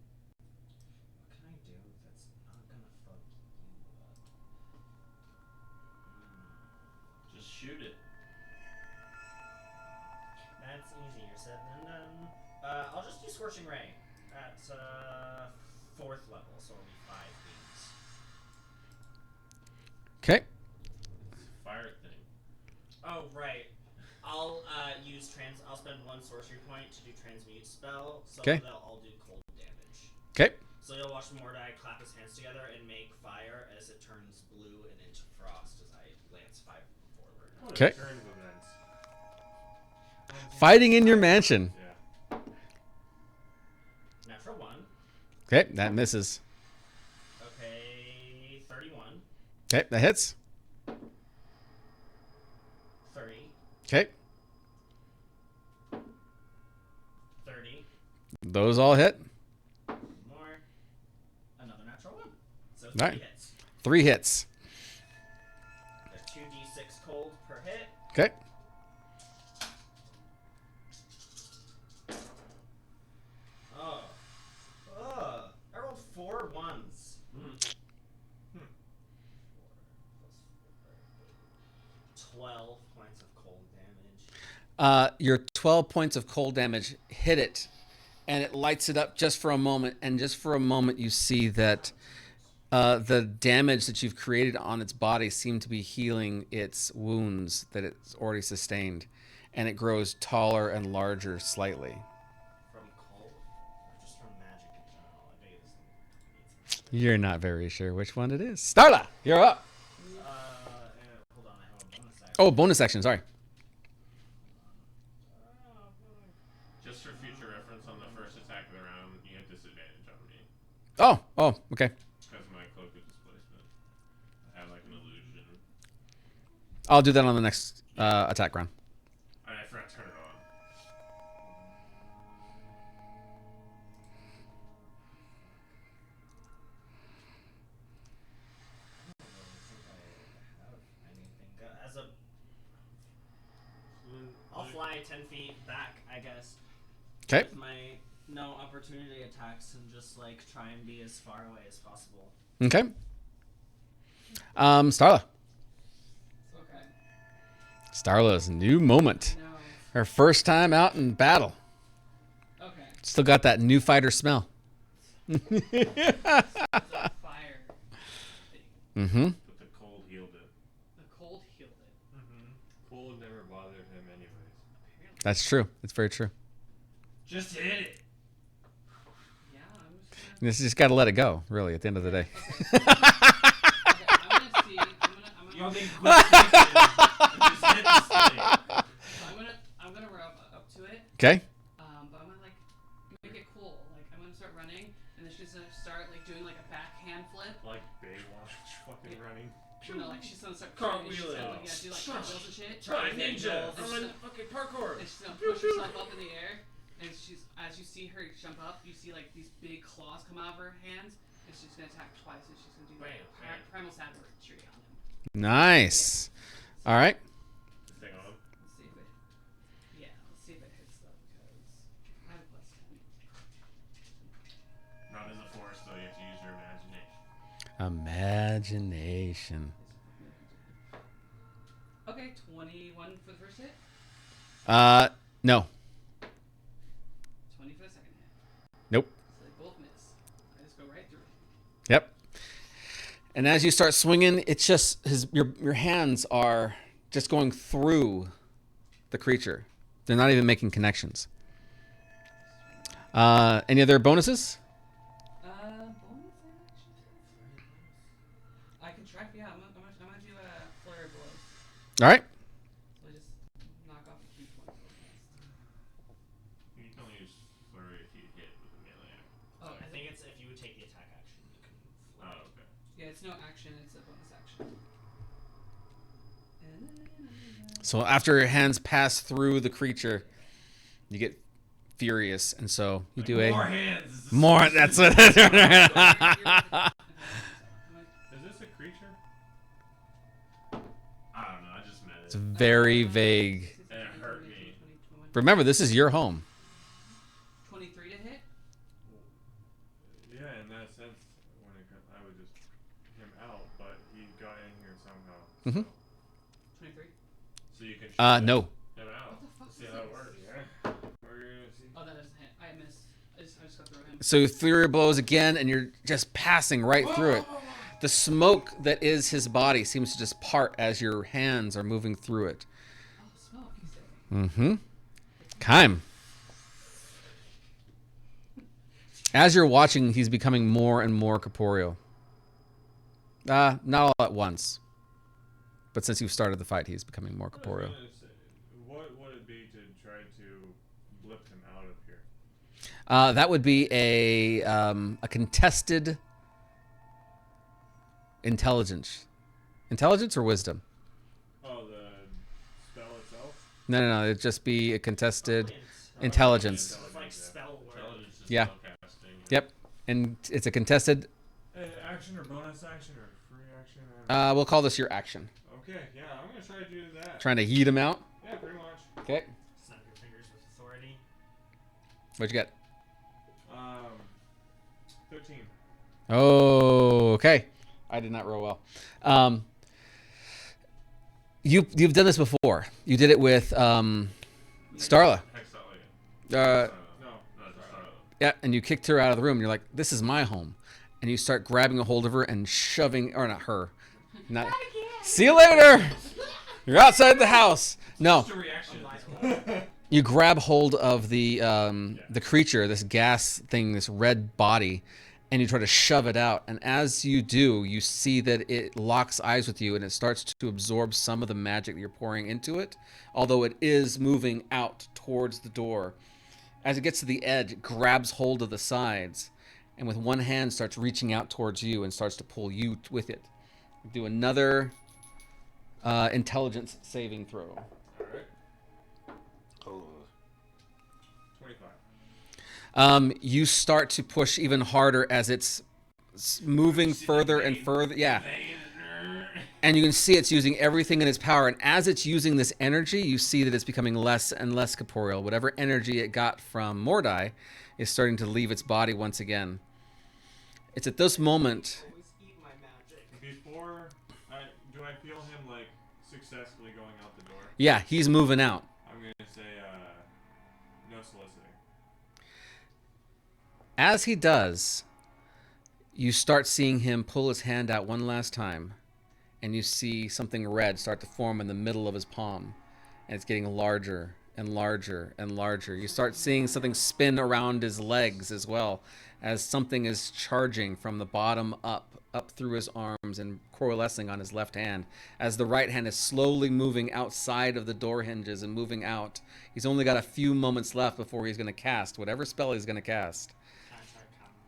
What can I do that's not gonna fuck you up? Just shoot it. That's easier said than done. I'll just do Scorching Ray. That's 4th level, so it'll be 5 beams. Okay. It's a fire thing. Oh right. I'll I'll spend 1 sorcery point to do transmute spell, so 'Kay. they'll all do cold damage. Okay. So you'll watch Mordai clap his hands together and make fire as it turns blue and into frost as I lance 5 forward. What a Okay. turn of events. Fighting in your mansion. Yeah. Natural 1. Okay, that misses. Okay, 31. Okay, that hits. 30. Okay, 30. those all hit. More. Another natural 1. So 3 Alright. hits. 3 hits. There's 2d6 cold per hit. Okay. Oh. 12 points of cold damage. Your 12 points of cold damage hit it, and it lights it up just for a moment. And just for a moment, you see that the damage that you've created on its body seemed to be healing its wounds that it's already sustained, and it grows taller and larger slightly. From cold? Or just from magic in general? I think it's You're not very sure which one it is. Starla, you're up. hold on, I have a bonus action. Oh, bonus action. Sorry. Just for future reference, on the first attack of the round, you have disadvantage on me Oh, okay. because of my cloak of displacement. I have like an illusion. I'll do that on the next attack round. I forgot to turn it on. As a, I'll fly 10 feet back, I guess. Okay. With my no opportunity attacks and just like try and be as far away as possible. Okay. Starla. Okay. Starla's new moment. No. Her first time out in battle. Okay. Still got that new fighter smell. It's a fire thing. Mm-hmm. But the cold healed it. The cold healed it. Cold never bothered him anyways. Apparently. That's true. It's very true. Just hit it. Yeah, I'm just gonna. You just got to let it go, really, at the end of the day. Okay, I'm gonna see. You're being quick thinking. Just hit this thing. I'm gonna run up to it. Okay. But I'm gonna like make it cool. Like I'm gonna start running, and then she's gonna start like doing like a backhand flip. Like Baywatch fucking running. You know, like she's gonna start Cartwheel she's gonna, it. do like cartwheels and shit. Try ninja. And I'm she's in fucking parkour. and she's gonna push herself up in the air, and she's as you see her jump up, you see like these big claws come out of her hands, and she's gonna attack twice, and she's gonna do like Bam. primal savagery on him. Nice. All right. This thing on. Let's see if it. Yeah, let's see if it hits though, because I have plus 10. Not as a force though. You have to use your imagination. Imagination. Okay, 21 for the first hit. No. 20 for the second hit. Nope. So they both miss. I just go right through. Yep. And as you start swinging, it's just your hands are just going through the creature. They're not even making connections. Any other bonuses? Bonus action. I can track. Yeah, I'm gonna do a flurry of blows. All right. So I just knock off a key point. You can only use flurry if you hit with a melee action. Oh, I think it's if you would take the attack action, you can. Oh, okay. yeah, it's no action. It's a bonus action. So after your hands pass through the creature, you get furious, and so you do More a hands. more. That's what. Is this a creature? I don't know. I just meant It's it. very vague. And it hurt me. Remember, this is your home. 23 to hit. Yeah, in that sense, I would just him out, but he got in here somehow. Mhm. 23. So you can. No. Him out. What the fuck Let's see is how it this? works. Yeah. We're gonna see. Oh, that doesn't hit. I missed. I just got through him. So Fury blows again, and you're just passing right through it. The smoke that is his body seems to just part as your hands are moving through it. Oh, smoke. He's saying. Mm-hmm. Kaim. As you're watching, he's becoming more and more corporeal. Not all at once. But since you've started the fight, he's becoming more corporeal. I was gonna say, what would it be to try to blip him out of here? That would be a contested intelligence. Intelligence or wisdom? Oh, the spell itself? No. It'd just be a contested Probably intelligence. It's like spell work. Intelligence is Yeah. spellcasting. Yep. And it's a contested. Action or bonus action or free action? I don't We'll call this your action. know. Okay, yeah, I'm gonna try to do that. Trying to heat him out. Yeah, pretty much. Okay. Snap your fingers with authority. What'd you get? 13. Oh, okay. I did not roll well. You've done this before. You did it with Starla. Hexalligan. Uh, No, just Starla. yeah, and you kicked her out of the room. And you're like, "This is my home," and you start grabbing a hold of her and shoving, or not her, not. See you later. You're outside the house. No, Just a reaction. you grab hold of the creature, this gas thing, this red body, and you try to shove it out. And as you do, you see that it locks eyes with you and it starts to absorb some of the magic that you're pouring into it, although it is moving out towards the door. As it gets to the edge, it grabs hold of the sides and with one hand starts reaching out towards you and starts to pull you with it. Do another intelligence saving throw. Alright. 25. You start to push even harder as it's moving further and further. Yeah. And you can see it's using everything in its power. And as it's using this energy, you see that it's becoming less and less corporeal. Whatever energy it got from Mordai is starting to leave its body once again. It's at this moment. Always eat my magic. Before, do I feel him like successfully going out the door? Yeah, he's moving out. I'm gonna say no soliciting. As he does, you start seeing him pull his hand out one last time, and you see something red start to form in the middle of his palm, and it's getting larger and larger and larger. You start seeing something spin around his legs as well, as something is charging from the bottom up through his arms and coalescing on his left hand, as the right hand is slowly moving outside of the door hinges and moving out. He's only got a few moments left before he's going to cast whatever spell he's going to cast. Can I try counter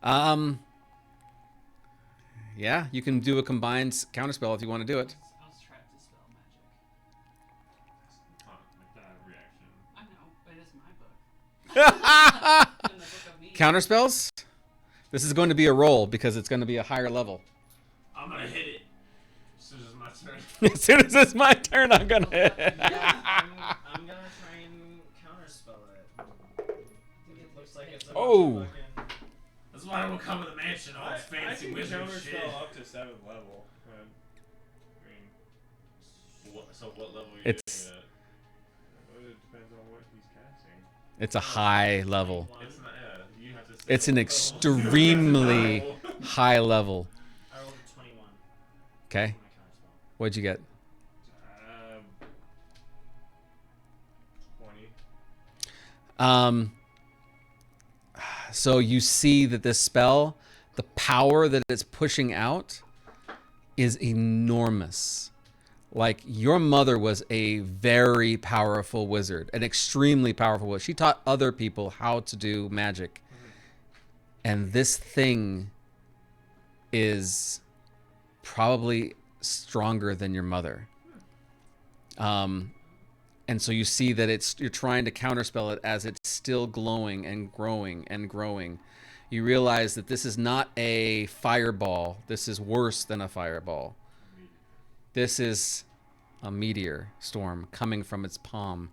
spelling? Yeah, you can do a combined counterspell if you want to do it. I was trapped to spell magic. Like that reaction. I know, but it's my book. In the book of me. Counterspells? This is going to be a roll because it's going to be a higher level. I'm gonna hit it. As soon as it's my turn. As soon as it's my turn, I'm going to hit. Yeah, I'm gonna try and counterspell it. I think it looks like it's a Oh. That's why I will come to the mansion. All this fancy can wizard shit. counterspell up to 7th level. I mean, so what level are you It's- hitting it It depends on what he's casting. It's a high level. at? It's not. You have to. Say It's an what extremely high level. I rolled a 21 Okay, for my counterspell. what'd you get? 20. So you see that this spell, the power that it's pushing out is enormous. Like, your mother was a very powerful wizard, an extremely powerful wizard. She taught other people how to do magic. And this thing is probably stronger than your mother. And so you see that you're trying to counterspell it as it's still glowing and growing and growing. You realize that this is not a fireball. This is worse than a fireball. This is a meteor storm coming from its palm.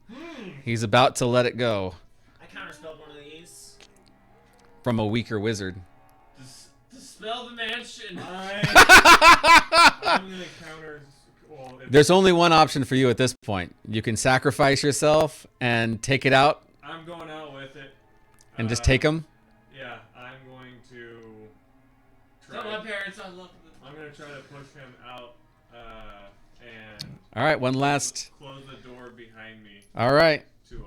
He's about to let it go I counterspelled one of these. from a weaker wizard. Dispel the mansion. I'm gonna counter. Well, if There's only one option for you at this point. You can sacrifice yourself and take it out I'm going out with it. and just take him. Yeah, I'm going to Tell my try. parents I love them. I'm gonna try to push him out and All right, one last. close the door behind me All right. to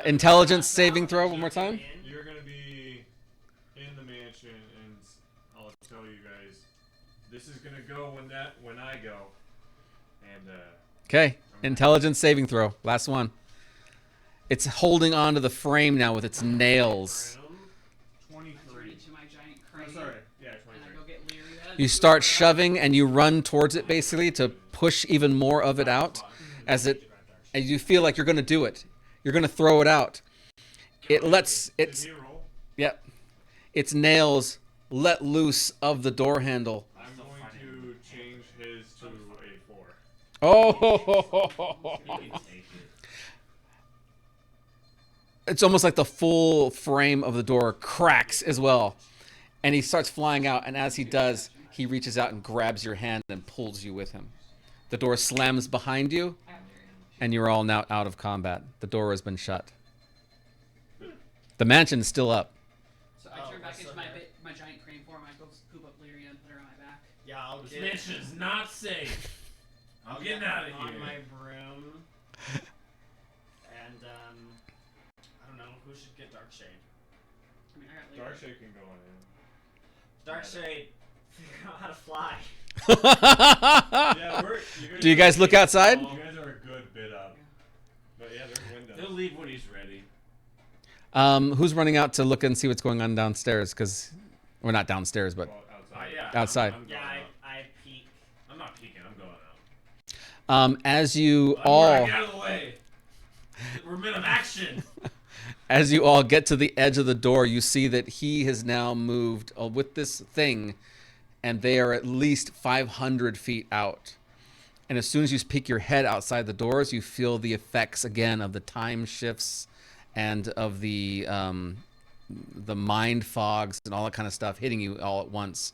Intelligence saving throw one more time. You're gonna be in the mansion, and I'll tell you guys, this is gonna go when I go, and Okay. Intelligence saving throw. Last one. It's holding onto the frame now with its nails. 23. I turn into my giant crane. Oh, sorry, yeah, And I 23. go get Leary head. You start shoving and you run towards it basically to push even more of it out as you feel like you're going to do it. You're going to throw it out. It lets Did its he roll? yep. Its nails let loose of the door handle. I'm going to change his to a 4. Oh. You can take it. It's almost like the full frame of the door cracks as well. And he starts flying out, and as he does, he reaches out and grabs your hand and pulls you with him. The door slams behind you, I got Lyrian. and you're all now out of combat. The door has been shut. The mansion is still up. So I Oh, turn back so into my there. my giant crane form. I go scoop up Lyria and put her on my back. Yeah, I'll This get mission's not safe. I'm I'll getting get out of on here. my broom. And I don't know who should get Darkshade. I mean, I got Lyria. Darkshade can go on in. Darkshade, figure out how to fly. Yeah, Do you guys look outside? You guys are a good bit up. But yeah, there's windows. He'll leave when he's ready. Who's running out to look and see what's going on downstairs? Because we're not downstairs, but Well, outside. Yeah. Outside. I'm going Yeah, out. I peek. I'm not peeking. I'm going out. as you I'm all running out of the way. We're mid of action. as you all get to the edge of the door, you see that he has now moved with this thing, and they are at least 500 feet out. And as soon as you peek your head outside the doors, you feel the effects again of the time shifts and of the mind fogs and all that kind of stuff hitting you all at once.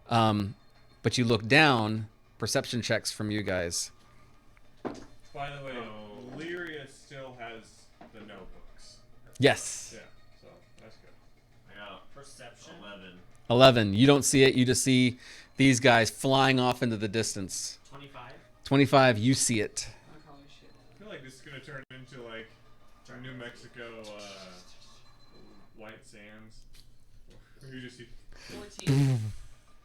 But you look down, perception checks from you guys. By the way, Oh. Lyria still has the notebooks. Yes. Yeah, so that's good. I got Perception. 11. 11. You don't see it. You just see these guys flying off into the distance. 25. 25, you see it. I probably should. I feel like this is gonna turn into like New Mexico white sands. You just see 14.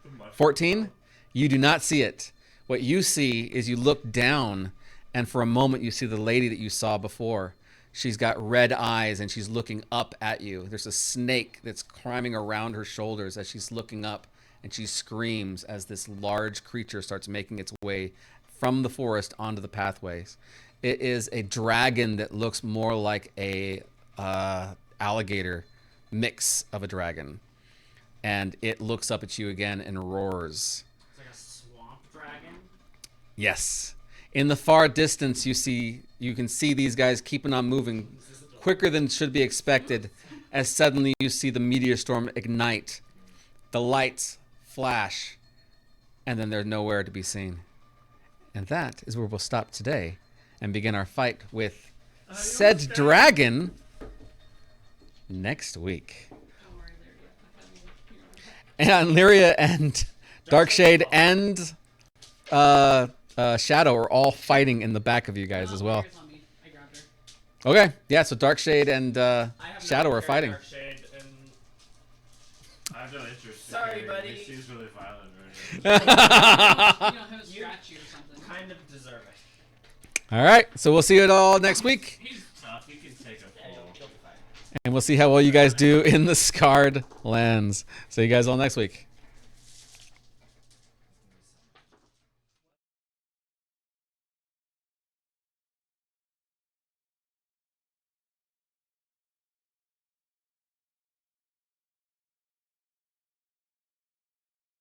the mushroom 14, cloud. you do not see it. What you see is you look down, and for a moment you see the lady that you saw before. She's got red eyes, and she's looking up at you. There's a snake that's climbing around her shoulders as she's looking up, and she screams as this large creature starts making its way from the forest onto the pathways. It is a dragon that looks more like a alligator mix of a dragon. And it looks up at you again and roars. It's like a swamp dragon. Yes. In the far distance, you can see these guys keeping on moving quicker than should be expected, as suddenly you see the meteor storm ignite, the lights flash, and then they're nowhere to be seen. And that is where we'll stop today and begin our fight with said dragon next week. Don't worry, Lyria. I got Lyria. And Lyria and Darkshade and Shadow are all fighting in the back of you guys as well. Lyria's on me. I grabbed her. Okay, yeah, so Darkshade and I have Shadow not are carried fighting. Darkshade, and I have no interest. in Sorry, carrying- buddy. He seems really violent right You know, he'll scratch you or something. kind of deserve it. All right, so we'll see you all next week, He's tough. He can take a Yeah, fall. you'll be fine. and we'll see how well you guys do in the Scarred Lands. See you guys all next week.